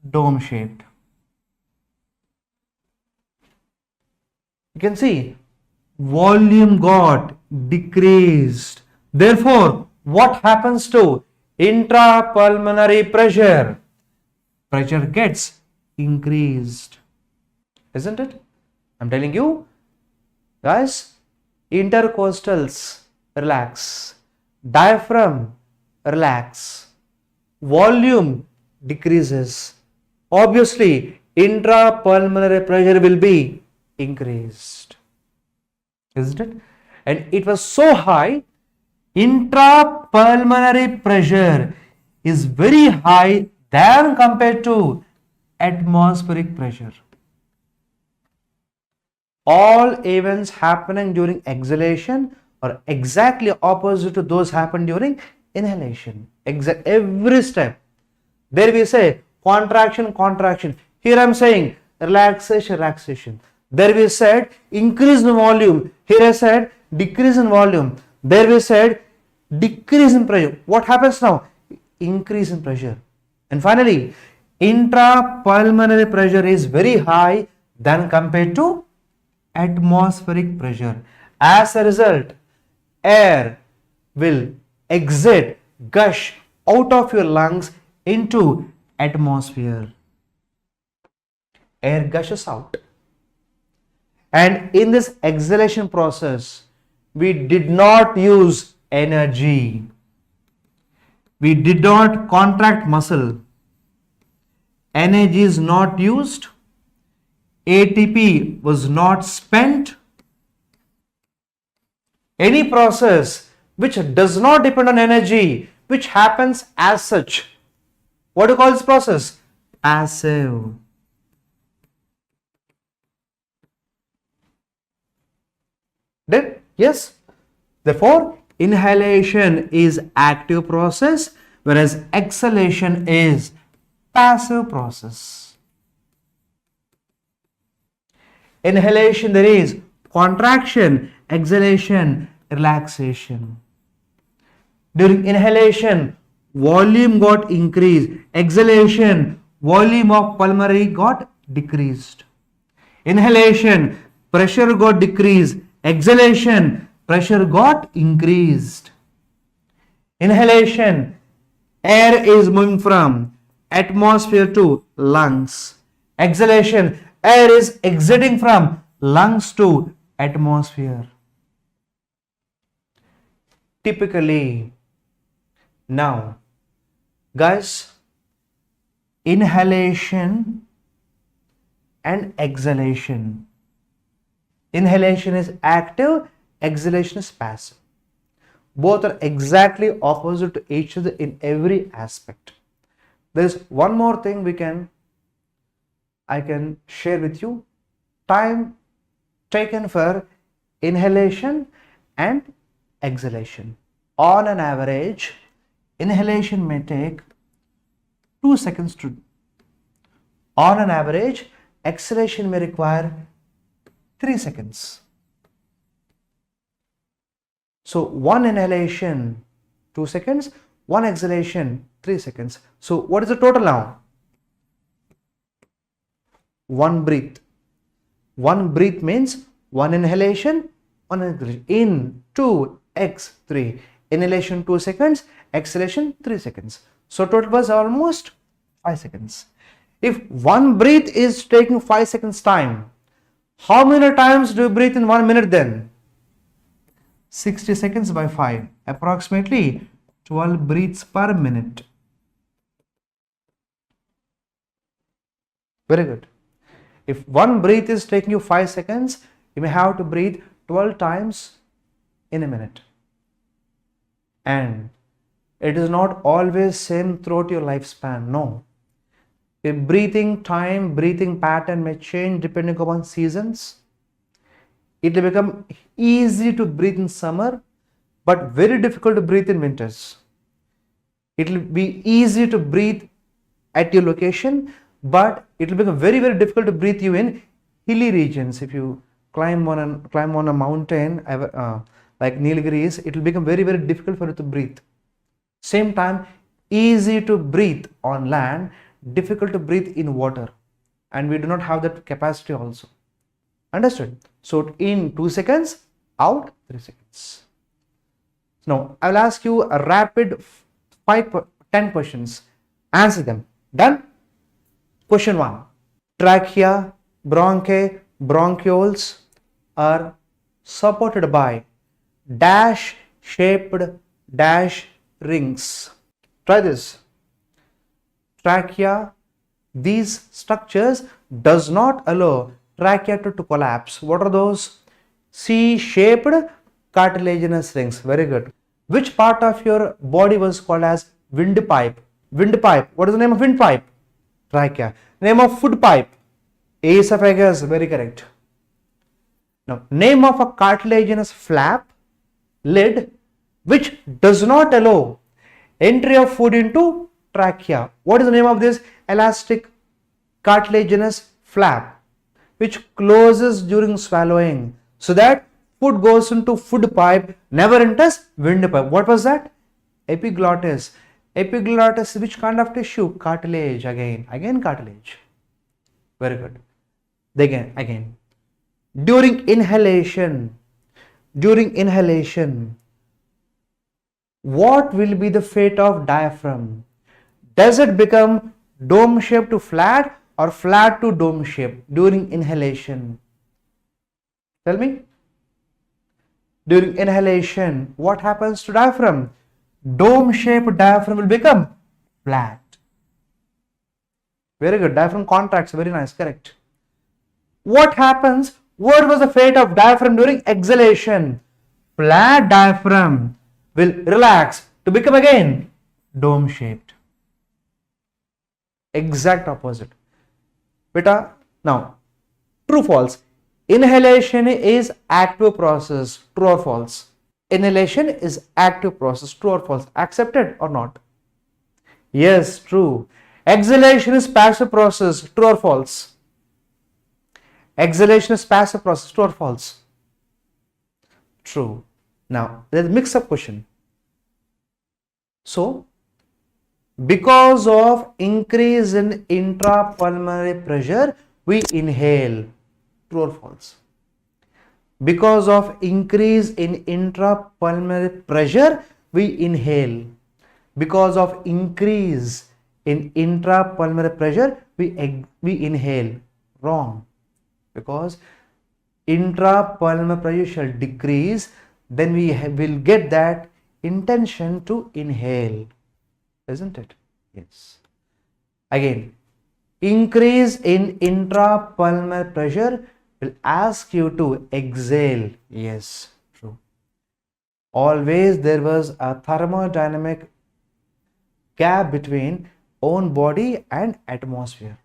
dome shaped. You can see volume got decreased. Therefore, what happens to intrapulmonary pressure? Pressure gets increased, isn't it? I'm telling you, guys, intercostals relax, diaphragm relax, volume decreases. Obviously, intrapulmonary pressure will be increased, isn't it? and it was so high, intrapulmonary pressure is very high than compared to atmospheric pressure. All events happening during exhalation are exactly opposite to those happen during inhalation. Every step. There we say contraction, contraction. Here I am saying relaxation, relaxation. There we said increase in volume. Here I said decrease in volume. There we said decrease in pressure. What happens now? Increase in pressure. And finally, intrapulmonary pressure is very high than compared to atmospheric pressure. As a result, air will exit, gush out of your lungs into atmosphere. Air gushes out. And in this exhalation process, we did not use energy. We did not contract muscle. Energy is not used. ATP was not spent. Any process which does not depend on energy, which happens as such, what do you call this process? Passive. Did? Yes. Therefore, inhalation is active process, whereas exhalation is passive process. Inhalation, there is contraction, exhalation, relaxation. During inhalation, volume got increased. Exhalation, volume of pulmonary got decreased. Inhalation, pressure got decreased. Exhalation, pressure got increased. Inhalation, air is moving from atmosphere to lungs. Exhalation, air is exiting from lungs to atmosphere. Typically, now, guys, inhalation and exhalation. Inhalation is active, exhalation is passive. Both are exactly opposite to each other in every aspect. There is one more thing I can share with you. Time taken for inhalation and exhalation. On an average, inhalation may take 2 seconds to do. On an average, exhalation may require 3 seconds. So one inhalation 2 seconds, one exhalation 3 seconds. So what is the total now? One breath. One breath means one inhalation, one exhalation. In, 2, x, 3. Inhalation 2 seconds, exhalation 3 seconds. So total was almost 5 seconds. If one breath is taking 5 seconds time, how many times do you breathe in 1 minute then? 60 seconds by 5, approximately 12 breaths per minute. Very good. If one breath is taking you 5 seconds, you may have to breathe 12 times in a minute. And it is not always same throughout your lifespan. No. Your breathing time, breathing pattern may change depending upon seasons. It will become easy to breathe in summer, but very difficult to breathe in winters. It will be easy to breathe at your location, but it will become very, very difficult to breathe you in hilly regions. If you climb on a mountain like Nilgiris, it will become very, very difficult for you to breathe. Same time, easy to breathe on land, difficult to breathe in water, and we do not have that capacity also. Understood? So in 2 seconds, out 3 seconds. Now I will ask you a rapid 10 questions. Answer them. Done? Question 1. Trachea, bronchi, bronchioles are supported by dash shaped dash rings. Try this. Trachea, these structures does not allow trachea to collapse. What are those? C-shaped cartilaginous rings. Very good. Which part of your body was called as windpipe? Windpipe. What is the name of windpipe? Trachea. Name of food pipe? Esophagus. Very correct. Now, name of a cartilaginous flap, lid, which does not allow entry of food into trachea. What is the name of this elastic cartilaginous flap, which closes during swallowing so that food goes into food pipe, never enters windpipe? What was that? Epiglottis. Epiglottis, which kind of tissue? Cartilage. Again cartilage. Very good. Again. During inhalation, what will be the fate of diaphragm? Does it become dome shaped to flat or flat to dome shaped during inhalation? Tell me. During inhalation, what happens to diaphragm? Dome shaped diaphragm will become flat. Very good. Diaphragm contracts. Very nice. Correct. What happens? What was the fate of diaphragm during exhalation? Flat diaphragm will relax to become again dome shaped. Exact opposite. Beta, now, true false. Inhalation is active process. True or false? Inhalation is active process. True or false? Accepted or not? Yes, true. Exhalation is passive process. True or false? Exhalation is passive process. True or false? True. Now, there's a mix-up question. So, because of increase in intrapulmonary pressure, we inhale. True or false? Because of increase in intrapulmonary pressure, we inhale. Because of increase in intrapulmonary pressure, we inhale. Wrong. Because intrapulmonary pressure shall decrease, then we will get that intention to inhale, isn't it? Yes. Again, increase in intrapulmonary pressure will ask you to exhale. Yes, true. Always there was a thermodynamic gap between own body and atmosphere.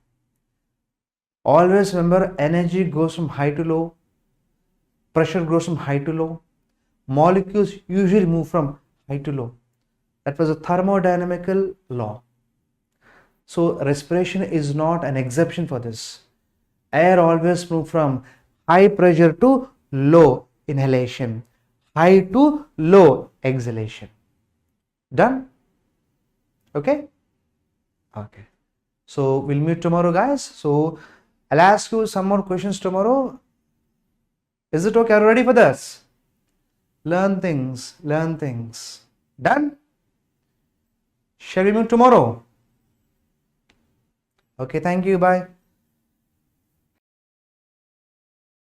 Always remember, energy goes from high to low, pressure goes from high to low, molecules usually move from high to low. That was a thermodynamical law. So respiration is not an exception for this. Air always moves from high pressure to low inhalation, high to low exhalation. Done? Okay? Okay. So we'll meet tomorrow, guys. So I'll ask you some more questions tomorrow. Is it okay? Are you ready for this? Learn things. Done? Shall we meet tomorrow? Okay, thank you. Bye.